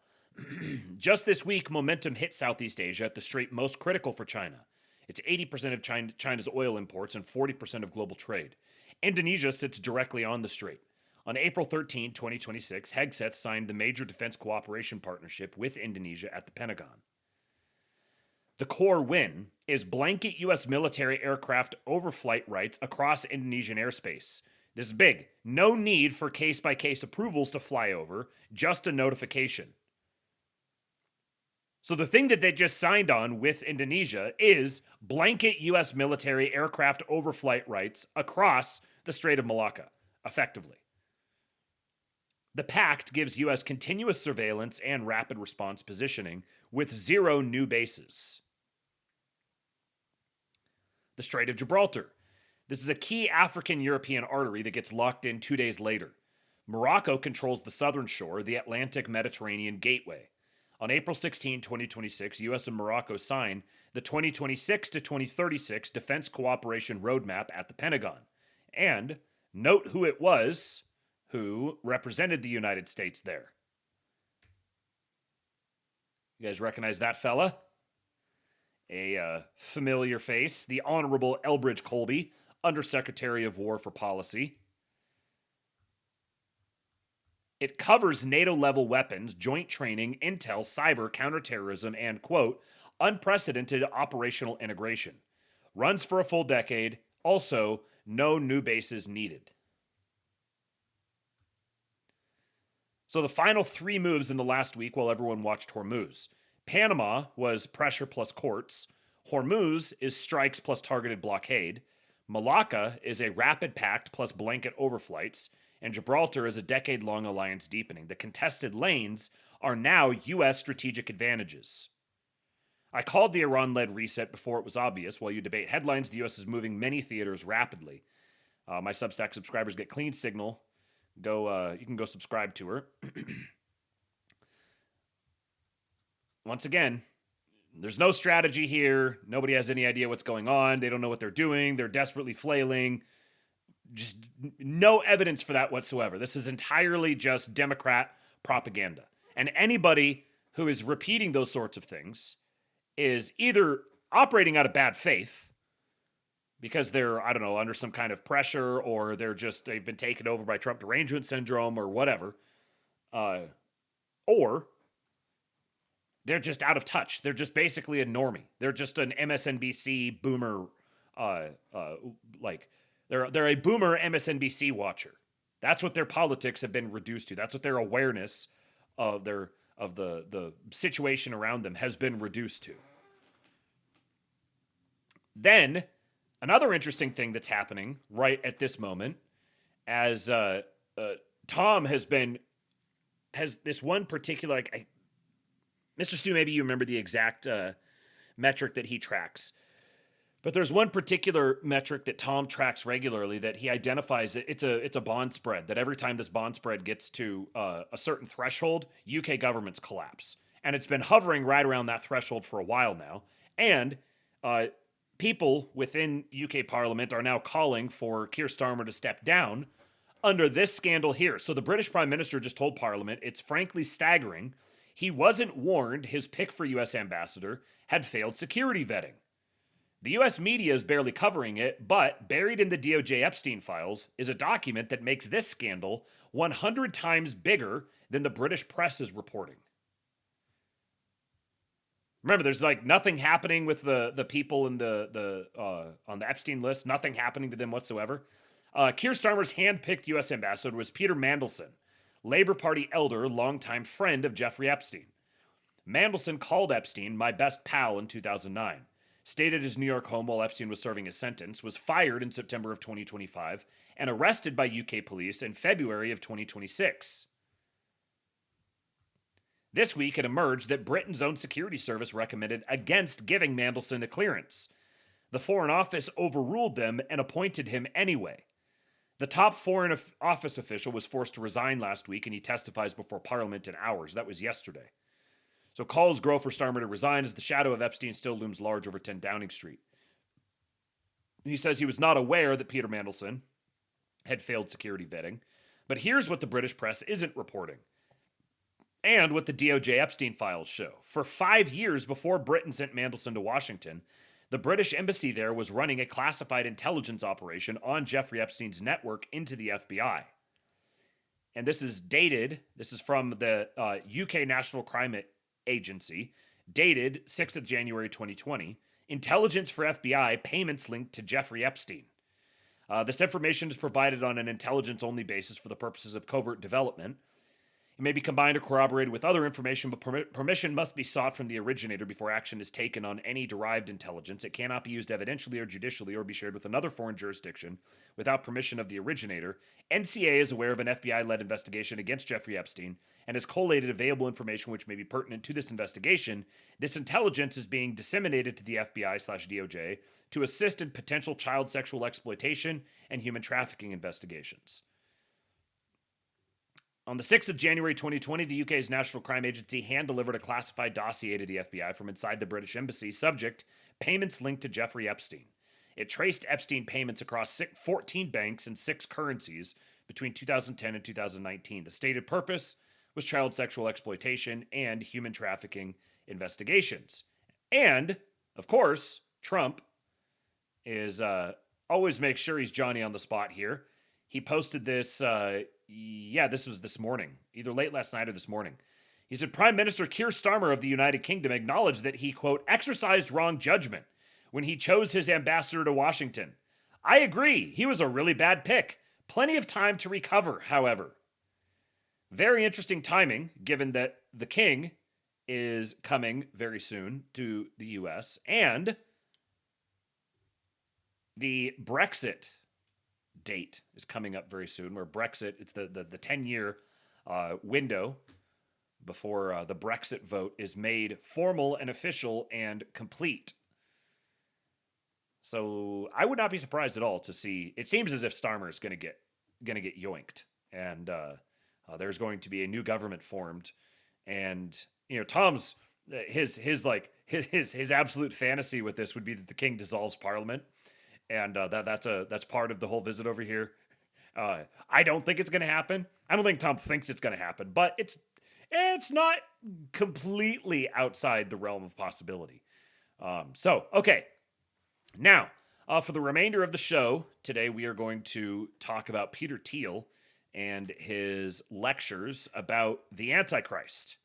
Just this week, momentum hit Southeast Asia at the strait most critical for China. It's 80% of China's oil imports and 40% of global trade. Indonesia sits directly on the strait. On April 13, 2026, Hegseth signed the major defense cooperation partnership with Indonesia at the Pentagon. The core win is blanket U.S. military aircraft overflight rights across Indonesian airspace. This is big. No need for case-by-case approvals to fly over, just a notification. So the thing that they just signed on with Indonesia is blanket U.S. military aircraft overflight rights across the Strait of Malacca, effectively. The pact gives U.S. continuous surveillance and rapid response positioning with 0 new bases. The Strait of Gibraltar. This is a key African-European artery that gets locked in 2 days later. Morocco controls the southern shore, the Atlantic-Mediterranean gateway. On April 16, 2026, U.S. and Morocco signed the 2026 to 2036 Defense Cooperation Roadmap at the Pentagon. And note who it was who represented the United States there. You guys recognize that fella? A familiar face, the Honorable Elbridge Colby, Undersecretary of War for Policy. It covers NATO-level weapons, joint training, intel, cyber, counterterrorism, and, quote, unprecedented operational integration. Runs for a full decade. Also, no new bases needed. So the final 3 moves in the last week while everyone watched Hormuz. Panama was pressure plus courts. Hormuz is strikes plus targeted blockade. Malacca is a rapid pact plus blanket overflights. And Gibraltar is a decade-long alliance deepening. The contested lanes are now U.S. strategic advantages. I called the Iran-led reset before it was obvious. While you debate headlines, the U.S. is moving many theaters rapidly. My Substack subscribers get clean signal. You can go subscribe to her. Once again, there's no strategy here. Nobody has any idea what's going on. They don't know what they're doing. They're desperately flailing. Just no evidence for that whatsoever. This is entirely just Democrat propaganda. And anybody who is repeating those sorts of things is either operating out of bad faith because they're, I don't know, under some kind of pressure, or they've been taken over by Trump derangement syndrome or whatever. or they're just out of touch. They're just basically a normie. They're just an MSNBC boomer, like they're a boomer MSNBC watcher. That's what their politics have been reduced to. That's what their awareness of the situation around them has been reduced to. Then, another interesting thing that's happening right at this moment, as Tom has this one particular, Mr. Stu, maybe you remember the exact metric that he tracks. But there's one particular metric that Tom tracks regularly that he identifies. It's a bond spread, that every time this bond spread gets to a certain threshold, UK governments collapse. And it's been hovering right around that threshold for a while now. And people within UK Parliament are now calling for Keir Starmer to step down under this scandal here. So the British Prime Minister just told Parliament it's frankly staggering. He wasn't warned his pick for US ambassador had failed security vetting. The US media is barely covering it, but buried in the DOJ Epstein files is a document that makes this scandal 100 times bigger than the British press is reporting. Remember, there's like nothing happening with the people in the on the Epstein list, nothing happening to them whatsoever. Keir Starmer's hand-picked U.S. ambassador was Peter Mandelson, Labour Party elder, longtime friend of Jeffrey Epstein. Mandelson called Epstein my best pal in 2009, stayed at his New York home while Epstein was serving his sentence, was fired in September of 2025, and arrested by UK police in February of 2026. This week, it emerged that Britain's own security service recommended against giving Mandelson a clearance. The Foreign Office overruled them and appointed him anyway. The top Foreign Office official was forced to resign last week, and he testifies before Parliament in hours. That was yesterday. So calls grow for Starmer to resign as the shadow of Epstein still looms large over 10 Downing Street. He says he was not aware that Peter Mandelson had failed security vetting. But here's what the British press isn't reporting, and what the DOJ Epstein files show. For 5 years before Britain sent Mandelson to Washington, the British embassy there was running a classified intelligence operation on Jeffrey Epstein's network into the FBI. And this is dated, this is from the UK National Crime Agency, dated 6th of January 2020, intelligence for FBI, payments linked to Jeffrey Epstein. This information is provided on an intelligence-only basis for the purposes of covert development. It may be combined or corroborated with other information, but permission must be sought from the originator before action is taken on any derived intelligence. It cannot be used evidentially or judicially or be shared with another foreign jurisdiction without permission of the originator. NCA is aware of an FBI-led investigation against Jeffrey Epstein and has collated available information which may be pertinent to this investigation. This intelligence is being disseminated to the FBI/DOJ to assist in potential child sexual exploitation and human trafficking investigations. On the 6th of January 2020, the UK's National Crime Agency hand-delivered a classified dossier to the FBI from inside the British Embassy, subject, payments linked to Jeffrey Epstein. It traced Epstein payments across 14 banks and 6 currencies between 2010 and 2019. The stated purpose was child sexual exploitation and human trafficking investigations. And, of course, Trump is always makes sure he's Johnny on the spot here. He posted this, this was this morning, either late last night or this morning. He said, Prime Minister Keir Starmer of the United Kingdom acknowledged that he, quote, exercised wrong judgment when he chose his ambassador to Washington. I agree, he was a really bad pick. Plenty of time to recover, however. Very interesting timing, given that the king is coming very soon to the U.S., and the Brexit date is coming up very soon, where Brexit, it's the 10-year window before the Brexit vote is made formal and official and complete. So I would not be surprised at all to see, it seems as if Starmer is going to get yoinked, and there's going to be a new government formed. And Tom's his absolute fantasy with this would be that the king dissolves parliament. And that's part of the whole visit over here. I don't think it's going to happen. I don't think Tom thinks it's going to happen, but it's not completely outside the realm of possibility. Okay. Now, for the remainder of the show today, we are going to talk about Peter Thiel and his lectures about the Antichrist.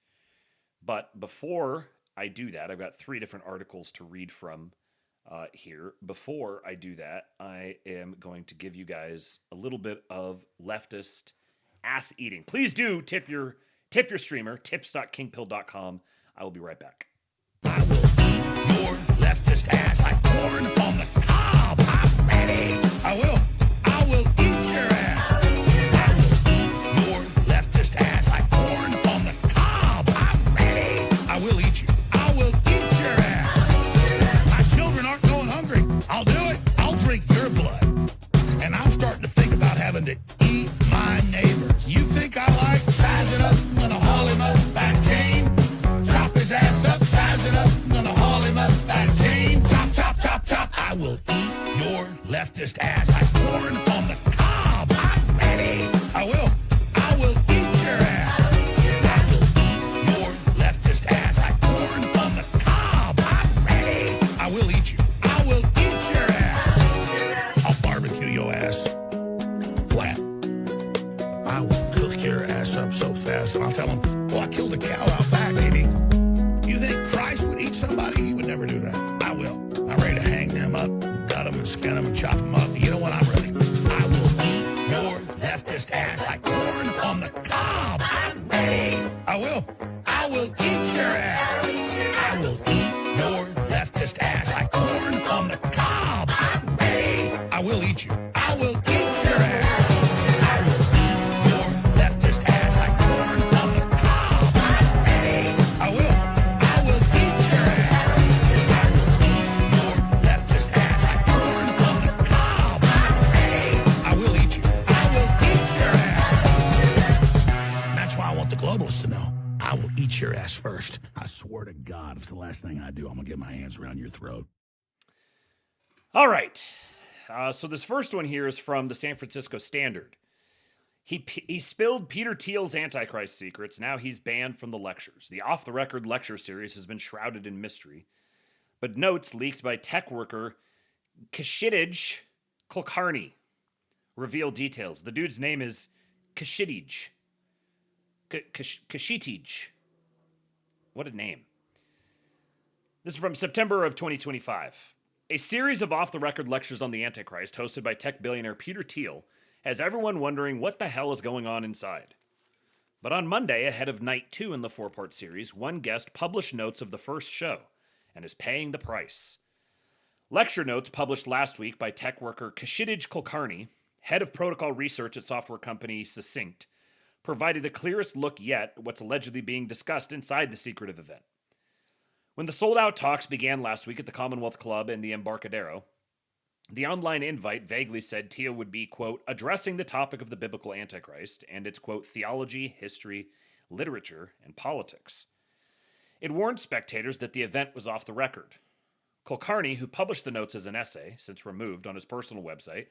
But before I do that, I've got 3 different articles to read from here. Before I do that, I am going to give you guys a little bit of leftist ass eating. Please do tip your streamer, tips.kingpill.com. I will be right back. Your leftist ass like corn on the cob. I'm ready. I will eat your ass. Your leftist ass like corn on the cob. I'm ready. I will eat you. I will eat your ass. My children aren't going hungry. I'll do it. I'll drink your blood. And I'm starting to think about having to eat my neighbors. You think I like size it up? I'm gonna haul him up back chain. Chop his ass up, size it up. I'm gonna haul him up back chain. Chop, chop, chop, chop. I will eat your leftist ass like corn on the cob. I'm ready. I will eat your ass. I will eat your leftist ass like corn on the cob. I'm ready. I will eat you. I will eat your ass. I'll barbecue your ass flat. I will cook your ass up so fast, and I'll tell them, well, I killed a cow out back, baby. You think Christ would eat somebody? He would never do that. I will. I'm ready to hang them up, gut them and skin them and chop them up. You know what? I'm ready. I will eat your leftist ass like corn on the cob. I'm ready. I will eat your ass. I will eat your leftist ass like corn on the cob. I'm ready. I will eat you. I will eat your ass. I will eat your leftist ass like corn on the cob. I'm ready. I will eat your ass. I will eat your leftist ass like corn on the cob. I'm ready. I will eat you. I will eat your ass. And that's why I want the globalists to know. I will eat your ass first. I swear to God, if it's the last thing I do, I'm going to get my hands around your throat. All right. So this first one here is from the San Francisco Standard. He spilled Peter Thiel's Antichrist secrets. Now he's banned from the lectures. The off-the-record lecture series has been shrouded in mystery. But notes leaked by tech worker Kashidij Kulkarni reveal details. The dude's name is Kashidij. Kashitij. What a name. This is from September of 2025. A series of off-the-record lectures on the Antichrist hosted by tech billionaire Peter Thiel has everyone wondering what the hell is going on inside. But on Monday, ahead of night 2 in the 4-part series, one guest published notes of the first show and is paying the price. Lecture notes published last week by tech worker Kashidij Kulkarni, head of protocol research at software company Succinct, provided the clearest look yet at what's allegedly being discussed inside the secretive event. When the sold-out talks began last week at the Commonwealth Club and the Embarcadero, the online invite vaguely said Thiel would be, quote, addressing the topic of the biblical Antichrist and its, quote, theology, history, literature, and politics. It warned spectators that the event was off the record. Kulkarni, who published the notes as an essay, since removed on his personal website,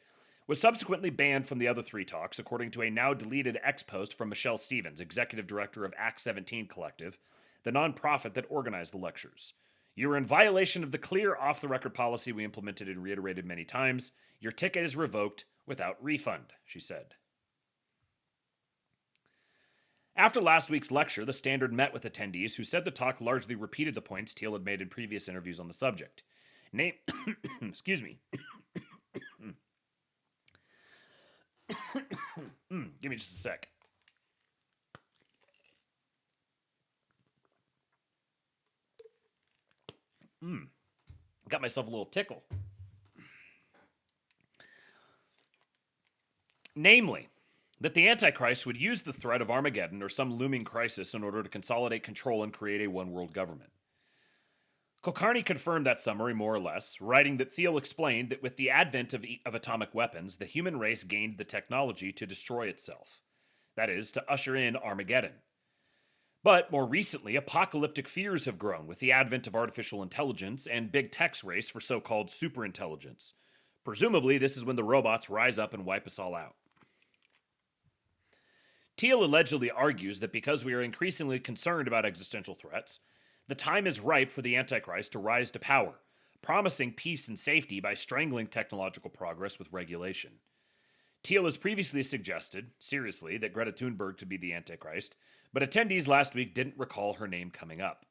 was subsequently banned from the other 3 talks, according to a now-deleted X post from Michelle Stevens, executive director of Act 17 Collective, the nonprofit that organized the lectures. You are in violation of the clear off-the-record policy we implemented and reiterated many times. Your ticket is revoked without refund, she said. After last week's lecture, the Standard met with attendees who said the talk largely repeated the points Thiel had made in previous interviews on the subject. Excuse me. Give me just a sec. Got myself a little tickle. Namely, that the Antichrist would use the threat of Armageddon or some looming crisis in order to consolidate control and create a one-world government. Kulkarni confirmed that summary more or less, writing that Thiel explained that with the advent of atomic weapons, the human race gained the technology to destroy itself. That is, to usher in Armageddon. But more recently, apocalyptic fears have grown with the advent of artificial intelligence and big tech's race for so-called superintelligence. Presumably, this is when the robots rise up and wipe us all out. Thiel allegedly argues that because we are increasingly concerned about existential threats, the time is ripe for the Antichrist to rise to power, promising peace and safety by strangling technological progress with regulation. Thiel has previously suggested, seriously, that Greta Thunberg could be the Antichrist, but attendees last week didn't recall her name coming up.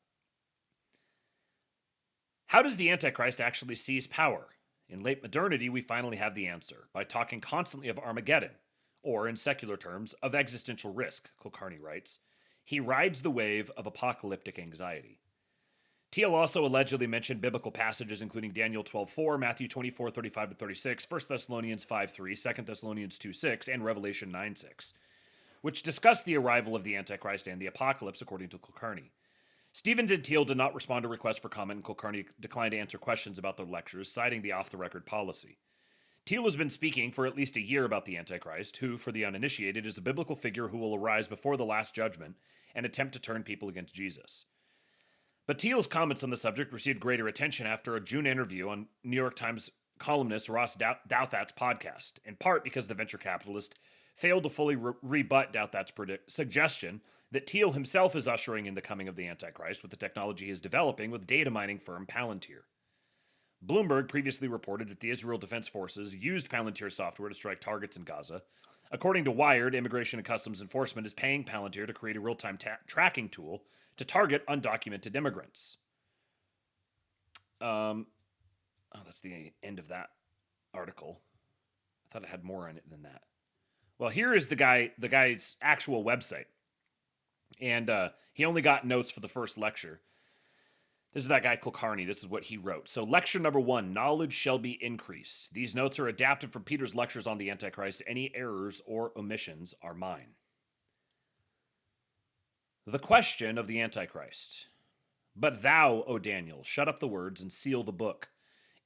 How does the Antichrist actually seize power? In late modernity, we finally have the answer, by talking constantly of Armageddon, or in secular terms, of existential risk, Kulkarni writes. He rides the wave of apocalyptic anxiety. Thiel also allegedly mentioned biblical passages including Daniel 12:4, Matthew 24:35-36, 1 Thessalonians 5:3, 2 Thessalonians 2:6, and Revelation 9:6, which discuss the arrival of the Antichrist and the apocalypse, according to Kulkarni. Stevens and Thiel did not respond to requests for comment, and Kulkarni declined to answer questions about their lectures, citing the off-the-record policy. Thiel has been speaking for at least a year about the Antichrist, who, for the uninitiated, is a biblical figure who will arise before the Last Judgment and attempt to turn people against Jesus. But Thiel's comments on the subject received greater attention after a June interview on New York Times columnist Ross Douthat's podcast, in part because the venture capitalist failed to fully rebut Douthat's suggestion that Thiel himself is ushering in the coming of the Antichrist with the technology he is developing with data mining firm Palantir. Bloomberg previously reported that the Israel Defense Forces used Palantir software to strike targets in Gaza. According to Wired, Immigration and Customs Enforcement is paying Palantir to create a real-time tracking tool to target undocumented immigrants. That's the end of that article. I thought it had more in it than that. Well, here is the guy's actual website. And he only got notes for the first lecture. This is that guy Kulkarni. This is what he wrote. So lecture number 1, knowledge shall be increased. These notes are adapted from Peter's lectures on the Antichrist. Any errors or omissions are mine. The question of the Antichrist. But thou, O Daniel, shut up the words and seal the book,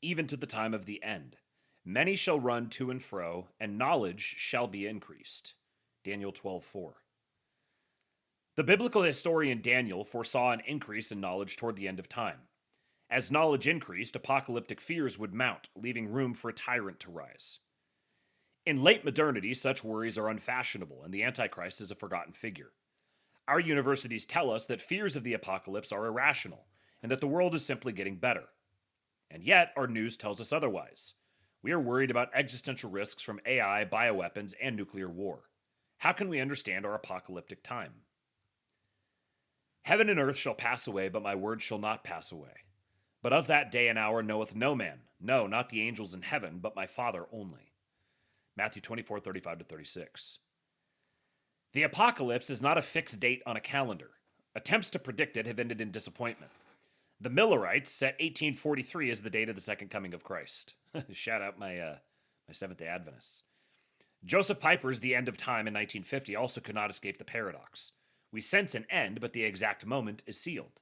even to the time of the end. Many shall run to and fro, and knowledge shall be increased. Daniel 12:4. The biblical historian Daniel foresaw an increase in knowledge toward the end of time. As knowledge increased, apocalyptic fears would mount, leaving room for a tyrant to rise. In late modernity, such worries are unfashionable, and the Antichrist is a forgotten figure. Our universities tell us that fears of the apocalypse are irrational, and that the world is simply getting better. And yet, our news tells us otherwise. We are worried about existential risks from AI, bioweapons, and nuclear war. How can we understand our apocalyptic time? Heaven and earth shall pass away, but my word shall not pass away. But of that day and hour knoweth no man, no, not the angels in heaven, but my Father only. Matthew 24:35-36. The apocalypse is not a fixed date on a calendar. Attempts to predict it have ended in disappointment. The Millerites set 1843 as the date of the second coming of Christ. Shout out my Seventh-day Adventists. Joseph Piper's The End of Time in 1950 also could not escape the paradox. We sense an end, but the exact moment is sealed.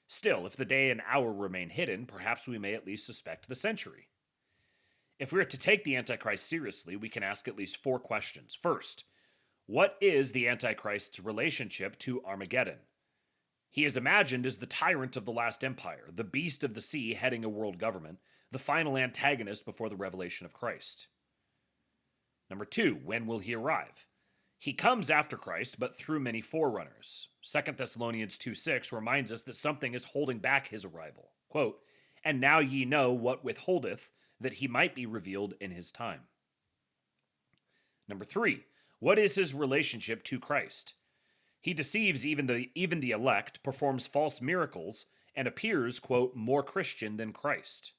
Still, if the day and hour remain hidden, perhaps we may at least suspect the century. If we are to take the Antichrist seriously, we can ask at least 4 questions. First, what is the Antichrist's relationship to Armageddon? He is imagined as the tyrant of the last empire, the beast of the sea heading a world government, the final antagonist before the revelation of Christ. Number 2, when will he arrive? He comes after Christ, but through many forerunners. 2 Thessalonians 2:6 reminds us that something is holding back his arrival. Quote, and now ye know what withholdeth, that he might be revealed in his time. Number 3, what is his relationship to Christ? He deceives even the elect, performs false miracles, and appears, quote, more Christian than Christ.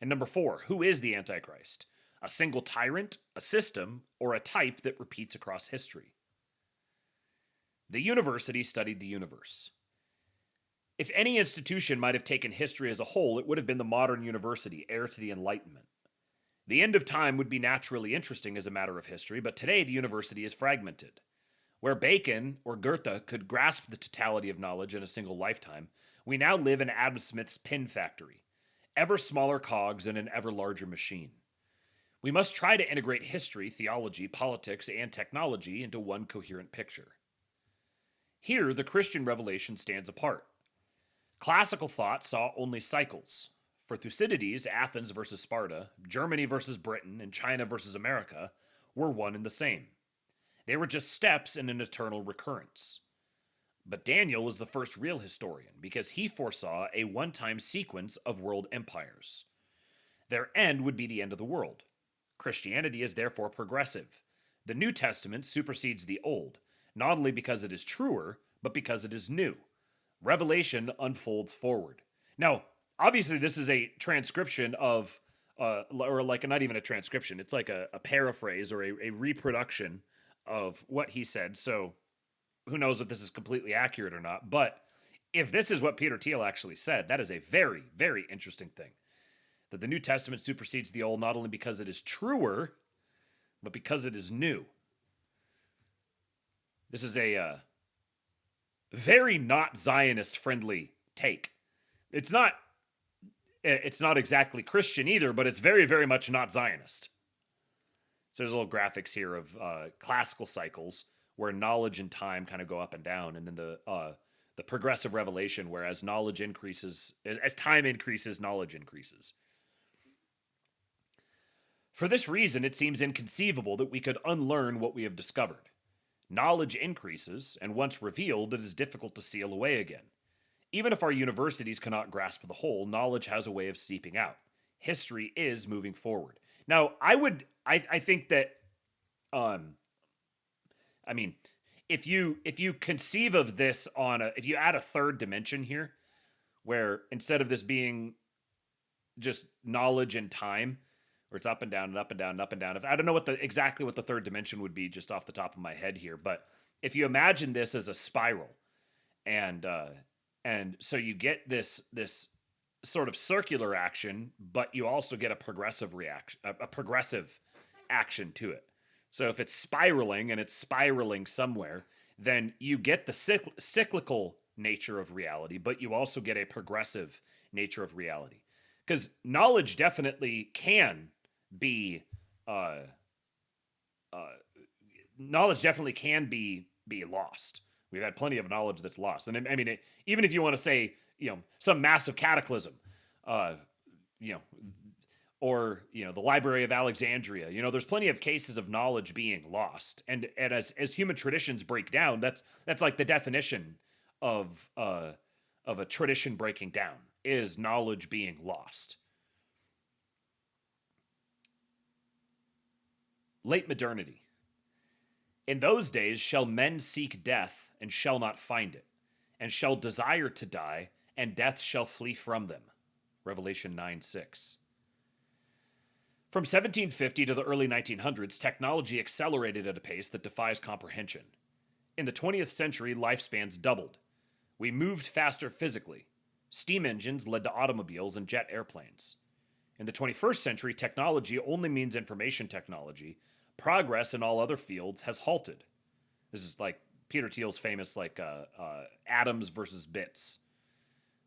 And number 4, who is the Antichrist? A single tyrant, a system, or a type that repeats across history? The university studied the universe. If any institution might have taken history as a whole, it would have been the modern university, heir to the Enlightenment. The end of time would be naturally interesting as a matter of history, but today the university is fragmented. Where Bacon or Goethe could grasp the totality of knowledge in a single lifetime, we now live in Adam Smith's pin factory, ever smaller cogs in an ever larger machine. We must try to integrate history, theology, politics, and technology into one coherent picture. Here, the Christian revelation stands apart. Classical thought saw only cycles. For Thucydides, Athens versus Sparta, Germany versus Britain, and China versus America were one and the same. They were just steps in an eternal recurrence. But Daniel is the first real historian because he foresaw a one-time sequence of world empires. Their end would be the end of the world. Christianity is therefore progressive. The New Testament supersedes the Old, not only because it is truer, but because it is new. Revelation unfolds forward. Now, obviously, this is a transcription of, or like not even a transcription, it's like a paraphrase or a reproduction of what he said. So who knows if this is completely accurate or not. But if this is what Peter Thiel actually said, that is a very, very interesting thing. That the New Testament supersedes the Old, not only because it is truer, but because it is new. This is a very not Zionist-friendly take. It's not exactly Christian either, but it's very, very much not Zionist. So there's little graphics here of classical cycles where knowledge and time kind of go up and down, and then the progressive revelation, where as knowledge increases, as time increases, knowledge increases. For this reason, it seems inconceivable that we could unlearn what we have discovered. Knowledge increases, and once revealed, it is difficult to seal away again. Even if our universities cannot grasp the whole, knowledge has a way of seeping out. History is moving forward. Now, I think that, I mean, if you conceive of this if you add a third dimension here, where instead of this being just knowledge and time, where it's up and down and up and down and up and down. I don't know exactly what the third dimension would be just off the top of my head here, but if you imagine this as a spiral, and so you get this sort of circular action, but you also get a progressive reaction, a progressive action to it. So if it's spiraling and it's spiraling somewhere, then you get the cyclical nature of reality, but you also get a progressive nature of reality. Because knowledge definitely can be lost. We've had plenty of knowledge that's lost, and I mean, even if you want to say, some massive cataclysm, or the Library of Alexandria, there's plenty of cases of knowledge being lost, and as human traditions break down, that's like the definition of a tradition breaking down is knowledge being lost. Late modernity. In those days shall men seek death, and shall not find it, and shall desire to die, and death shall flee from them. Revelation 9:6. From 1750 to the early 1900s, technology accelerated at a pace that defies comprehension. In the 20th century, lifespans doubled. We moved faster physically. Steam engines led to automobiles and jet airplanes. In the 21st century, technology only means information technology. Progress in all other fields has halted. This is like Peter Thiel's famous atoms versus bits.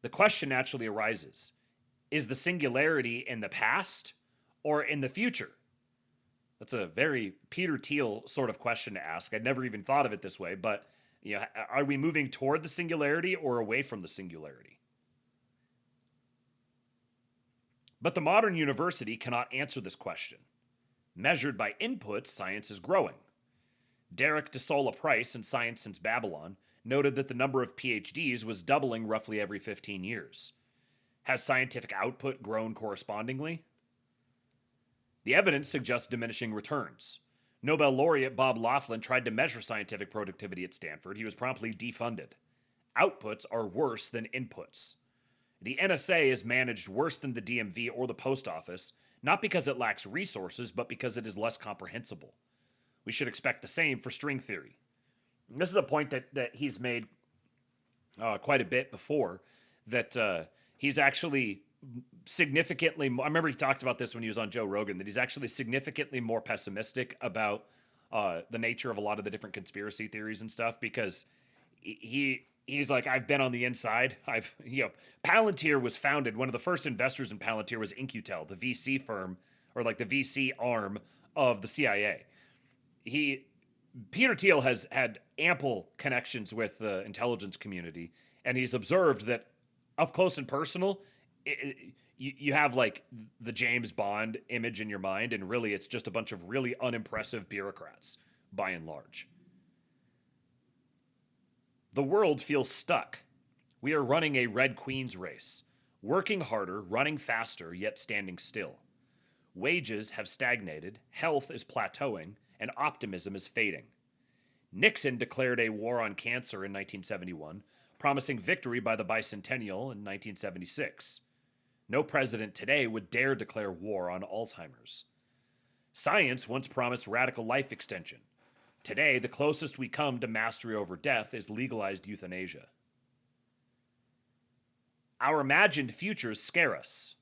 The question naturally arises, is the singularity in the past or in the future? That's a very Peter Thiel sort of question to ask. I'd never even thought of it this way, but are we moving toward the singularity or away from the singularity? But the modern university cannot answer this question. Measured by inputs, science is growing. Derek DeSola Price in Science Since Babylon noted that the number of PhDs was doubling roughly every 15 years. Has scientific output grown correspondingly? The evidence suggests diminishing returns. Nobel laureate Bob Laughlin tried to measure scientific productivity at Stanford. He was promptly defunded. Outputs are worse than inputs. The NSA is managed worse than the DMV or the post office, not because it lacks resources, but because it is less comprehensible. We should expect the same for string theory. And this is a point that he's made quite a bit before, that he's actually significantly, I remember he talked about this when he was on Joe Rogan, that he's actually significantly more pessimistic about the nature of a lot of the different conspiracy theories and stuff, because he's like, I've been on the inside. Palantir was founded. One of the first investors in Palantir was In-Q-Tel, the VC firm, or like the VC arm of the CIA. Peter Thiel has had ample connections with the intelligence community, and he's observed that up close and personal, you have like the James Bond image in your mind, and really it's just a bunch of really unimpressive bureaucrats, by and large. The world feels stuck. We are running a Red Queen's race, working harder, running faster, yet standing still. wages have stagnated, health is plateauing, and optimism is fading. Nixon declared a war on cancer in 1971, promising victory by the bicentennial in 1976. No president today would dare declare war on Alzheimer's. Science once promised radical life extension. Today, the closest we come to mastery over death is legalized euthanasia. Our imagined futures scare us.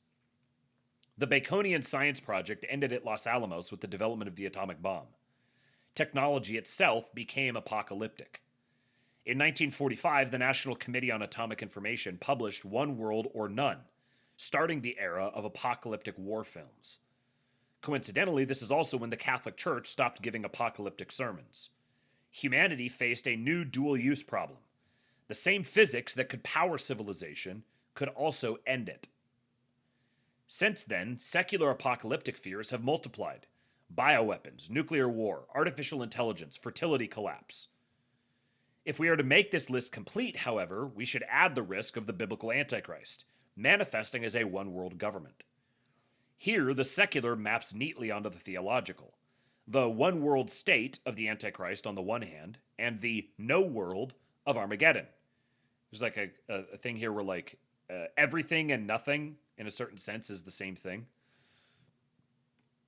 The Baconian science project ended at Los Alamos with the development of the atomic bomb. Technology itself became apocalyptic. In 1945, the National Committee on Atomic Information published One World or None, starting the era of apocalyptic war films. Coincidentally, this is also when the Catholic Church stopped giving apocalyptic sermons. Humanity faced a new dual-use problem. The same physics that could power civilization could also end it. Since then, secular apocalyptic fears have multiplied. Bioweapons, nuclear war, artificial intelligence, fertility collapse. If we are to make this list complete, however, we should add the risk of the biblical Antichrist, manifesting as a one-world government. Here, the secular maps neatly onto the theological. The one-world state of the Antichrist on the one hand, and the no world of Armageddon. There's like a thing here where everything and nothing, in a certain sense, is the same thing.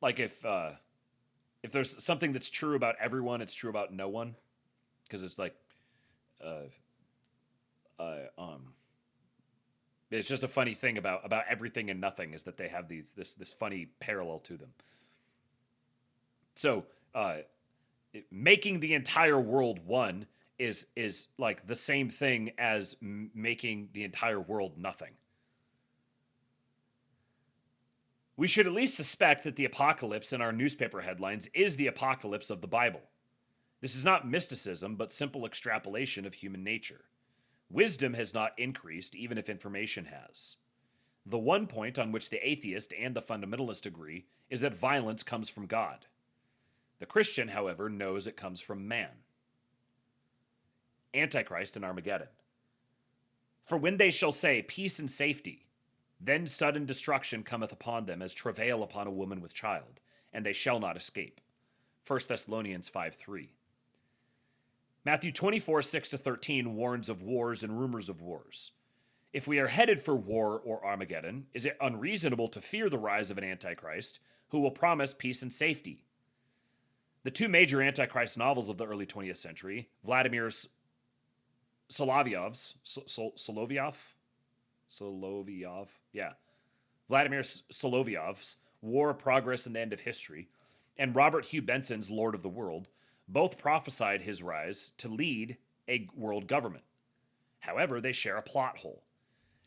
Like if there's something that's true about everyone, it's true about no one, because it's like, it's just a funny thing about everything and nothing is that they have this funny parallel to them. So, making the entire world one is like the same thing as making the entire world nothing. We should at least suspect that the apocalypse in our newspaper headlines is the apocalypse of the Bible. This is not mysticism, but simple extrapolation of human nature. Wisdom has not increased, even if information has. The one point on which the atheist and the fundamentalist agree is that violence comes from God. The Christian, however, knows it comes from man. Antichrist and Armageddon. For when they shall say, peace and safety, then sudden destruction cometh upon them as travail upon a woman with child, and they shall not escape. 1 Thessalonians 5:3. Matthew 24:6-13 warns of wars and rumors of wars. If we are headed for war or Armageddon, is it unreasonable to fear the rise of an Antichrist who will promise peace and safety? The two major Antichrist novels of the early 20th century, Vladimir Solovyov's War, Progress, and the End of History, and Robert Hugh Benson's Lord of the World, both prophesied his rise to lead a world government. However, they share a plot hole.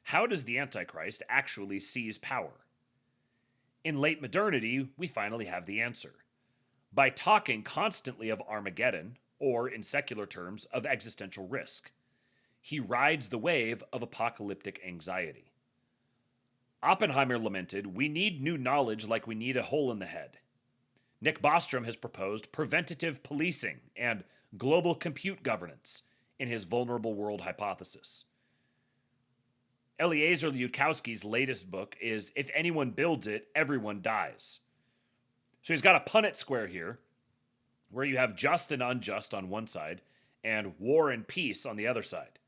How does the Antichrist actually seize power? In late modernity, we finally have the answer. By talking constantly of Armageddon, or in secular terms, of existential risk. He rides the wave of apocalyptic anxiety. Oppenheimer lamented, "We need new knowledge like we need a hole in the head." Nick Bostrom has proposed preventative policing and global compute governance in his Vulnerable World hypothesis. Eliezer Yudkowsky's latest book is If Anyone Builds It, Everyone Dies. So he's got a Punnett square here, where you have just and unjust on one side, and war and peace on the other side.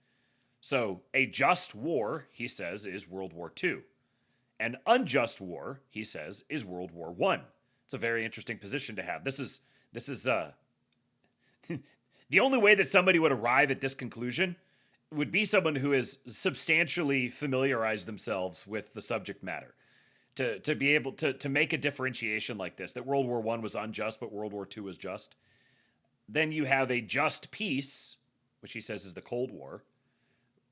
So a just war, he says, is World War II. An unjust war, he says, is World War I. It's a very interesting position to have. This is the only way that somebody would arrive at this conclusion would be someone who has substantially familiarized themselves with the subject matter. To be able to make a differentiation like this, that World War I was unjust, but World War II was just. Then you have a just peace, which he says is the Cold War.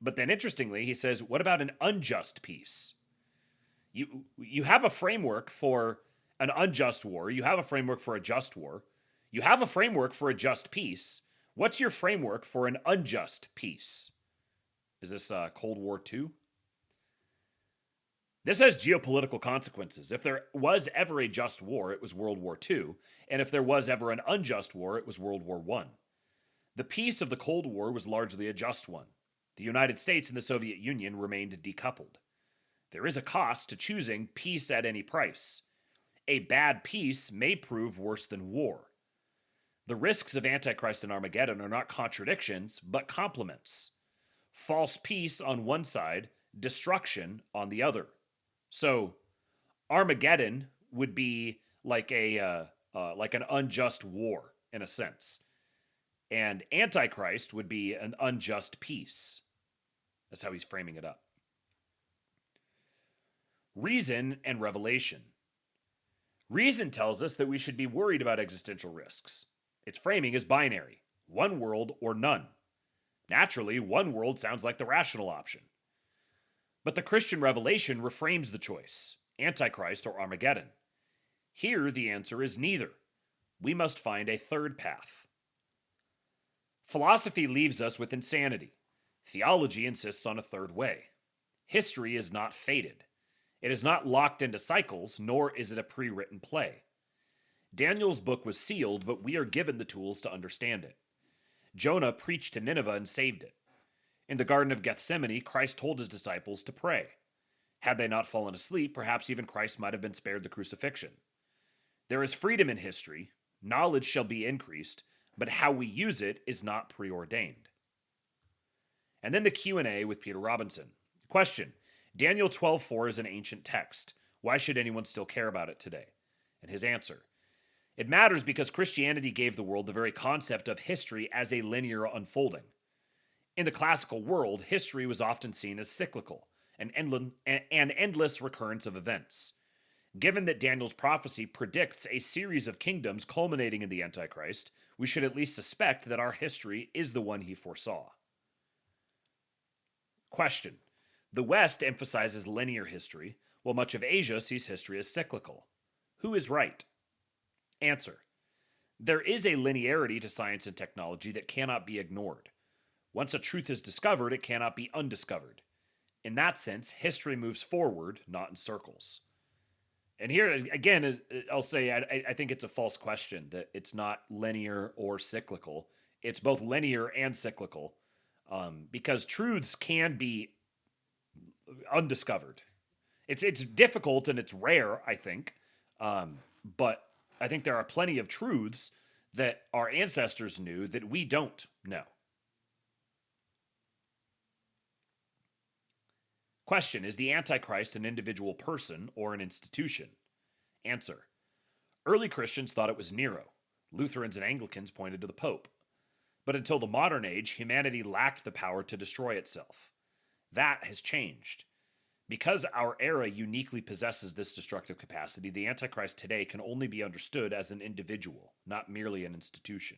But then interestingly, he says, what about an unjust peace? You have a framework for an unjust war. You have a framework for a just war. You have a framework for a just peace. What's your framework for an unjust peace? Is this Cold War II? This has geopolitical consequences. If there was ever a just war, it was World War II. And if there was ever an unjust war, it was World War I. The peace of the Cold War was largely a just one. The United States and the Soviet Union remained decoupled. There is a cost to choosing peace at any price. A bad peace may prove worse than war. The risks of Antichrist and Armageddon are not contradictions, but complements. False peace on one side, destruction on the other. So, Armageddon would be like like an unjust war in a sense, and Antichrist would be an unjust peace. That's how he's framing it up. Reason and revelation. Reason tells us that we should be worried about existential risks. Its framing is binary, one world or none. Naturally, one world sounds like the rational option. But the Christian revelation reframes the choice, Antichrist or Armageddon. Here, the answer is neither. We must find a third path. Philosophy leaves us with insanity. Theology insists on a third way. History is not fated. It is not locked into cycles, nor is it a pre-written play. Daniel's book was sealed, but we are given the tools to understand it. Jonah preached to Nineveh and saved it. In the Garden of Gethsemane, Christ told his disciples to pray. Had they not fallen asleep, perhaps even Christ might have been spared the crucifixion. There is freedom in history. Knowledge shall be increased, but how we use it is not preordained. And then the Q&A with Peter Robinson. Question: Daniel 12:4 is an ancient text. Why should anyone still care about it today? And his answer: it matters because Christianity gave the world the very concept of history as a linear unfolding. In the classical world, history was often seen as cyclical, an endless recurrence of events. Given that Daniel's prophecy predicts a series of kingdoms culminating in the Antichrist, we should at least suspect that our history is the one he foresaw. Question: the West emphasizes linear history, while much of Asia sees history as cyclical. Who is right? Answer: there is a linearity to science and technology that cannot be ignored. Once a truth is discovered, it cannot be undiscovered. In that sense, history moves forward, not in circles. And here, again, I'll say I think it's a false question that it's not linear or cyclical. It's both linear and cyclical, because truths can be undiscovered. It's difficult and it's rare, I think, but I think there are plenty of truths that our ancestors knew that we don't know. Question: is the Antichrist an individual person or an institution? Answer: early Christians thought it was Nero. Lutherans and Anglicans pointed to the Pope. But until the modern age, humanity lacked the power to destroy itself. That has changed. Because our era uniquely possesses this destructive capacity, the Antichrist today can only be understood as an individual, not merely an institution.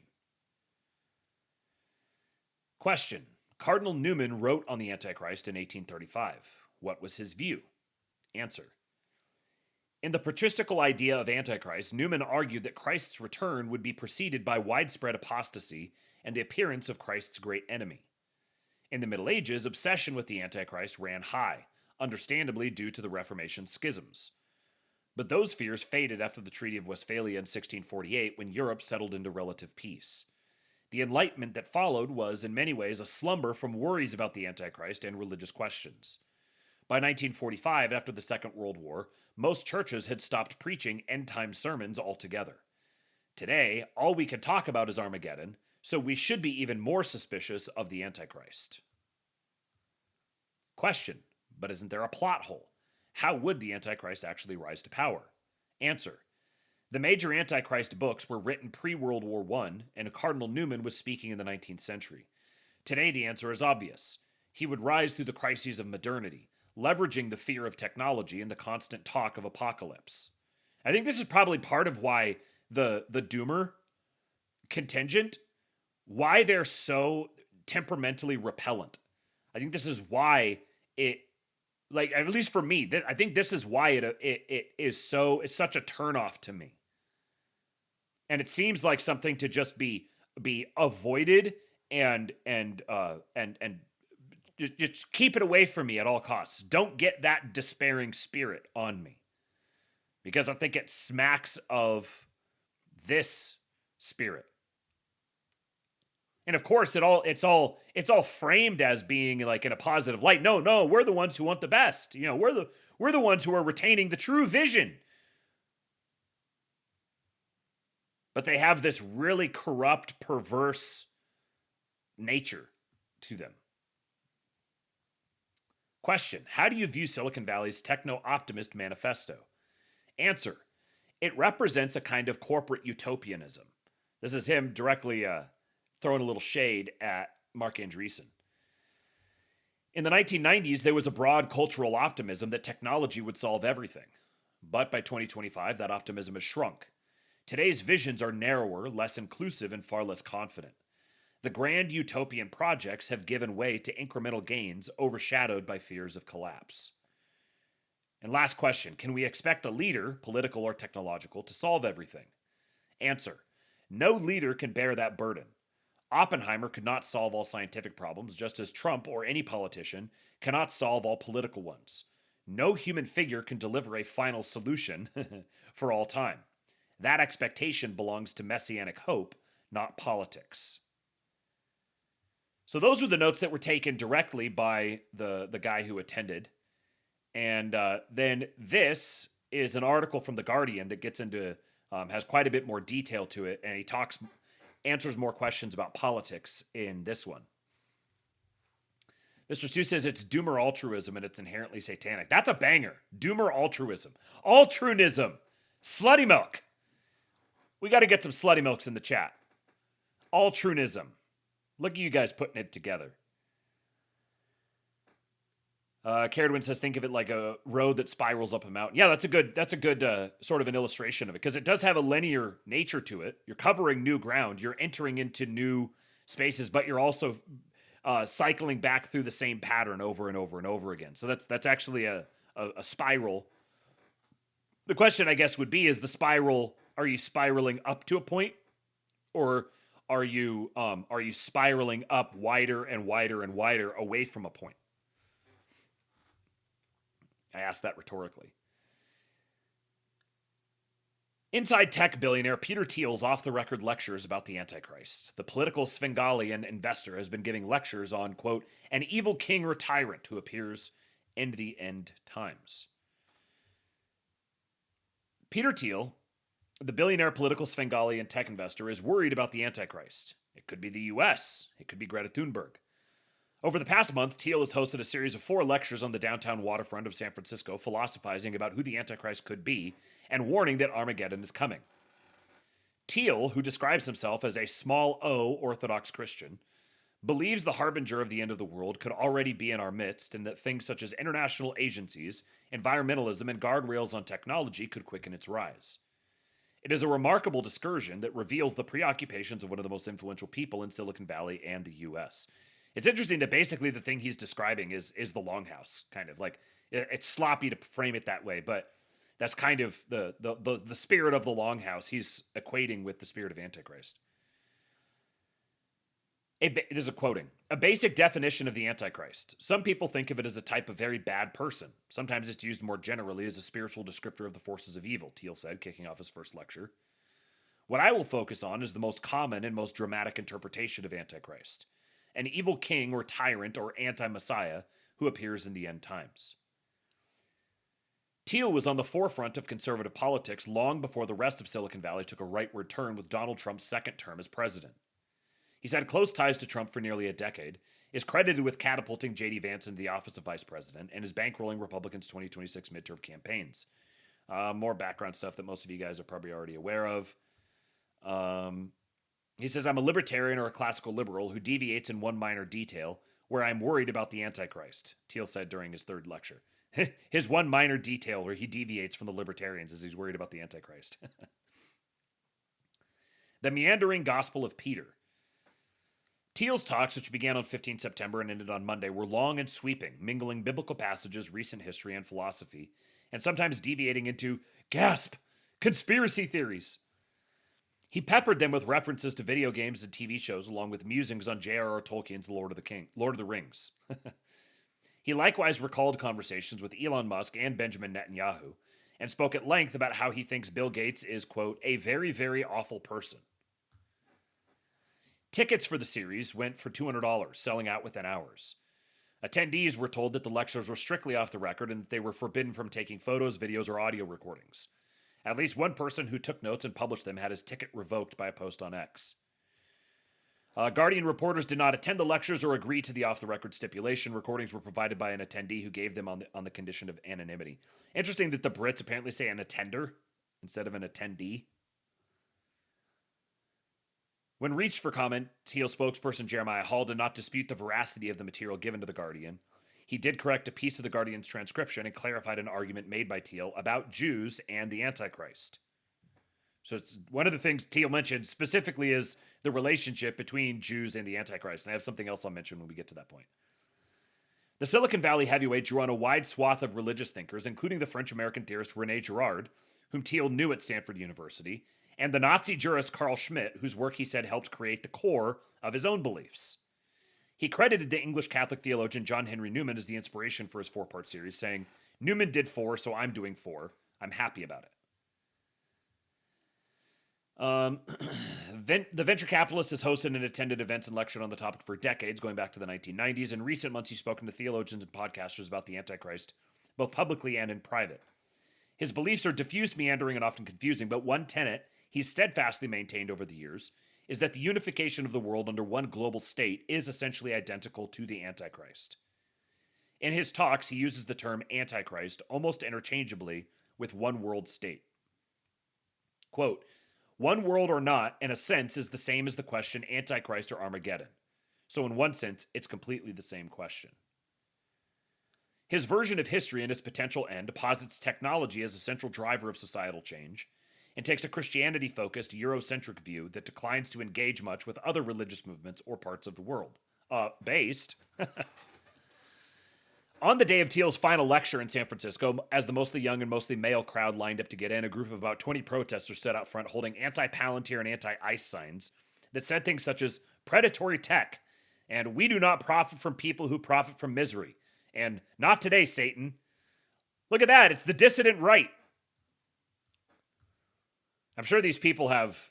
Question: Cardinal Newman wrote on the Antichrist in 1835. What was his view? Answer: in the patristical idea of Antichrist, Newman argued that Christ's return would be preceded by widespread apostasy and the appearance of Christ's great enemy. In the Middle Ages, obsession with the Antichrist ran high, understandably due to the Reformation schisms. But those fears faded after the Treaty of Westphalia in 1648, when Europe settled into relative peace. The Enlightenment that followed was, in many ways, a slumber from worries about the Antichrist and religious questions. By 1945, after the Second World War, most churches had stopped preaching end-time sermons altogether. Today, all we can talk about is Armageddon, so we should be even more suspicious of the Antichrist. Question: but isn't there a plot hole? How would the Antichrist actually rise to power? Answer: the major Antichrist books were written pre-World War I, and Cardinal Newman was speaking in the 19th century. Today, the answer is obvious. He would rise through the crises of modernity, leveraging the fear of technology and the constant talk of apocalypse. I think this is probably part of why the Doomer contingent, why they're so temperamentally repellent. I think this is why it, like, at least for me, I think this is why it's such a turnoff to me. And it seems like something to just be avoided and just keep it away from me at all costs. Don't get that despairing spirit on me, because I think it smacks of this spirit. And of course, it's all framed as being like in a positive light. No, we're the ones who want the best. You know, we're the ones who are retaining the true vision. but they have this really corrupt, perverse nature to them. Question: how do you view Silicon Valley's techno-optimist manifesto? Answer: it represents a kind of corporate utopianism. This is him directly throwing a little shade at Mark Andreessen. In the 1990s, there was a broad cultural optimism that technology would solve everything. But by 2025, that optimism has shrunk. Today's visions are narrower, less inclusive, and far less confident. The grand utopian projects have given way to incremental gains overshadowed by fears of collapse. And last question: can we expect a leader, political or technological, to solve everything? Answer: no leader can bear that burden. Oppenheimer could not solve all scientific problems, just as Trump or any politician cannot solve all political ones. No human figure can deliver a final solution for all time. That expectation belongs to messianic hope, not politics. So those were the notes that were taken directly by the guy who attended. And then this is an article from The Guardian that gets into, has quite a bit more detail to it, and he answers more questions about politics in this one. Mr. Stu says it's doomer altruism and it's inherently satanic. That's a banger. Doomer altruism. Altruism. Slutty milk. We got to get some slutty milks in the chat. Altruism. Look at you guys putting it together. Caradwin says, think of it like a road that spirals up a mountain. Yeah, that's a good sort of an illustration of it, because it does have a linear nature to it. You're covering new ground. You're entering into new spaces, but you're also cycling back through the same pattern over and over and over again. So that's actually a spiral. The question, I guess, would be: is the spiral? Are you spiraling up to a point, or are you spiraling up wider and wider and wider away from a point? I asked that rhetorically. Inside tech billionaire Peter Thiel's off-the-record lectures about the Antichrist. The political Svengali and investor has been giving lectures on, quote, an evil king or tyrant who appears in the end times. Peter Thiel, the billionaire political Svengali and tech investor, is worried about the Antichrist. It could be the U.S. It could be Greta Thunberg. Over the past month, Thiel has hosted a series of 4 lectures on the downtown waterfront of San Francisco, philosophizing about who the Antichrist could be and warning that Armageddon is coming. Thiel, who describes himself as a small O Orthodox Christian, believes the harbinger of the end of the world could already be in our midst, and that things such as international agencies, environmentalism, and guardrails on technology could quicken its rise. It is a remarkable discursion that reveals the preoccupations of one of the most influential people in Silicon Valley and the U.S. It's interesting that basically the thing he's describing is the Longhouse, kind of like it's sloppy to frame it that way, but that's kind of the spirit of the Longhouse. He's equating with the spirit of Antichrist. This is a quoting. A basic definition of the Antichrist. Some people think of it as a type of very bad person. Sometimes it's used more generally as a spiritual descriptor of the forces of evil, Thiel said, kicking off his first lecture. What I will focus on is the most common and most dramatic interpretation of Antichrist. An evil king or tyrant or anti-messiah who appears in the end times. Thiel was on the forefront of conservative politics long before the rest of Silicon Valley took a rightward turn with Donald Trump's second term as president. He's had close ties to Trump for nearly a decade, is credited with catapulting J.D. Vance into the office of vice president, and is bankrolling Republicans' 2026 midterm campaigns. More background stuff that most of you guys are probably already aware of. He says, I'm a libertarian or a classical liberal who deviates in one minor detail where I'm worried about the Antichrist, Thiel said during his third lecture. His one minor detail where he deviates from the libertarians is he's worried about the Antichrist. The meandering gospel of Peter. Thiel's talks, which began on 15 September and ended on Monday, were long and sweeping, mingling biblical passages, recent history, and philosophy, and sometimes deviating into, gasp, conspiracy theories. He peppered them with references to video games and TV shows, along with musings on J.R.R. Tolkien's Lord of the Rings. He likewise recalled conversations with Elon Musk and Benjamin Netanyahu, and spoke at length about how he thinks Bill Gates is, quote, a very, very awful person. Tickets for the series went for $200, selling out within hours. Attendees were told that the lectures were strictly off the record and that they were forbidden from taking photos, videos, or audio recordings. At least one person who took notes and published them had his ticket revoked by a post on X. Guardian reporters did not attend the lectures or agree to the off-the-record stipulation. Recordings were provided by an attendee who gave them on the condition of anonymity. Interesting that the Brits apparently say an attender instead of an attendee. When reached for comment, Thiel spokesperson Jeremiah Hall did not dispute the veracity of the material given to The Guardian. He did correct a piece of The Guardian's transcription and clarified an argument made by Thiel about Jews and the Antichrist. So it's one of the things Thiel mentioned specifically is the relationship between Jews and the Antichrist. And I have something else I'll mention when we get to that point. The Silicon Valley heavyweight drew on a wide swath of religious thinkers, including the French-American theorist René Girard, whom Thiel knew at Stanford University, and the Nazi jurist Carl Schmitt, whose work he said helped create the core of his own beliefs. He credited the English Catholic theologian John Henry Newman as the inspiration for his 4-part series, saying, "Newman did 4, so I'm doing 4. I'm happy about it." The venture capitalist has hosted and attended events and lectured on the topic for decades, going back to the 1990s. In recent months, he's spoken to theologians and podcasters about the Antichrist, both publicly and in private. His beliefs are diffuse, meandering, and often confusing, but one tenet he's steadfastly maintained over the years is that the unification of the world under one global state is essentially identical to the Antichrist. In his talks, he uses the term Antichrist almost interchangeably with one world state. Quote, "One world or not, in a sense, is the same as the question Antichrist or Armageddon. So in one sense, it's completely the same question." His version of history and its potential end posits technology as a central driver of societal change and takes a Christianity-focused, Eurocentric view that declines to engage much with other religious movements or parts of the world. Based on the day of Thiel's final lecture in San Francisco, as the mostly young and mostly male crowd lined up to get in, a group of about 20 protesters stood out front holding anti-Palantir and anti-ICE signs that said things such as predatory tech and "we do not profit from people who profit from misery" and "not today, Satan." Look at that, it's the dissident right. I'm sure these people have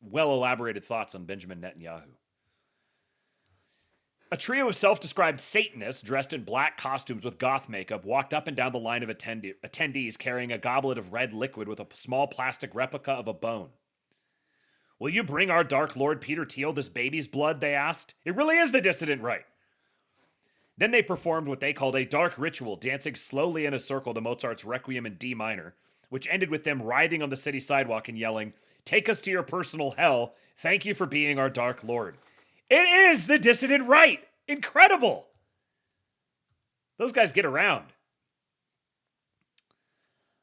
well-elaborated thoughts on Benjamin Netanyahu. A trio of self-described Satanists dressed in black costumes with goth makeup walked up and down the line of attendees carrying a goblet of red liquid with a small plastic replica of a bone. "Will you bring our Dark Lord Peter Thiel this baby's blood?" they asked. It really is the dissident right. Then they performed what they called a dark ritual, dancing slowly in a circle to Mozart's Requiem in D minor, which ended with them writhing on the city sidewalk and yelling, "Take us to your personal hell. Thank you for being our Dark Lord." It is the dissident right. Incredible. Those guys get around.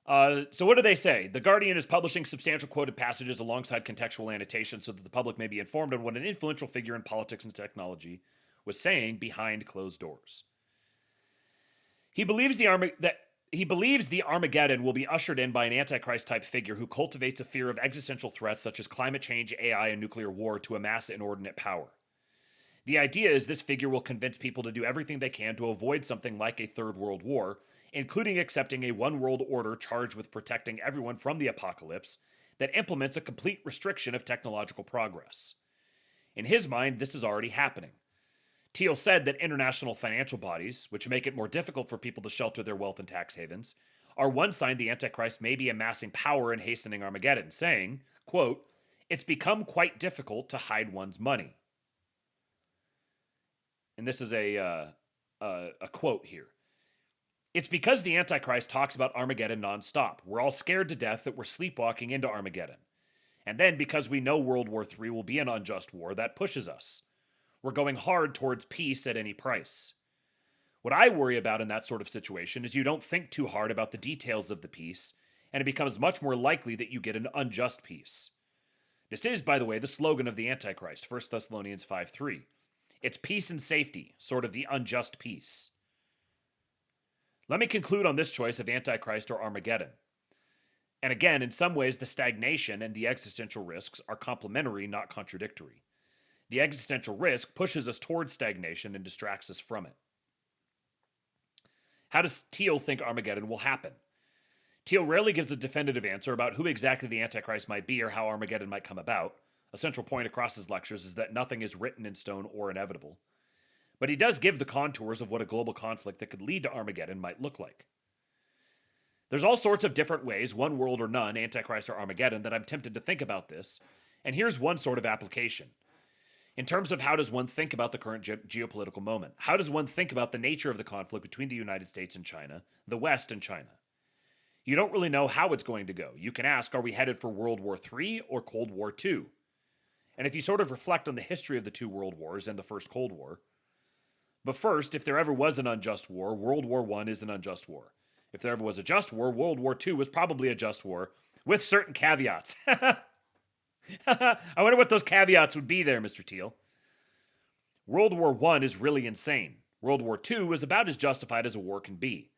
So what do they say? The Guardian is publishing substantial quoted passages alongside contextual annotations so that the public may be informed on what an influential figure in politics and technology was saying behind closed doors. He believes the Armageddon will be ushered in by an Antichrist-type figure who cultivates a fear of existential threats such as climate change, AI, and nuclear war to amass inordinate power. The idea is this figure will convince people to do everything they can to avoid something like a third world war, including accepting a one world order charged with protecting everyone from the apocalypse that implements a complete restriction of technological progress. In his mind, this is already happening. Thiel said that international financial bodies, which make it more difficult for people to shelter their wealth in tax havens, are one sign the Antichrist may be amassing power and hastening Armageddon, saying, quote, "It's become quite difficult to hide one's money." And this is a quote here. "It's because the Antichrist talks about Armageddon nonstop. We're all scared to death that we're sleepwalking into Armageddon. And then because we know World War III will be an unjust war, that pushes us. We're going hard towards peace at any price. What I worry about in that sort of situation is you don't think too hard about the details of the peace, and it becomes much more likely that you get an unjust peace. This is, by the way, the slogan of the Antichrist, 1 Thessalonians 5:3. It's peace and safety, sort of the unjust peace. Let me conclude on this choice of Antichrist or Armageddon. And again, in some ways, the stagnation and the existential risks are complementary, not contradictory. The existential risk pushes us towards stagnation and distracts us from it. How does Thiel think Armageddon will happen? Thiel rarely gives a definitive answer about who exactly the Antichrist might be or how Armageddon might come about. A central point across his lectures is that nothing is written in stone or inevitable. But he does give the contours of what a global conflict that could lead to Armageddon might look like. There's all sorts of different ways, one world or none, Antichrist or Armageddon, that I'm tempted to think about this. And here's one sort of application. In terms of how does one think about the current geopolitical moment? How does one think about the nature of the conflict between the United States and China, the West and China? You don't really know how it's going to go. You can ask, are we headed for World War III or Cold War II? And if you sort of reflect on the history of the two world wars and the first Cold War, but first, if there ever was an unjust war, World War I is an unjust war. If there ever was a just war, World War II was probably a just war, with certain caveats. I wonder what those caveats would be there, Mr. Thiel. World War I is really insane. World War II is about as justified as a war can be.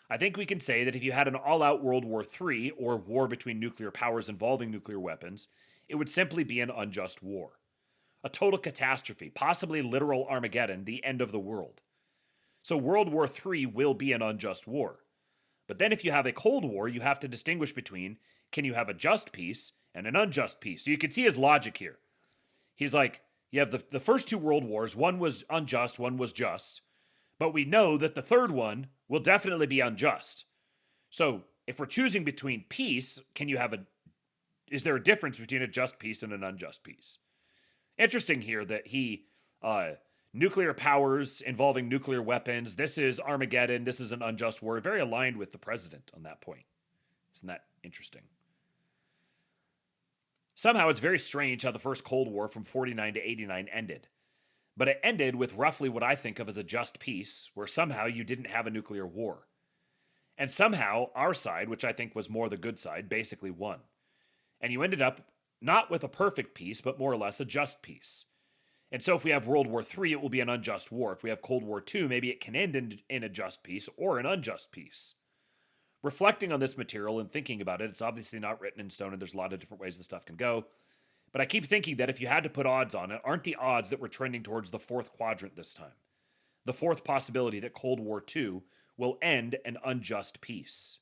I think we can say that if you had an all-out World War III, or war between nuclear powers involving nuclear weapons, it would simply be an unjust war. A total catastrophe, possibly literal Armageddon, the end of the world. So World War III will be an unjust war. But then if you have a Cold War, you have to distinguish between, can you have a just peace and an unjust peace? So you can see his logic here. He's like, you have the first two world wars, one was unjust, one was just, but we know that the third one will definitely be unjust. So if we're choosing between peace, is there a difference between a just peace and an unjust peace? Interesting here that nuclear powers involving nuclear weapons, this is Armageddon, this is an unjust war, very aligned with the president on that point. Isn't that interesting? Somehow it's very strange how the first Cold War from 49 to 89 ended. But it ended with roughly what I think of as a just peace, where somehow you didn't have a nuclear war. And somehow our side, which I think was more the good side, basically won. And you ended up not with a perfect peace, but more or less a just peace. And so if we have World War III, it will be an unjust war. If we have Cold War II, maybe it can end in a just peace or an unjust peace. Reflecting on this material and thinking about it, it's obviously not written in stone, and there's a lot of different ways this stuff can go. But I keep thinking that if you had to put odds on it, aren't the odds that we're trending towards the fourth quadrant this time? The fourth possibility that Cold War II will end an unjust peace.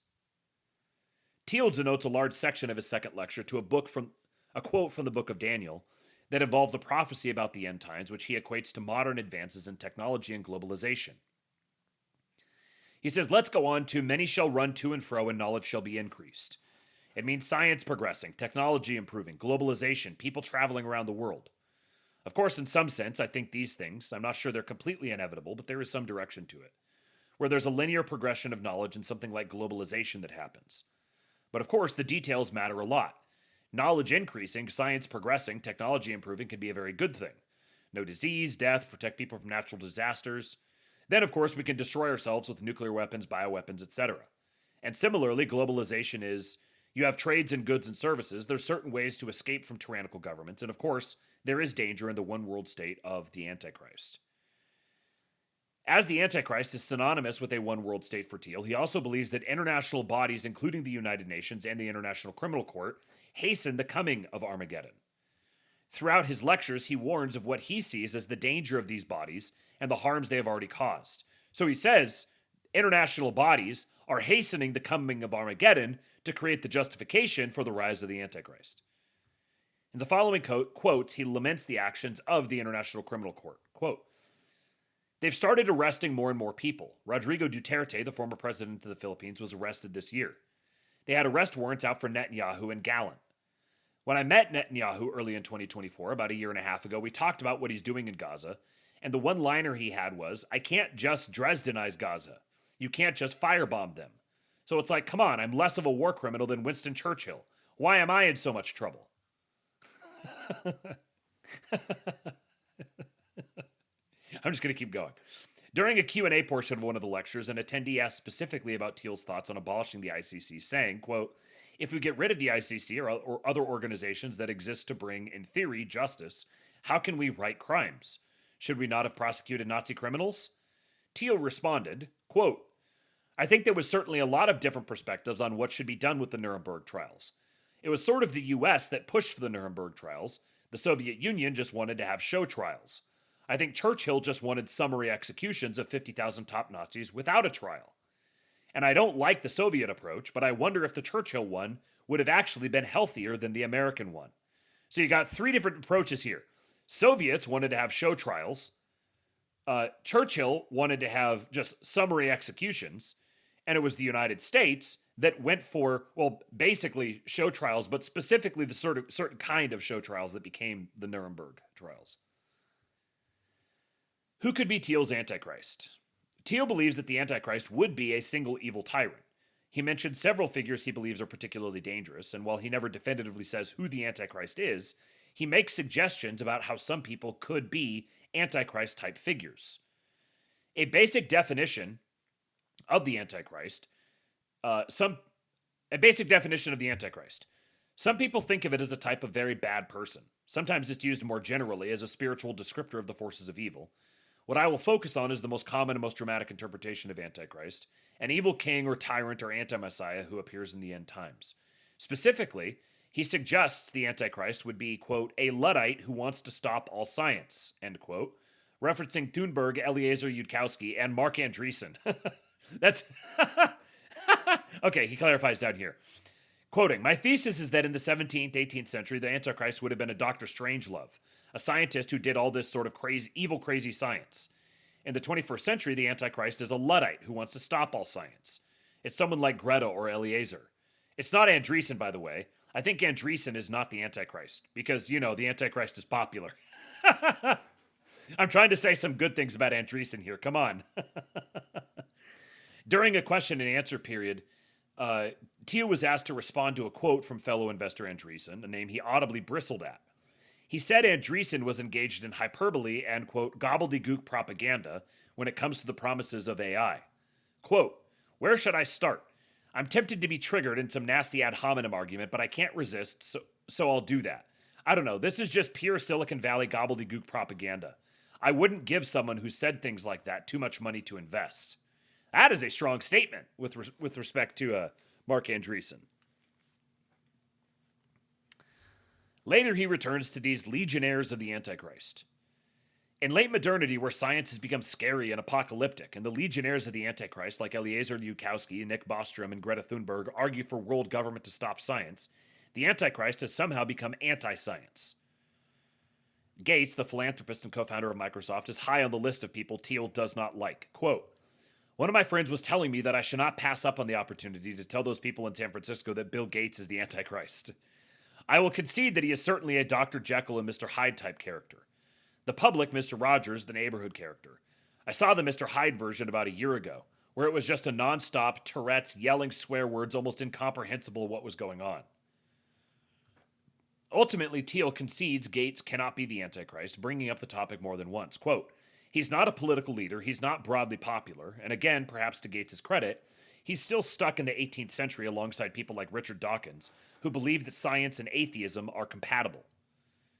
Thiel denotes a large section of his second lecture to a quote from the book of Daniel that involves a prophecy about the end times, which he equates to modern advances in technology and globalization. He says, let's go on to many shall run to and fro and knowledge shall be increased. It means science progressing, technology improving, globalization, people traveling around the world. Of course, in some sense, I think these things, I'm not sure they're completely inevitable, but there is some direction to it, where there's a linear progression of knowledge and something like globalization that happens. But of course, the details matter a lot. Knowledge increasing, science progressing, technology improving can be a very good thing. No disease, death, protect people from natural disasters. Then, of course, we can destroy ourselves with nuclear weapons, bioweapons, etc. And similarly, globalization is, you have trades in goods and services. There's certain ways to escape from tyrannical governments. And of course, there is danger in the one world state of the Antichrist. As the Antichrist is synonymous with a one world state for Thiel, he also believes that international bodies, including the United Nations and the International Criminal Court, hasten the coming of Armageddon. Throughout his lectures, he warns of what he sees as the danger of these bodies and the harms they have already caused. So he says international bodies are hastening the coming of Armageddon to create the justification for the rise of the Antichrist. In the following quotes, he laments the actions of the International Criminal Court. Quote, they've started arresting more and more people. Rodrigo Duterte, the former president of the Philippines, was arrested this year. They had arrest warrants out for Netanyahu and Gallant. When I met Netanyahu early in 2024, about a year and a half ago, we talked about what he's doing in Gaza, and the one-liner he had was, I can't just Dresdenize Gaza. You can't just firebomb them. So it's like, come on, I'm less of a war criminal than Winston Churchill. Why am I in so much trouble? I'm just going to keep going. During a Q&A portion of one of the lectures, an attendee asked specifically about Thiel's thoughts on abolishing the ICC, saying, quote, if we get rid of the ICC or other organizations that exist to bring, in theory, justice, how can we right crimes? Should we not have prosecuted Nazi criminals? Thiel responded, quote, I think there was certainly a lot of different perspectives on what should be done with the Nuremberg trials. It was sort of the US that pushed for the Nuremberg trials. The Soviet Union just wanted to have show trials. I think Churchill just wanted summary executions of 50,000 top Nazis without a trial. And I don't like the Soviet approach, but I wonder if the Churchill one would have actually been healthier than the American one. So you got three different approaches here. Soviets wanted to have show trials. Churchill wanted to have just summary executions. And it was the United States that went for, well, basically show trials, but specifically the certain kind of show trials that became the Nuremberg trials. Who could be Thiel's Antichrist? Thiel believes that the Antichrist would be a single evil tyrant. He mentioned several figures he believes are particularly dangerous, and while he never definitively says who the Antichrist is, he makes suggestions about how some people could be Antichrist-type figures. A basic definition of the Antichrist, some people think of it as a type of very bad person. Sometimes it's used more generally as a spiritual descriptor of the forces of evil. What I will focus on is the most common and most dramatic interpretation of Antichrist, an evil king or tyrant or anti-messiah who appears in the end times. Specifically, he suggests the Antichrist would be, quote, a Luddite who wants to stop all science, end quote, referencing Thunberg, Eliezer Yudkowsky, and Mark Andreessen. That's... Okay, he clarifies down here. Quoting, my thesis is that in the 17th, 18th century, the Antichrist would have been a Dr. Strangelove, a scientist who did all this sort of crazy, evil, crazy science. In the 21st century, the Antichrist is a Luddite who wants to stop all science. It's someone like Greta or Eliezer. It's not Andreessen, by the way. I think Andreessen is not the Antichrist, because, the Antichrist is popular. I'm trying to say some good things about Andreessen here. Come on. During a question and answer period, Thiel was asked to respond to a quote from fellow investor Andreessen, a name he audibly bristled at. He said Andreessen was engaged in hyperbole and, quote, gobbledygook propaganda when it comes to the promises of AI. Quote, where should I start? I'm tempted to be triggered in some nasty ad hominem argument, but I can't resist, so I'll do that. I don't know, this is just pure Silicon Valley gobbledygook propaganda. I wouldn't give someone who said things like that too much money to invest. That is a strong statement with respect to Mark Andreessen. Later, he returns to these legionnaires of the Antichrist. In late modernity, where science has become scary and apocalyptic, and the legionnaires of the Antichrist, like Eliezer Yudkowsky, Nick Bostrom, and Greta Thunberg, argue for world government to stop science, the Antichrist has somehow become anti-science. Gates, the philanthropist and co-founder of Microsoft, is high on the list of people Thiel does not like. Quote, one of my friends was telling me that I should not pass up on the opportunity to tell those people in San Francisco that Bill Gates is the Antichrist. I will concede that he is certainly a Dr. Jekyll and Mr. Hyde type character. The public, Mr. Rogers, the neighborhood character. I saw the Mr. Hyde version about a year ago, where it was just a non-stop Tourette's yelling swear words, almost incomprehensible what was going on. Ultimately, Thiel concedes Gates cannot be the Antichrist, bringing up the topic more than once. Quote, he's not a political leader, he's not broadly popular, and again, perhaps to Gates' credit, he's still stuck in the 18th century alongside people like Richard Dawkins, who believe that science and atheism are compatible.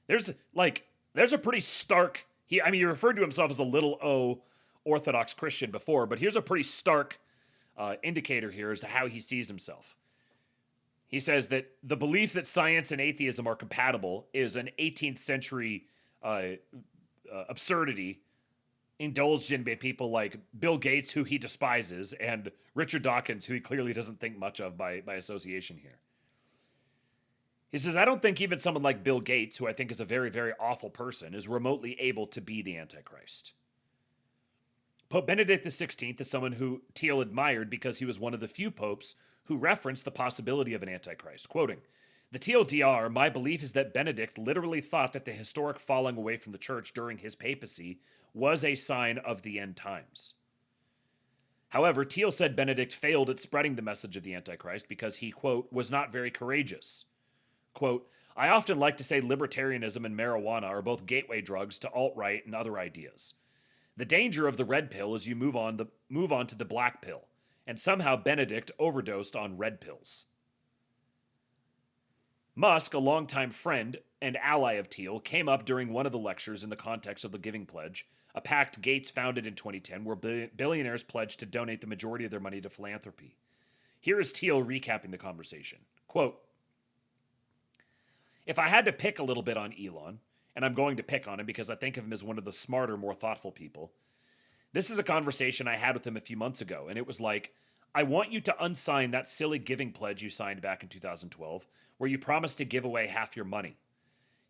There's a pretty stark, he referred to himself as a little O Orthodox Christian before, but here's a pretty stark indicator here as to how he sees himself. He says that the belief that science and atheism are compatible is an 18th century absurdity indulged in by people like Bill Gates, who he despises, and Richard Dawkins, who he clearly doesn't think much of by association here. He says, I don't think even someone like Bill Gates, who I think is a very, very awful person, is remotely able to be the Antichrist. Pope Benedict XVI is someone who Thiel admired because he was one of the few popes who referenced the possibility of an Antichrist. Quoting, the TLDR, my belief is that Benedict literally thought that the historic falling away from the church during his papacy was a sign of the end times. However, Thiel said Benedict failed at spreading the message of the Antichrist because he, quote, was not very courageous. Quote, I often like to say libertarianism and marijuana are both gateway drugs to alt-right and other ideas. The danger of the red pill is you move on to the black pill, and somehow Benedict overdosed on red pills. Musk, a longtime friend and ally of Thiel, came up during one of the lectures in the context of the Giving Pledge, a pact Gates founded in 2010 where billionaires pledged to donate the majority of their money to philanthropy. Here is Thiel recapping the conversation. Quote, if I had to pick a little bit on Elon, and I'm going to pick on him because I think of him as one of the smarter, more thoughtful people, this is a conversation I had with him a few months ago, and it was like, I want you to unsign that silly Giving Pledge you signed back in 2012, where you promised to give away half your money.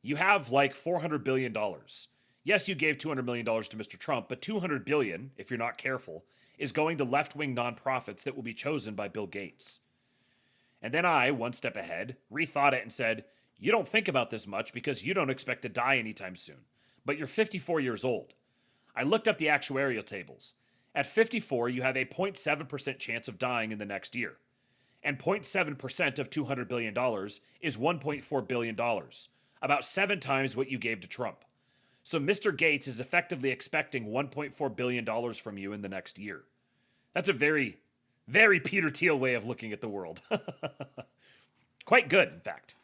You have like $400 billion. Yes, you gave $200 million to Mr. Trump, but $200 billion, if you're not careful, is going to left-wing nonprofits that will be chosen by Bill Gates. And then I, one step ahead, rethought it and said, you don't think about this much because you don't expect to die anytime soon. But you're 54 years old. I looked up the actuarial tables. At 54, you have a 0.7% chance of dying in the next year. And 0.7% of $200 billion is $1.4 billion, about 7 times what you gave to Trump. So Mr. Gates is effectively expecting $1.4 billion from you in the next year. That's a very, very Peter Thiel way of looking at the world. Quite good, in fact.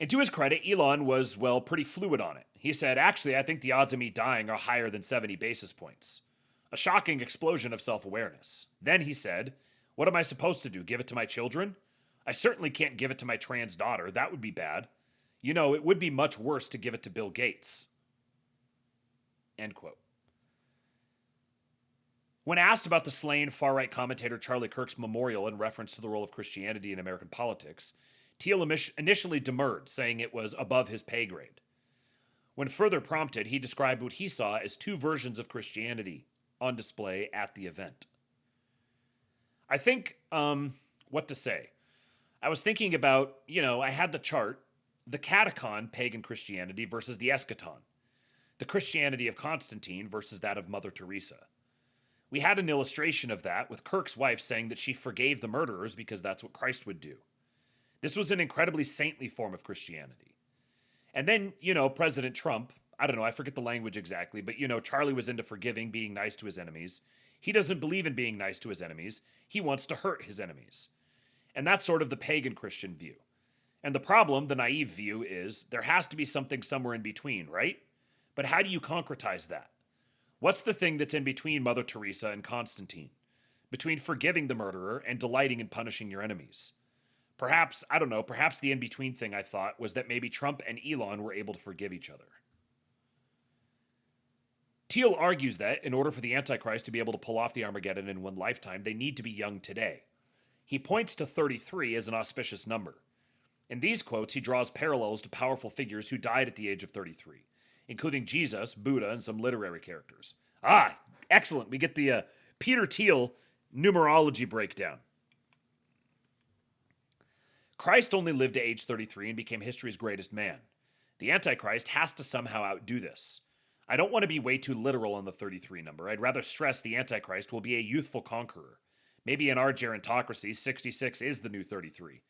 And to his credit, Elon was, well, pretty fluid on it. He said, actually, I think the odds of me dying are higher than 70 basis points. A shocking explosion of self-awareness. Then he said, what am I supposed to do, give it to my children? I certainly can't give it to my trans daughter. That would be bad. You know, it would be much worse to give it to Bill Gates. End quote. When asked about the slain far-right commentator Charlie Kirk's memorial in reference to the role of Christianity in American politics, Thiel initially demurred, saying it was above his pay grade. When further prompted, he described what he saw as 2 versions of Christianity on display at the event. I think, what to say? I was thinking about, I had the chart, the catechon, pagan Christianity, versus the eschaton, the Christianity of Constantine versus that of Mother Teresa. We had an illustration of that with Kirk's wife saying that she forgave the murderers because that's what Christ would do. This was an incredibly saintly form of Christianity. And then, President Trump, I don't know, I forget the language exactly, but, Charlie was into forgiving, being nice to his enemies. He doesn't believe in being nice to his enemies. He wants to hurt his enemies. And that's sort of the pagan Christian view. And the problem, the naive view, is there has to be something somewhere in between, right? But how do you concretize that? What's the thing that's in between Mother Teresa and Constantine? Between forgiving the murderer and delighting in punishing your enemies? Perhaps, I don't know, perhaps the in-between thing I thought was that maybe Trump and Elon were able to forgive each other. Thiel argues that in order for the Antichrist to be able to pull off the Armageddon in one lifetime, they need to be young today. He points to 33 as an auspicious number. In these quotes, he draws parallels to powerful figures who died at the age of 33, including Jesus, Buddha, and some literary characters. Ah, excellent. We get the Peter Thiel numerology breakdown. Christ only lived to age 33 and became history's greatest man. The Antichrist has to somehow outdo this. I don't want to be way too literal on the 33 number. I'd rather stress the Antichrist will be a youthful conqueror. Maybe in our gerontocracy, 66 is the new 33.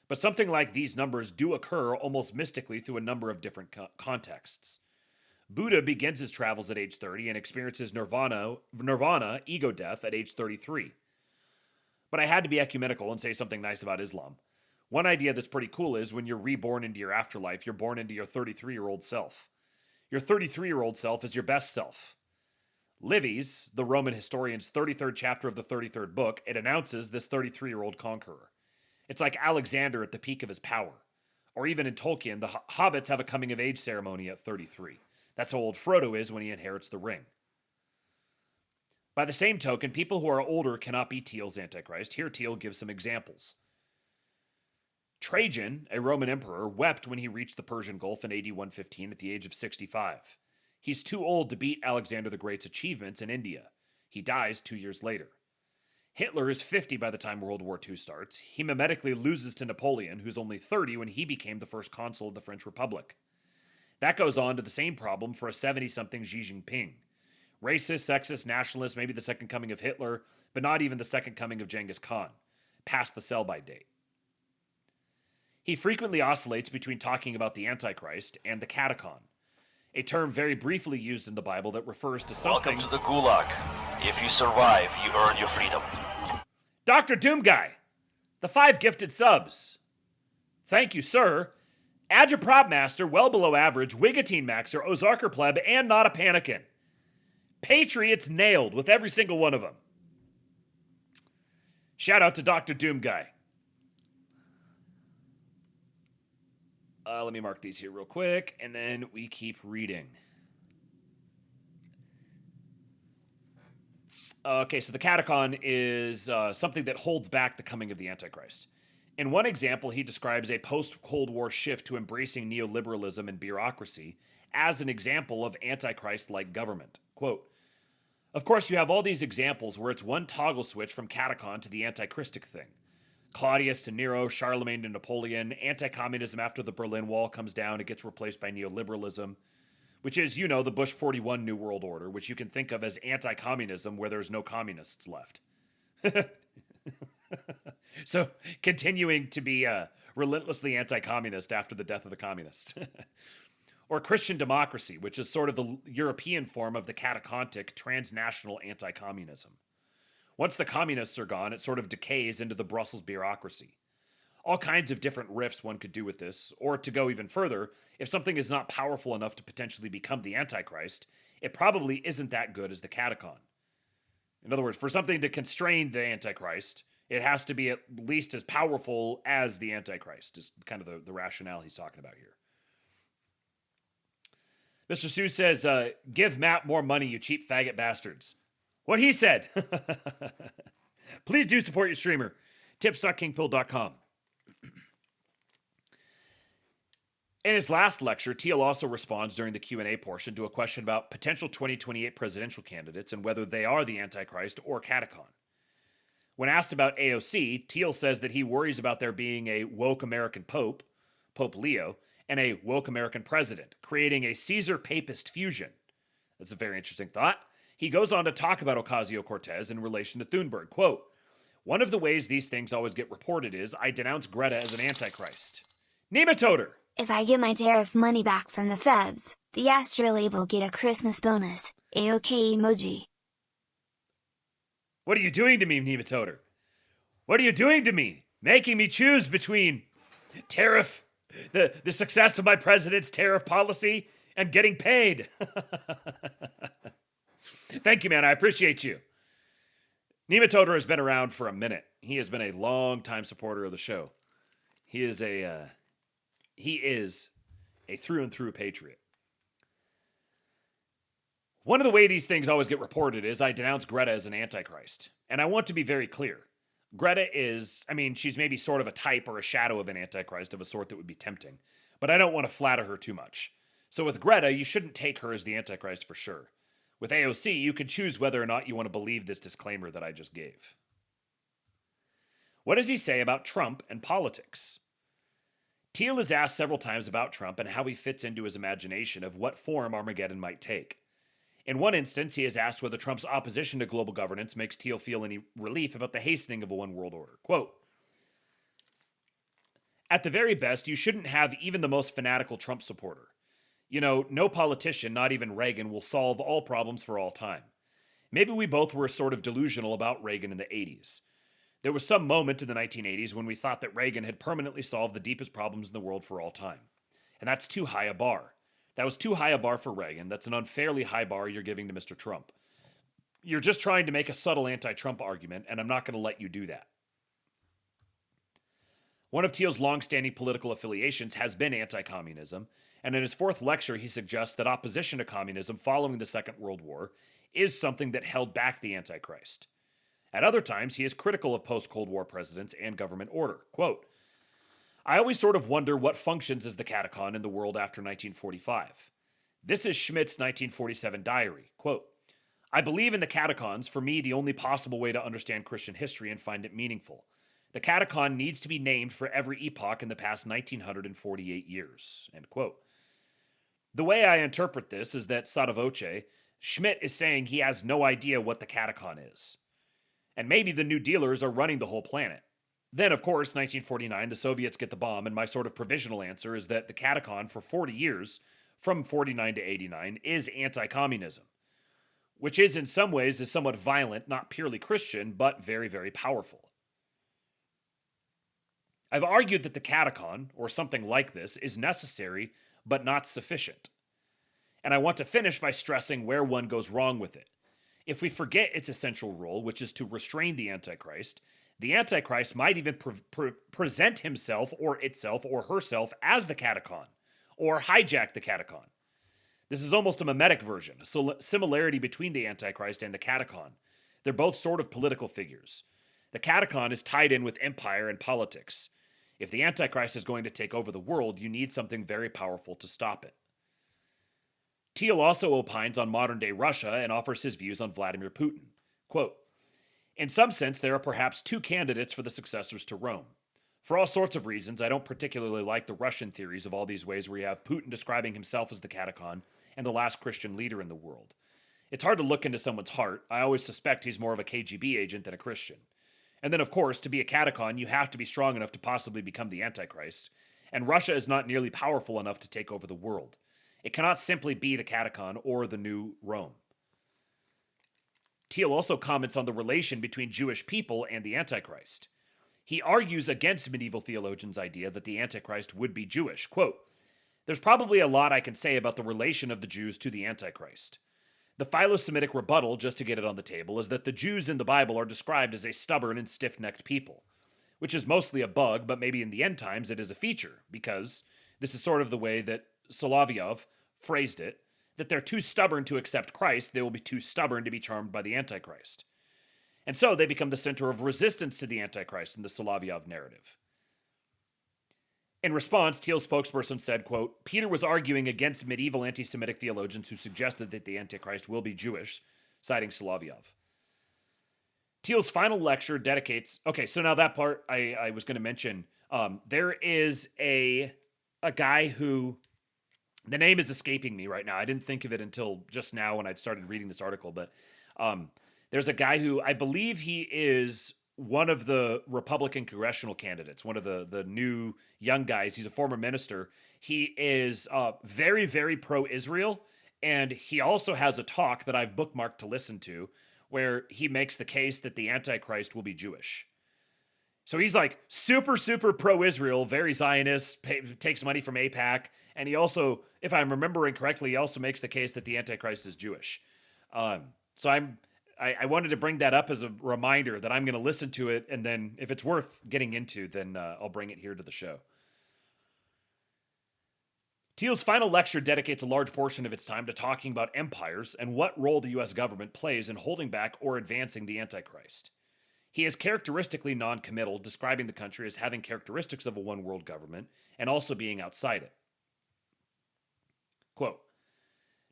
But something like these numbers do occur almost mystically through a number of different contexts. Buddha begins his travels at age 30 and experiences nirvana, ego death, at age 33. But I had to be ecumenical and say something nice about Islam. One idea that's pretty cool is when you're reborn into your afterlife, you're born into your 33-year-old self. Your 33-year-old self is your best self. Livy's, the Roman historian's 33rd chapter of the 33rd book, it announces this 33-year-old conqueror. It's like Alexander at the peak of his power. Or even in Tolkien, the hobbits have a coming-of-age ceremony at 33. That's how old Frodo is when he inherits the ring. By the same token, people who are older cannot be Thiel's Antichrist. Here Thiel gives some examples. Trajan, a Roman emperor, wept when he reached the Persian Gulf in AD 115 at the age of 65. He's too old to beat Alexander the Great's achievements in India. He dies 2 years later. Hitler is 50 by the time World War II starts. He mimetically loses to Napoleon, who's only 30 when he became the first consul of the French Republic. That goes on to the same problem for a 70-something Xi Jinping. Racist, sexist, nationalist, maybe the second coming of Hitler, but not even the second coming of Genghis Khan. Past the sell-by date. He frequently oscillates between talking about the Antichrist and the catechon, a term very briefly used in the Bible that refers to something... Welcome to the Gulag. If you survive, you earn your freedom. Dr. Doom Guy, the 5 gifted subs. Thank you, sir. Agitprop Master, well below average, Wigatine Maxer, Ozarker Pleb, and Not a Panikin. Patriots nailed with every single one of them. Shout out to Dr. Doom Guy. Let me mark these here real quick, and then we keep reading. Okay, so the catechon is something that holds back the coming of the Antichrist. In one example, he describes a post-Cold War shift to embracing neoliberalism and bureaucracy as an example of Antichrist-like government. Quote, of course, you have all these examples where it's one toggle switch from catechon to the antichristic thing. Claudius to Nero, Charlemagne to Napoleon, anti-communism after the Berlin Wall comes down, it gets replaced by neoliberalism, which is, you know, the Bush 41 New World Order, which you can think of as anti-communism where there's no communists left. So continuing to be relentlessly anti-communist after the death of the communists. Or Christian democracy, which is sort of the European form of the catacontic transnational anti-communism. Once the communists are gone, it sort of decays into the Brussels bureaucracy. All kinds of different riffs one could do with this, or to go even further, if something is not powerful enough to potentially become the Antichrist, it probably isn't that good as the catacon. In other words, for something to constrain the Antichrist, it has to be at least as powerful as the Antichrist, is kind of the rationale he's talking about here. Mr. Sue says, give Matt more money, you cheap faggot bastards. What he said. Please do support your streamer. Tips.kingpill.com. In his last lecture, Thiel also responds during the Q&A portion to a question about potential 2028 presidential candidates and whether they are the Antichrist or catacon. When asked about AOC, Thiel says that he worries about there being a woke American Pope, Pope Leo, and a woke American president, creating a Caesar-Papist fusion. That's a very interesting thought. He goes on to talk about Ocasio-Cortez in relation to Thunberg. Quote, one of the ways these things always get reported is I denounce Greta as an antichrist. Nematoder! If I get my tariff money back from the feds, the astrolabe will get a Christmas bonus. AOK emoji. What are you doing to me, Nematoder? What are you doing to me? Making me choose between tariff, the success of my president's tariff policy, and getting paid. Thank you, man. I appreciate you. Nematoder has been around for a minute. He has been a long-time supporter of the show. He is a through-and-through patriot. One of the way these things always get reported is I denounce Greta as an antichrist. And I want to be very clear. Greta is, she's maybe sort of a type or a shadow of an antichrist of a sort that would be tempting. But I don't want to flatter her too much. So with Greta, you shouldn't take her as the antichrist for sure. With AOC, you can choose whether or not you want to believe this disclaimer that I just gave. What does he say about Trump and politics? Thiel is asked several times about Trump and how he fits into his imagination of what form Armageddon might take. In one instance, he is asked whether Trump's opposition to global governance makes Thiel feel any relief about the hastening of a one world order. Quote, at the very best, you shouldn't have even the most fanatical Trump supporter. You know, no politician, not even Reagan, will solve all problems for all time. Maybe we both were sort of delusional about Reagan in the 80s. There was some moment in the 1980s when we thought that Reagan had permanently solved the deepest problems in the world for all time. And that's too high a bar. That was too high a bar for Reagan. That's an unfairly high bar you're giving to Mr. Trump. You're just trying to make a subtle anti-Trump argument, and I'm not going to let you do that. One of Thiel's long-standing political affiliations has been anti-communism, and in his fourth lecture, he suggests that opposition to communism following the Second World War is something that held back the Antichrist. At other times, he is critical of post-Cold War presidents and government order. Quote, I always sort of wonder what functions as the catacon in the world after 1945. This is Schmidt's 1947 diary. Quote, I believe in the catacons, for me, the only possible way to understand Christian history and find it meaningful. The catacon needs to be named for every epoch in the past 1948 years. End quote. The way I interpret this is that, sotto voce, Schmidt is saying he has no idea what the catacon is. And maybe the New Dealers are running the whole planet. Then, of course, 1949, the Soviets get the bomb, and my sort of provisional answer is that the catacon for 40 years, from 49 to 89, is anti-communism, which is in some ways is somewhat violent, not purely Christian, but very, very powerful. I've argued that the catacon, or something like this, is necessary, but not sufficient. And I want to finish by stressing where one goes wrong with it. If we forget its essential role, which is to restrain the Antichrist might even present himself or itself or herself as the catacon, or hijack the catacon. This is almost a mimetic version, a similarity between the Antichrist and the catacon. They're both sort of political figures. The catacon is tied in with empire and politics. If the Antichrist is going to take over the world, you need something very powerful to stop it. Thiel also opines on modern-day Russia and offers his views on Vladimir Putin. Quote, In some sense, there are perhaps two candidates for the successors to Rome. For all sorts of reasons, I don't particularly like the Russian theories of all these ways where you have Putin describing himself as the catacon and the last Christian leader in the world. It's hard to look into someone's heart. I always suspect he's more of a KGB agent than a Christian. And then, of course, to be a catacon, you have to be strong enough to possibly become the Antichrist. And Russia is not nearly powerful enough to take over the world. It cannot simply be the catacon or the new Rome. Thiel also comments on the relation between Jewish people and the Antichrist. He argues against medieval theologians' idea that the Antichrist would be Jewish. Quote, "There's probably a lot I can say about the relation of the Jews to the Antichrist. The philo-Semitic rebuttal, just to get it on the table, is that the Jews in the Bible are described as a stubborn and stiff-necked people, which is mostly a bug, but maybe in the end times it is a feature, because this is sort of the way that Solovyov phrased it, that they're too stubborn to accept Christ, they will be too stubborn to be charmed by the Antichrist. And so they become the center of resistance to the Antichrist in the Solovyov narrative." In response, Thiel's spokesperson said, quote, "Peter was arguing against medieval anti-Semitic theologians who suggested that the Antichrist will be Jewish," citing Solovyov. Thiel's final lecture dedicates... Okay, so now that part I was going to mention. There is a guy who... The name is escaping me right now. I didn't think of it until just now when I'd started reading this article, but there's a guy who I believe he is one of the Republican congressional candidates, one of the new young guys. He's a former minister. He is very, very pro-Israel, and he also has a talk that I've bookmarked to listen to where he makes the case that the Antichrist will be Jewish. So he's like super, super pro-Israel, very Zionist, takes money from AIPAC, and he also, if I'm remembering correctly, he also makes the case that the Antichrist is Jewish. So I wanted to bring that up as a reminder that I'm going to listen to it, and then if it's worth getting into, then I'll bring it here to the show. Thiel's final lecture dedicates a large portion of its time to talking about empires and what role the U.S. government plays in holding back or advancing the Antichrist. He is characteristically non-committal, describing the country as having characteristics of a one-world government and also being outside it. Quote,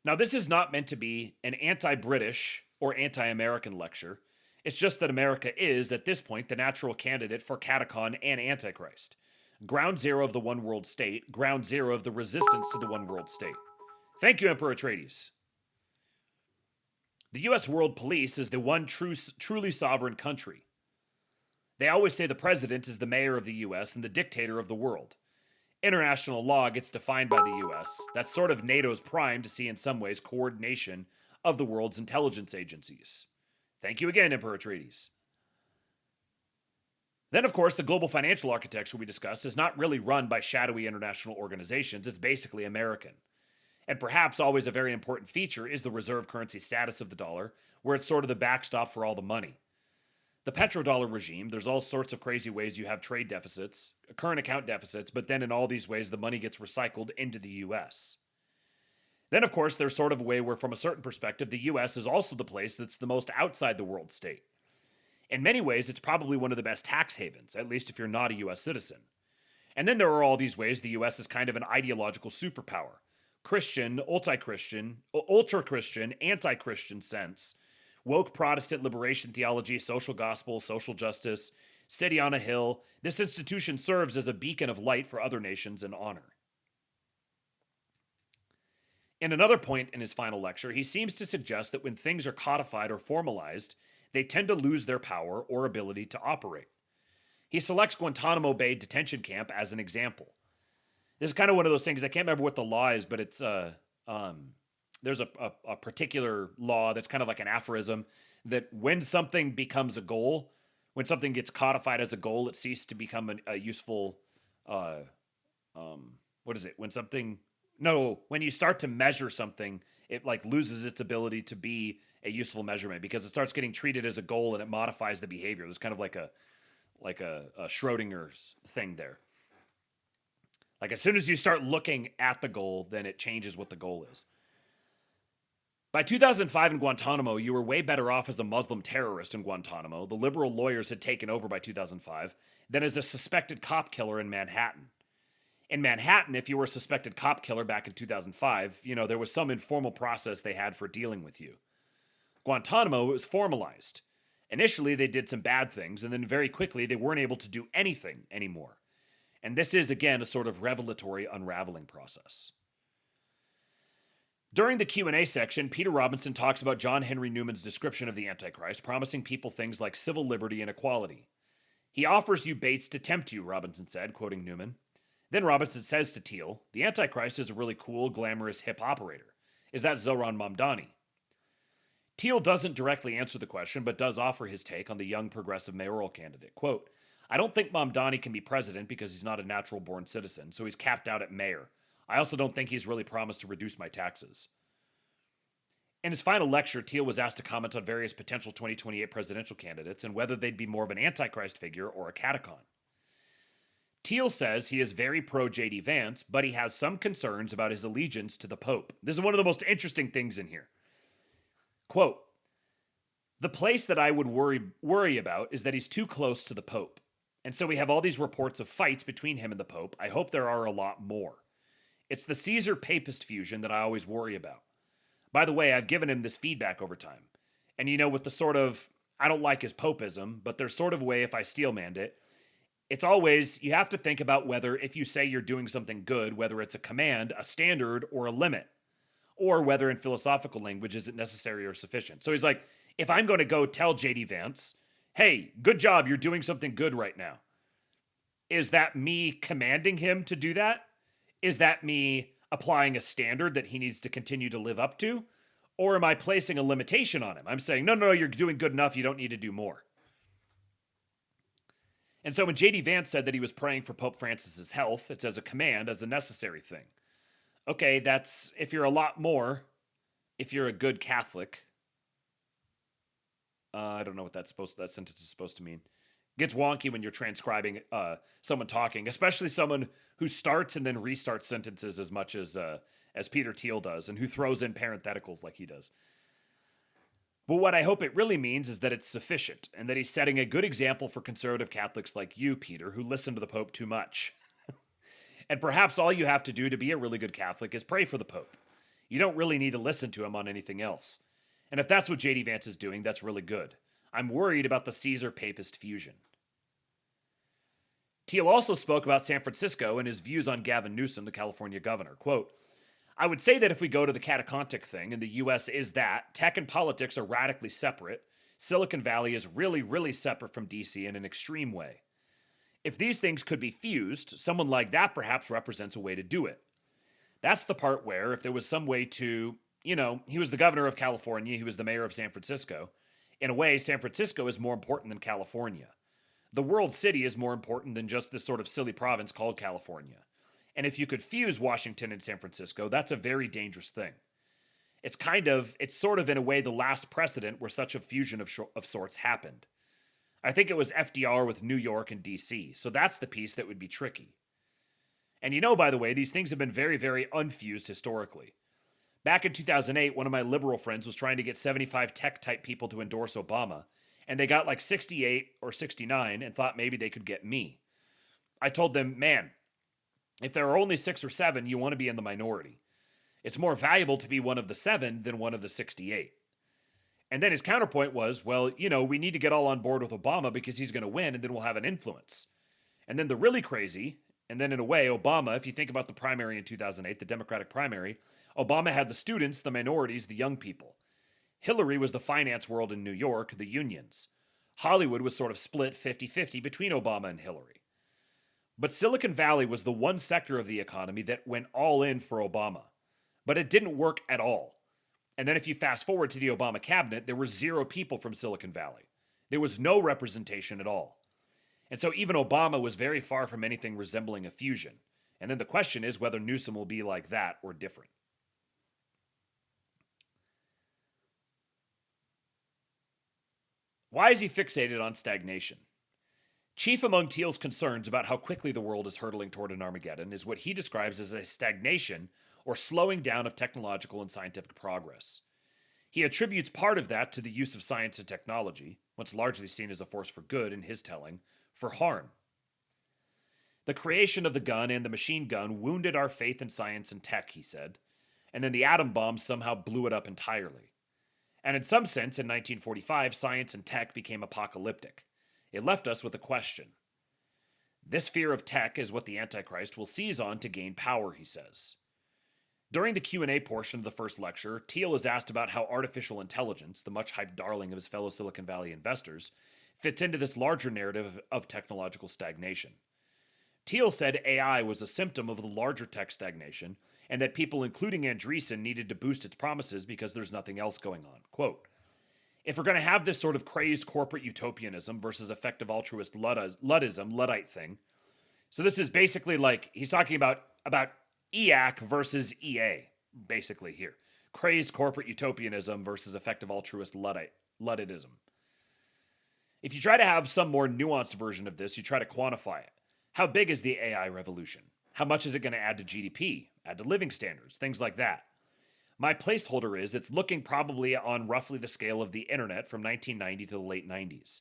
"Now this is not meant to be an anti-British or anti-American lecture. It's just that America is, at this point, the natural candidate for catacon and Antichrist. Ground zero of the one-world state, ground zero of the resistance to the one-world state. Thank you, Emperor Atreides. The U.S. World Police is the one truly sovereign country. They always say the president is the mayor of the U.S. and the dictator of the world. International law gets defined by the U.S. That's sort of NATO's prime to see in some ways coordination of the world's intelligence agencies. Thank you again, Emperor Atreides. Then, of course, the global financial architecture we discussed is not really run by shadowy international organizations. It's basically American. And perhaps always a very important feature is the reserve currency status of the dollar, where it's sort of the backstop for all the money. The petrodollar regime, there's all sorts of crazy ways you have trade deficits, current account deficits, but then in all these ways the money gets recycled into the U.S. Then, of course, there's sort of a way where, from a certain perspective, the U.S. is also the place that's the most outside the world state. In many ways, it's probably one of the best tax havens, at least if you're not a U.S. citizen. And then there are all these ways the U.S. is kind of an ideological superpower. Christian, ultra-Christian, anti-Christian sense, woke Protestant liberation theology, social gospel, social justice, city on a hill. This institution serves as a beacon of light for other nations and honor. In another point in his final lecture, he seems to suggest that when things are codified or formalized, they tend to lose their power or ability to operate. He selects Guantanamo Bay detention camp as an example. This is kind of one of those things, I can't remember what the law is, but it's there's a particular law that's kind of like an aphorism that when something becomes a goal, when something gets codified as a goal, it ceases to become a useful, what is it? When you start to measure something, it like loses its ability to be a useful measurement because it starts getting treated as a goal and it modifies the behavior. There's kind of like a Schrodinger's thing there. Like as soon as you start looking at the goal, then it changes what the goal is. By 2005 in Guantanamo, you were way better off as a Muslim terrorist in Guantanamo. The liberal lawyers had taken over by 2005 than as a suspected cop killer in Manhattan. In Manhattan, if you were a suspected cop killer back in 2005, there was some informal process they had for dealing with you. Guantanamo was formalized. Initially, they did some bad things, and then very quickly, they weren't able to do anything anymore. And this is, again, a sort of revelatory unraveling process. During the Q&A section, Peter Robinson talks about John Henry Newman's description of the Antichrist, promising people things like civil liberty and equality. He offers you baits to tempt you, Robinson said, quoting Newman. Then Robinson says to Thiel, the Antichrist is a really cool, glamorous, hip operator. Is that Zohran Mamdani? Thiel doesn't directly answer the question, but does offer his take on the young progressive mayoral candidate. Quote, I don't think Mamdani can be president because he's not a natural-born citizen, so he's capped out at mayor. I also don't think he's really promised to reduce my taxes. In his final lecture, Thiel was asked to comment on various potential 2028 presidential candidates and whether they'd be more of an Antichrist figure or a catacon. Thiel says he is very pro-J.D. Vance, but he has some concerns about his allegiance to the Pope. This is one of the most interesting things in here. Quote, the place that I would worry about is that he's too close to the Pope. And so we have all these reports of fights between him and the Pope. I hope there are a lot more. It's the Caesar-Papist fusion that I always worry about. By the way, I've given him this feedback over time. And you know, with the sort of, I don't like his popism, but there's sort of a way if I steelmanned it, it's always, you have to think about whether if you say you're doing something good, whether it's a command, a standard, or a limit, or whether in philosophical language is it necessary or sufficient. So he's like, if I'm going to go tell J.D. Vance, hey, good job, you're doing something good right now. Is that me commanding him to do that? Is that me applying a standard that he needs to continue to live up to? Or am I placing a limitation on him? I'm saying, no, you're doing good enough, you don't need to do more. And so when J.D. Vance said that he was praying for Pope Francis's health, it's as a command, as a necessary thing. Okay, that's, if you're a lot more, if you're a good Catholic, I don't know what that sentence is supposed to mean. It gets wonky when you're transcribing someone talking, especially someone who starts and then restarts sentences as much as Peter Thiel does, and who throws in parentheticals like he does. But what I hope it really means is that it's sufficient, and that he's setting a good example for conservative Catholics like you, Peter, who listen to the Pope too much. And perhaps all you have to do to be a really good Catholic is pray for the Pope. You don't really need to listen to him on anything else. And if that's what J.D. Vance is doing, that's really good. I'm worried about the Caesar-Papist fusion. Thiel also spoke about San Francisco and his views on Gavin Newsom, the California governor. Quote, I would say that if we go to the catacontic thing, and the U.S. is that, tech and politics are radically separate. Silicon Valley is really, really separate from D.C. in an extreme way. If these things could be fused, someone like that perhaps represents a way to do it. That's the part where, if there was some way to, he was the governor of California, he was the mayor of San Francisco. In a way, San Francisco is more important than California. The world city is more important than just this sort of silly province called California. And if you could fuse Washington and San Francisco, that's a very dangerous thing. It's sort of in a way the last precedent where such a fusion of sorts happened. I think it was FDR with New York and DC, so that's the piece that would be tricky. And by the way, these things have been very, very unfused historically. Back in 2008, one of my liberal friends was trying to get 75 tech-type people to endorse Obama, and they got like 68 or 69 and thought maybe they could get me. I told them, man, if there are only 6 or 7, you want to be in the minority. It's more valuable to be one of the 7 than one of the 68. And then his counterpoint was, well, we need to get all on board with Obama because he's going to win and then we'll have an influence. And then the really crazy, and then in a way, Obama, if you think about the primary in 2008, the Democratic primary, Obama had the students, the minorities, the young people. Hillary was the finance world in New York, the unions. Hollywood was sort of split 50-50 between Obama and Hillary. But Silicon Valley was the one sector of the economy that went all in for Obama. But it didn't work at all. And then if you fast forward to the Obama cabinet, there were 0 people from Silicon Valley. There was no representation at all. And so even Obama was very far from anything resembling a fusion. And then the question is whether Newsom will be like that or different. Why is he fixated on stagnation? Chief among Thiel's concerns about how quickly the world is hurtling toward an Armageddon is what he describes as a stagnation or slowing down of technological and scientific progress. He attributes part of that to the use of science and technology, what's largely seen as a force for good in his telling, for harm. The creation of the gun and the machine gun wounded our faith in science and tech, he said, and then the atom bomb somehow blew it up entirely. And in some sense, in 1945, science and tech became apocalyptic. It left us with a question. This fear of tech is what the Antichrist will seize on to gain power, he says. During the Q&A portion of the first lecture, Thiel is asked about how artificial intelligence, the much-hyped darling of his fellow Silicon Valley investors, fits into this larger narrative of technological stagnation. Thiel said AI was a symptom of the larger tech stagnation, and that people, including Andreessen, needed to boost its promises because there's nothing else going on. Quote, if we're going to have this sort of crazed corporate utopianism versus effective altruist Luddite thing, so this is basically like, he's talking about EAC versus EA, basically here. Crazed corporate utopianism versus effective altruist Ludditism. If you try to have some more nuanced version of this, you try to quantify it. How big is the AI revolution? How much is it going to add to GDP, add to living standards, things like that? My placeholder is it's looking probably on roughly the scale of the internet from 1990 to the late 90s.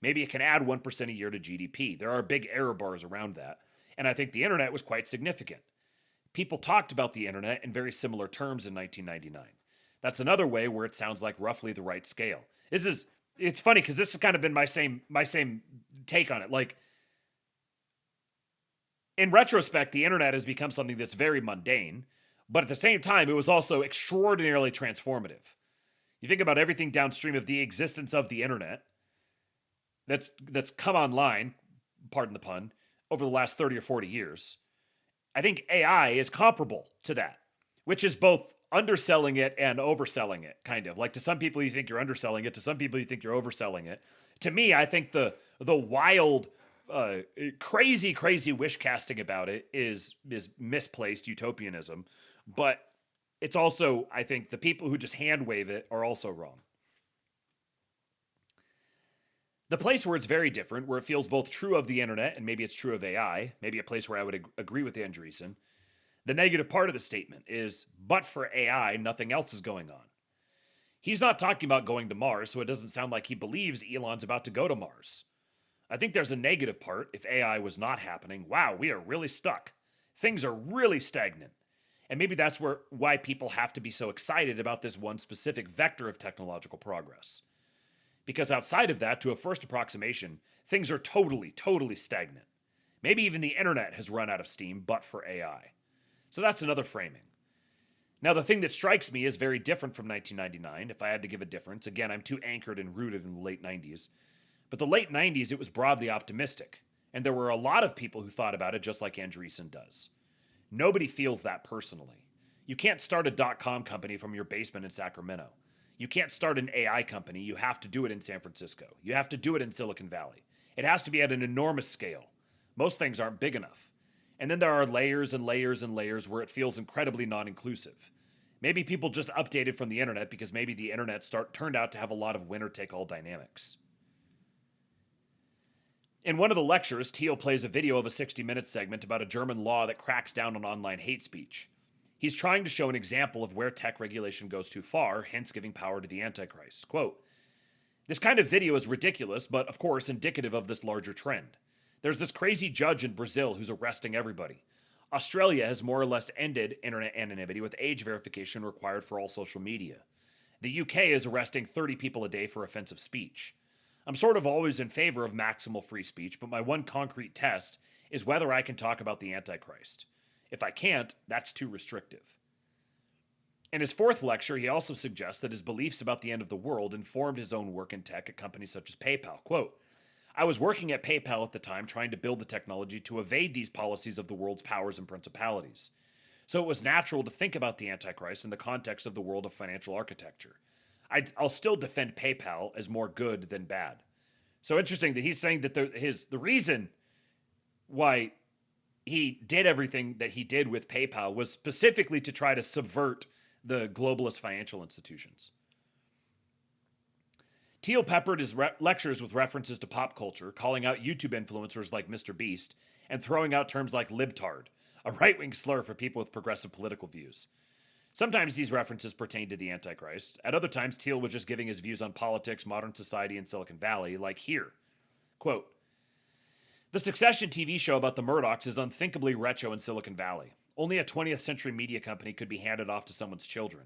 Maybe it can add 1% a year to GDP. There are big error bars around that. And I think the internet was quite significant. People talked about the internet in very similar terms in 1999. That's another way where it sounds like roughly the right scale. It's funny because this has kind of been my same take on it. Like, in retrospect, the internet has become something that's very mundane, but at the same time, it was also extraordinarily transformative. You think about everything downstream of the existence of the internet that's come online, pardon the pun, over the last 30 or 40 years. I think AI is comparable to that, which is both underselling it and overselling it, kind of. Like, to some people you think you're underselling it, to some people you think you're overselling it. To me, I think the wild, crazy wish casting about it is misplaced utopianism, but it's also, I think, the people who just hand wave it are also wrong. The place where it's very different, where it feels both true of the internet and maybe it's true of AI, maybe a place where I would agree with Andreessen, the negative part of the statement is, but for AI, nothing else is going on. He's not talking about going to Mars, so it doesn't sound like he believes Elon's about to go to Mars. I think there's a negative part. If AI was not happening, wow, we are really stuck. Things are really stagnant. And maybe that's why people have to be so excited about this one specific vector of technological progress. Because outside of that, to a first approximation, things are totally stagnant. Maybe even the internet has run out of steam, but for AI. So that's another framing. Now, the thing that strikes me is very different from 1999. If I had to give a difference, again, I'm too anchored and rooted in the late 90s. But the late 90s, it was broadly optimistic. And there were a lot of people who thought about it just like Andreessen does. Nobody feels that personally. You can't start a .com company from your basement in Sacramento. You can't start an AI company. You have to do it in San Francisco. You have to do it in Silicon Valley. It has to be at an enormous scale. Most things aren't big enough. And then there are layers and layers and layers where it feels incredibly non-inclusive. Maybe people just updated from the internet because maybe the internet turned out to have a lot of winner-take-all dynamics. In one of the lectures, Thiel plays a video of a 60 Minutes segment about a German law that cracks down on online hate speech. He's trying to show an example of where tech regulation goes too far, hence giving power to the Antichrist. Quote, this kind of video is ridiculous, but of course indicative of this larger trend. There's this crazy judge in Brazil who's arresting everybody. Australia has more or less ended internet anonymity with age verification required for all social media. The UK is arresting 30 people a day for offensive speech. I'm sort of always in favor of maximal free speech, but my one concrete test is whether I can talk about the Antichrist. If I can't, that's too restrictive. In his fourth lecture, he also suggests that his beliefs about the end of the world informed his own work in tech at companies such as PayPal. Quote, I was working at PayPal at the time trying to build the technology to evade these policies of the world's powers and principalities. So it was natural to think about the Antichrist in the context of the world of financial architecture. I'll still defend PayPal as more good than bad. So interesting that he's saying that the reason why he did everything that he did with PayPal was specifically to try to subvert the globalist financial institutions. Thiel peppered his lectures with references to pop culture, calling out YouTube influencers like Mr. Beast, and throwing out terms like libtard, a right-wing slur for people with progressive political views. Sometimes these references pertain to the Antichrist. At other times, Thiel was just giving his views on politics, modern society, and Silicon Valley, like here. Quote, the Succession TV show about the Murdochs is unthinkably retro in Silicon Valley. Only a 20th century media company could be handed off to someone's children.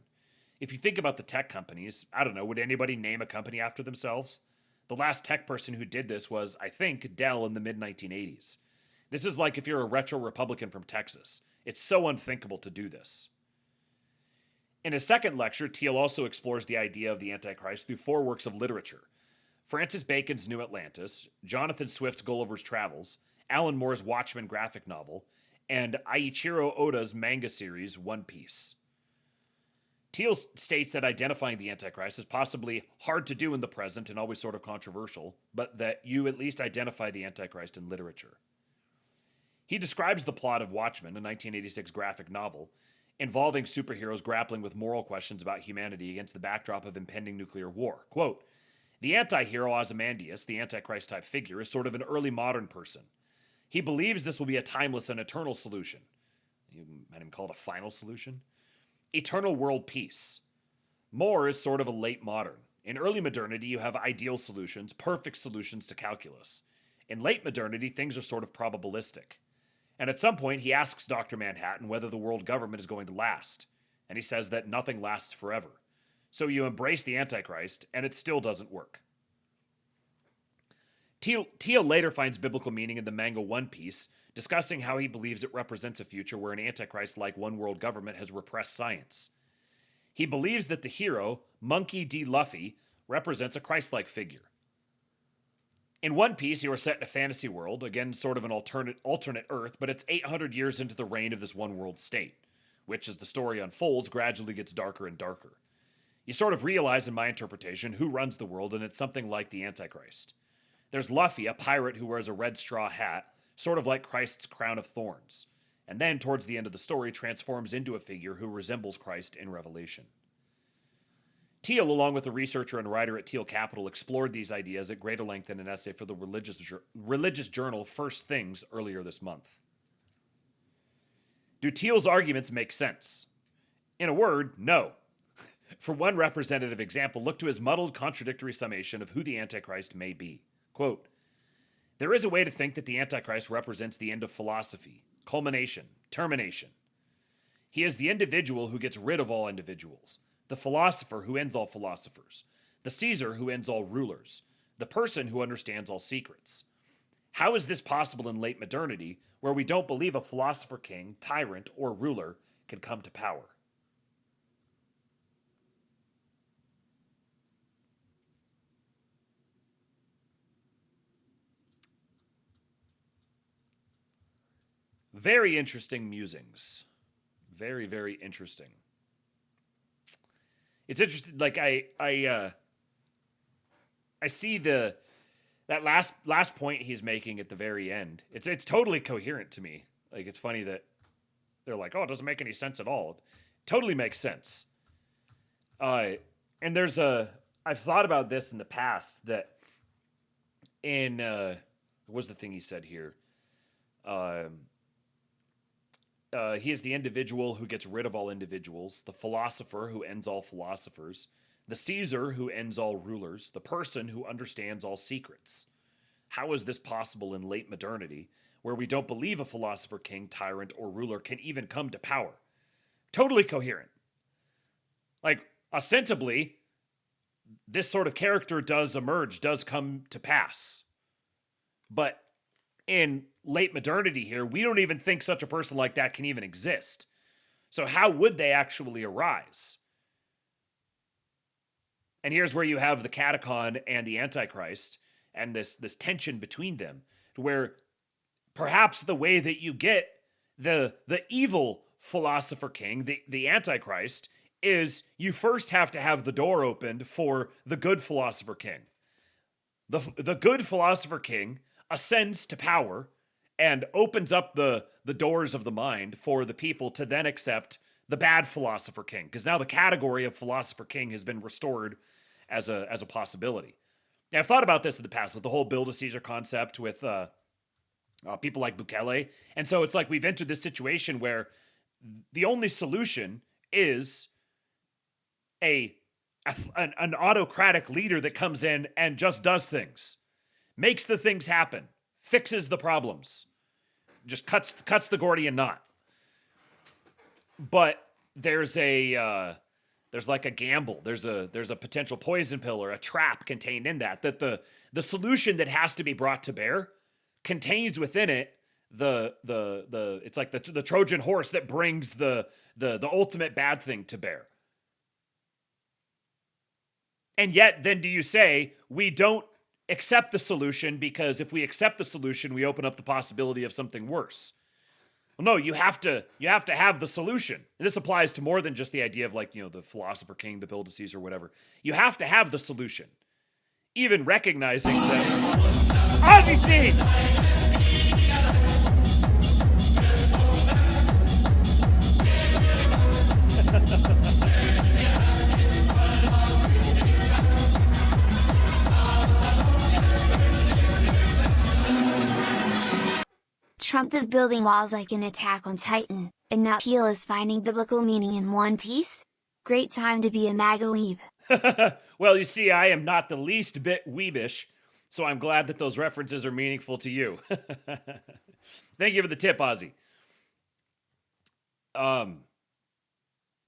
If you think about the tech companies, I don't know, would anybody name a company after themselves? The last tech person who did this was, I think, Dell in the mid-1980s. This is like if you're a retro Republican from Texas. It's so unthinkable to do this. In his second lecture, Thiel also explores the idea of the Antichrist through 4 works of literature: Francis Bacon's New Atlantis, Jonathan Swift's Gulliver's Travels, Alan Moore's Watchmen graphic novel, and Eiichiro Oda's manga series, One Piece. Thiel states that identifying the Antichrist is possibly hard to do in the present and always sort of controversial, but that you at least identify the Antichrist in literature. He describes the plot of Watchmen, a 1986 graphic novel, involving superheroes grappling with moral questions about humanity against the backdrop of impending nuclear war. Quote, "The anti-hero Ozymandias, the Antichrist-type figure, is sort of an early modern person. He believes this will be a timeless and eternal solution." You might even call it a final solution. "Eternal world peace." Moore is sort of a late modern. In early modernity, you have ideal solutions, perfect solutions to calculus. In late modernity, things are sort of probabilistic. And at some point, he asks Dr. Manhattan whether the world government is going to last. And he says that nothing lasts forever. So you embrace the Antichrist, and it still doesn't work. Thiel later finds biblical meaning in the manga One Piece, discussing how he believes it represents a future where an Antichrist-like one-world government has repressed science. He believes that the hero, Monkey D. Luffy, represents a Christ-like figure. In One Piece, you are set in a fantasy world, again sort of an alternate Earth, but it's 800 years into the reign of this one-world state, which, as the story unfolds, gradually gets darker and darker. You sort of realize, in my interpretation, who runs the world, and it's something like the Antichrist. There's Luffy, a pirate who wears a red straw hat, sort of like Christ's crown of thorns, and then, towards the end of the story, transforms into a figure who resembles Christ in Revelation. Thiel, along with a researcher and writer at Thiel Capital, explored these ideas at greater length in an essay for the religious journal First Things earlier this month. Do Thiel's arguments make sense? In a word, no. For one representative example, look to his muddled, contradictory summation of who the Antichrist may be. Quote, "There is a way to think that the Antichrist represents the end of philosophy, culmination, termination. He is the individual who gets rid of all individuals, the philosopher who ends all philosophers, the Caesar who ends all rulers, the person who understands all secrets. How is this possible in late modernity, where we don't believe a philosopher king, tyrant, or ruler can come to power?" Very interesting musings. Very, very interesting. It's interesting. Like I see that last point he's making at the very end. It's totally coherent to me. Like, it's funny that they're like, "Oh, it doesn't make any sense at all." It totally makes sense. And I've thought about this in the past, that in what was the thing he said here? He is the individual who gets rid of all individuals, the philosopher who ends all philosophers, the Caesar who ends all rulers, the person who understands all secrets. How is this possible in late modernity, where we don't believe a philosopher king, tyrant, or ruler can even come to power? Totally coherent. Like, ostensibly, this sort of character does emerge, does come to pass. But in late modernity here, we don't even think such a person like that can even exist. So how would they actually arise? And here's where you have the catacon and the Antichrist, and this tension between them, where perhaps the way that you get the evil philosopher king, the Antichrist, is you first have to have the door opened for the good philosopher king. The good philosopher king ascends to power and opens up the doors of the mind for the people to then accept the bad philosopher king, because now the category of philosopher king has been restored as a possibility. Now, I've thought about this in the past with the whole Build a Caesar concept with people like Bukele, and so it's like we've entered this situation where the only solution is an autocratic leader that comes in and just does things, makes the things happen, fixes the problems, just cuts the Gordian knot. But there's a there's like a gamble. There's a potential poison pill or a trap contained in that the solution that has to be brought to bear contains within it the it's like the Trojan horse that brings the ultimate bad thing to bear. And yet, then do you say we don't accept the solution because if we accept the solution, we open up the possibility of something worse? Well, no, you have to have the solution. And this applies to more than just the idea of like, the philosopher king, the bill to Caesar, whatever. You have to have the solution. Even recognizing that Aussie scene! Trump is building walls like an Attack on Titan, and now Thiel is finding biblical meaning in One Piece? Great time to be a MAGA weeb. Well, you see, I am not the least bit weebish, so I'm glad that those references are meaningful to you. Thank you for the tip, Ozzy. Yeah,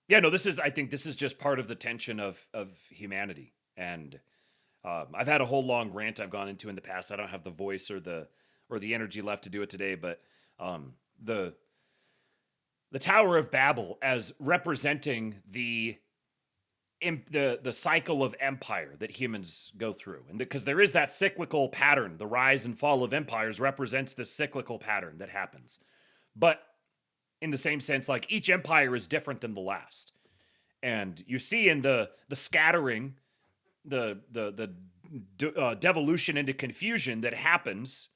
no, I think this is just part of the tension of humanity. And I've had a whole long rant I've gone into in the past. I don't have the voice or the energy left to do it today, but the Tower of Babel as representing the cycle of empire that humans go through. And because there is that cyclical pattern, the rise and fall of empires represents this cyclical pattern that happens. But in the same sense, like each empire is different than the last. And you see in the scattering, the devolution into confusion that happens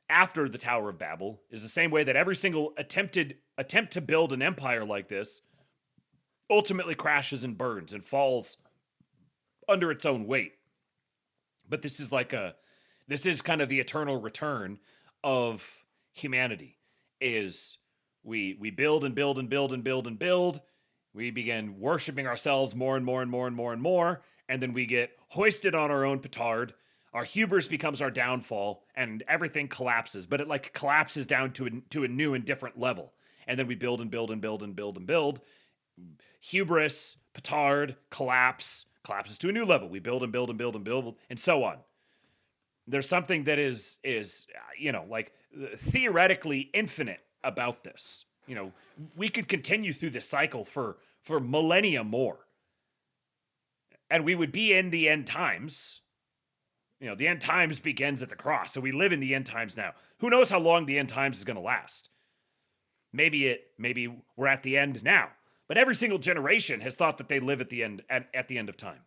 after the Tower of Babel is the same way that every single attempt to build an empire like this ultimately crashes and burns and falls under its own weight. But this is kind of the eternal return of humanity. Is we build and build and build and build and build. We begin worshiping ourselves more and more and more and more and more, and then we get hoisted on our own petard. Our hubris becomes our downfall, and everything collapses. But it like collapses down to a new and different level, and then we build and build and build and build and build. Hubris, petard, collapses to a new level. We build and build and build and build, and so on. There's something that is like theoretically infinite about this. We could continue through this cycle for millennia more, and we would be in the end times. The end times begins at the cross, so we live in the end times now. Who knows how long the end times is going to last? Maybe we're at the end now. But every single generation has thought that they live at the end of time.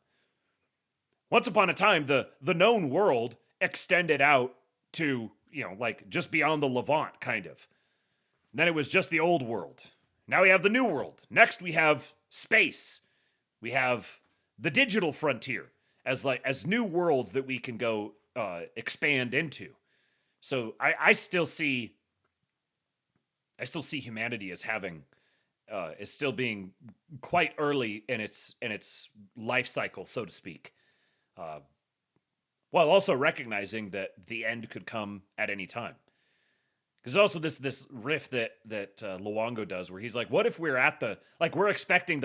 Once upon a time, the known world extended out to, like just beyond the Levant, kind of. Then it was just the old world. Now we have the new world. Next we have space. We have the digital frontier as new worlds that we can go expand into. So I still see humanity as having is still being quite early in its life cycle, so to speak, while also recognizing that the end could come at any time. Because also this riff that Luongo does, where he's like, "What if we're we're expecting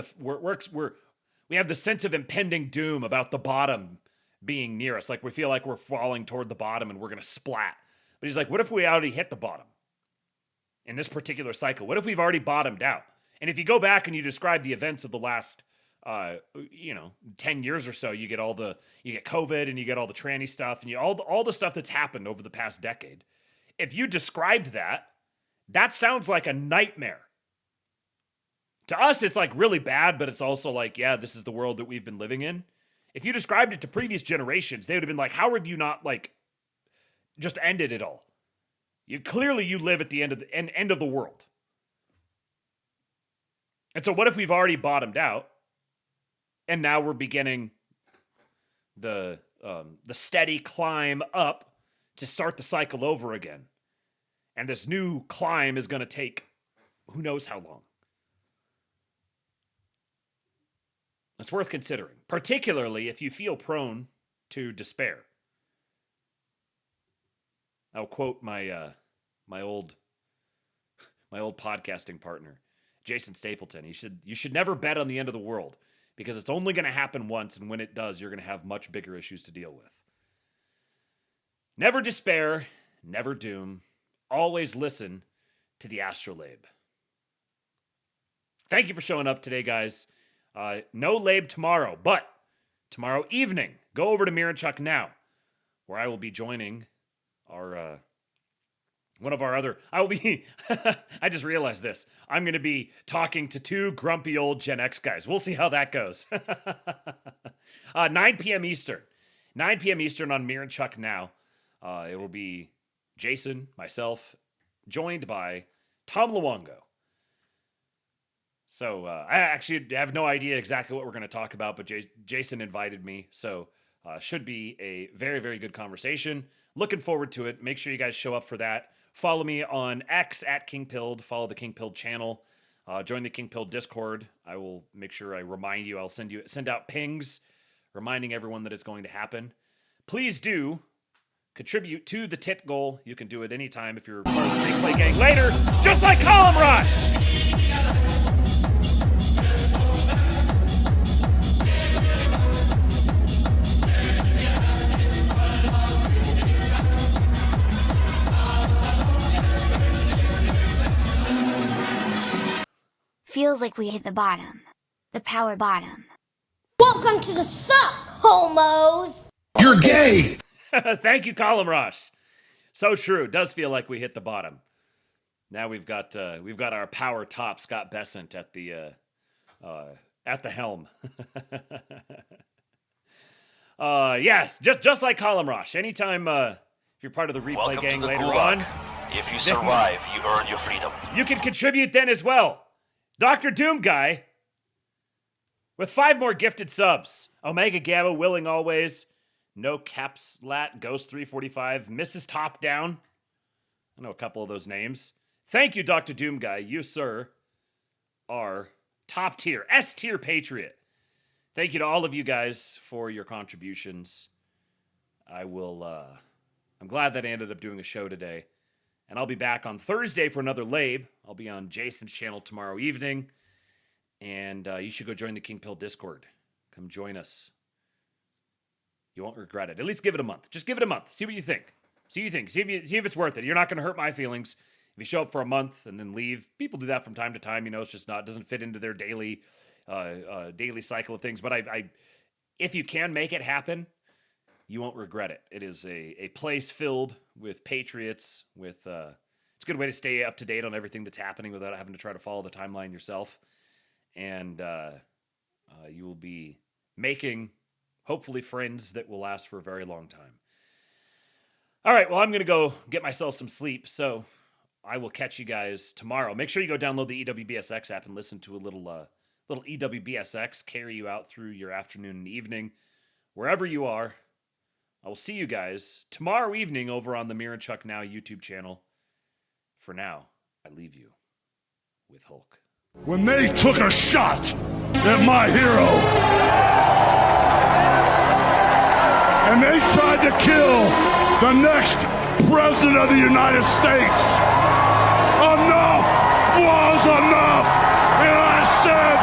we have the sense of impending doom about the bottom being near us, like we feel like we're falling toward the bottom and we're gonna splat." But he's like, "What if we already hit the bottom in this particular cycle? What if we've already bottomed out?" And if you go back and you describe the events of the last 10 years or so, you get COVID and you get all the tranny stuff and all the stuff that's happened over the past decade. If you described that sounds like a nightmare. To us, it's like really bad, but it's also like, yeah, this is the world that we've been living in. If you described it to previous generations, they would have been like, how have you not just ended it all? You live at the end of the world. And so what if we've already bottomed out and now we're beginning the steady climb up to start the cycle over again? And this new climb is going to take who knows how long. It's worth considering, particularly if you feel prone to despair. I'll quote my old podcasting partner, Jason Stapleton. You should never bet on the end of the world. because it's only going to happen once, and when it does, you're going to have much bigger issues to deal with. Never despair, never doom. Always listen to the Astrolabe. Thank you for showing up today, guys. No Labe tomorrow, but tomorrow evening, go over to Miranchuk Now, where I will be joining our one of our other. I will be. I just realized this. I'm going to be talking to two grumpy old Gen X guys. We'll see how that goes. 9 p.m. Eastern. 9 p.m. Eastern on Miranchuk Now. It will be Jason, myself, joined by Tom Luongo. So I actually have no idea exactly what we're going to talk about, but Jason invited me, so should be a very, very good conversation. Looking forward to it. Make sure you guys show up for that. Follow me on X at KingPilled. Follow the KingPilled channel. Join the KingPilled Discord. I will make sure I remind you. I'll send out pings reminding everyone that it's going to happen. Please do contribute to the tip goal. You can do it anytime if you're part of the Replay Gang later, just like Column Rush. Feels like we hit the bottom. The power bottom. Welcome to the suck, homos! You're gay! Thank you, Column Rush. So true. It does feel like we hit the bottom. Now we've got our power top, Scott Bessent, at the helm. Yes, just like Column Rush. Anytime if you're part of the Replay Welcome Gang to the later Gulag. on, If you survive, you earn your freedom. you can contribute then as well. Dr. Doom Guy with 5 more gifted subs. Omega Gamma, Willing Always, No Caps Lat, Ghost 345, Mrs. Top Down. I know a couple of those names. Thank you, Dr. Doom Guy. You, sir, are top tier, S tier patriot. Thank you to all of you guys for your contributions. I'm glad that I ended up doing a show today. And I'll be back on Thursday for another Labe. I'll be on Jason's channel tomorrow evening. And you should go join the KingPill Discord. Come join us. You won't regret it. At least give it a month. Just give it a month. See what you think. See if it's worth it. You're not going to hurt my feelings. If you show up for a month and then leave, people do that from time to time. You know, it's just not, it doesn't fit into their daily cycle of things. But if you can make it happen, you won't regret it. It is a place filled with patriots. It's a good way to stay up to date on everything that's happening without having to try to follow the timeline yourself. And you will be making, hopefully, friends that will last for a very long time. All right, well, I'm going to go get myself some sleep, so I will catch you guys tomorrow. Make sure you go download the EWBSX app and listen to a little EWBSX carry you out through your afternoon and evening, wherever you are. I will see you guys tomorrow evening over on the Miranchuk Now YouTube channel. For now, I leave you with Hulk. When they took a shot at my hero, and they tried to kill the next president of the United States, enough was enough, and I said,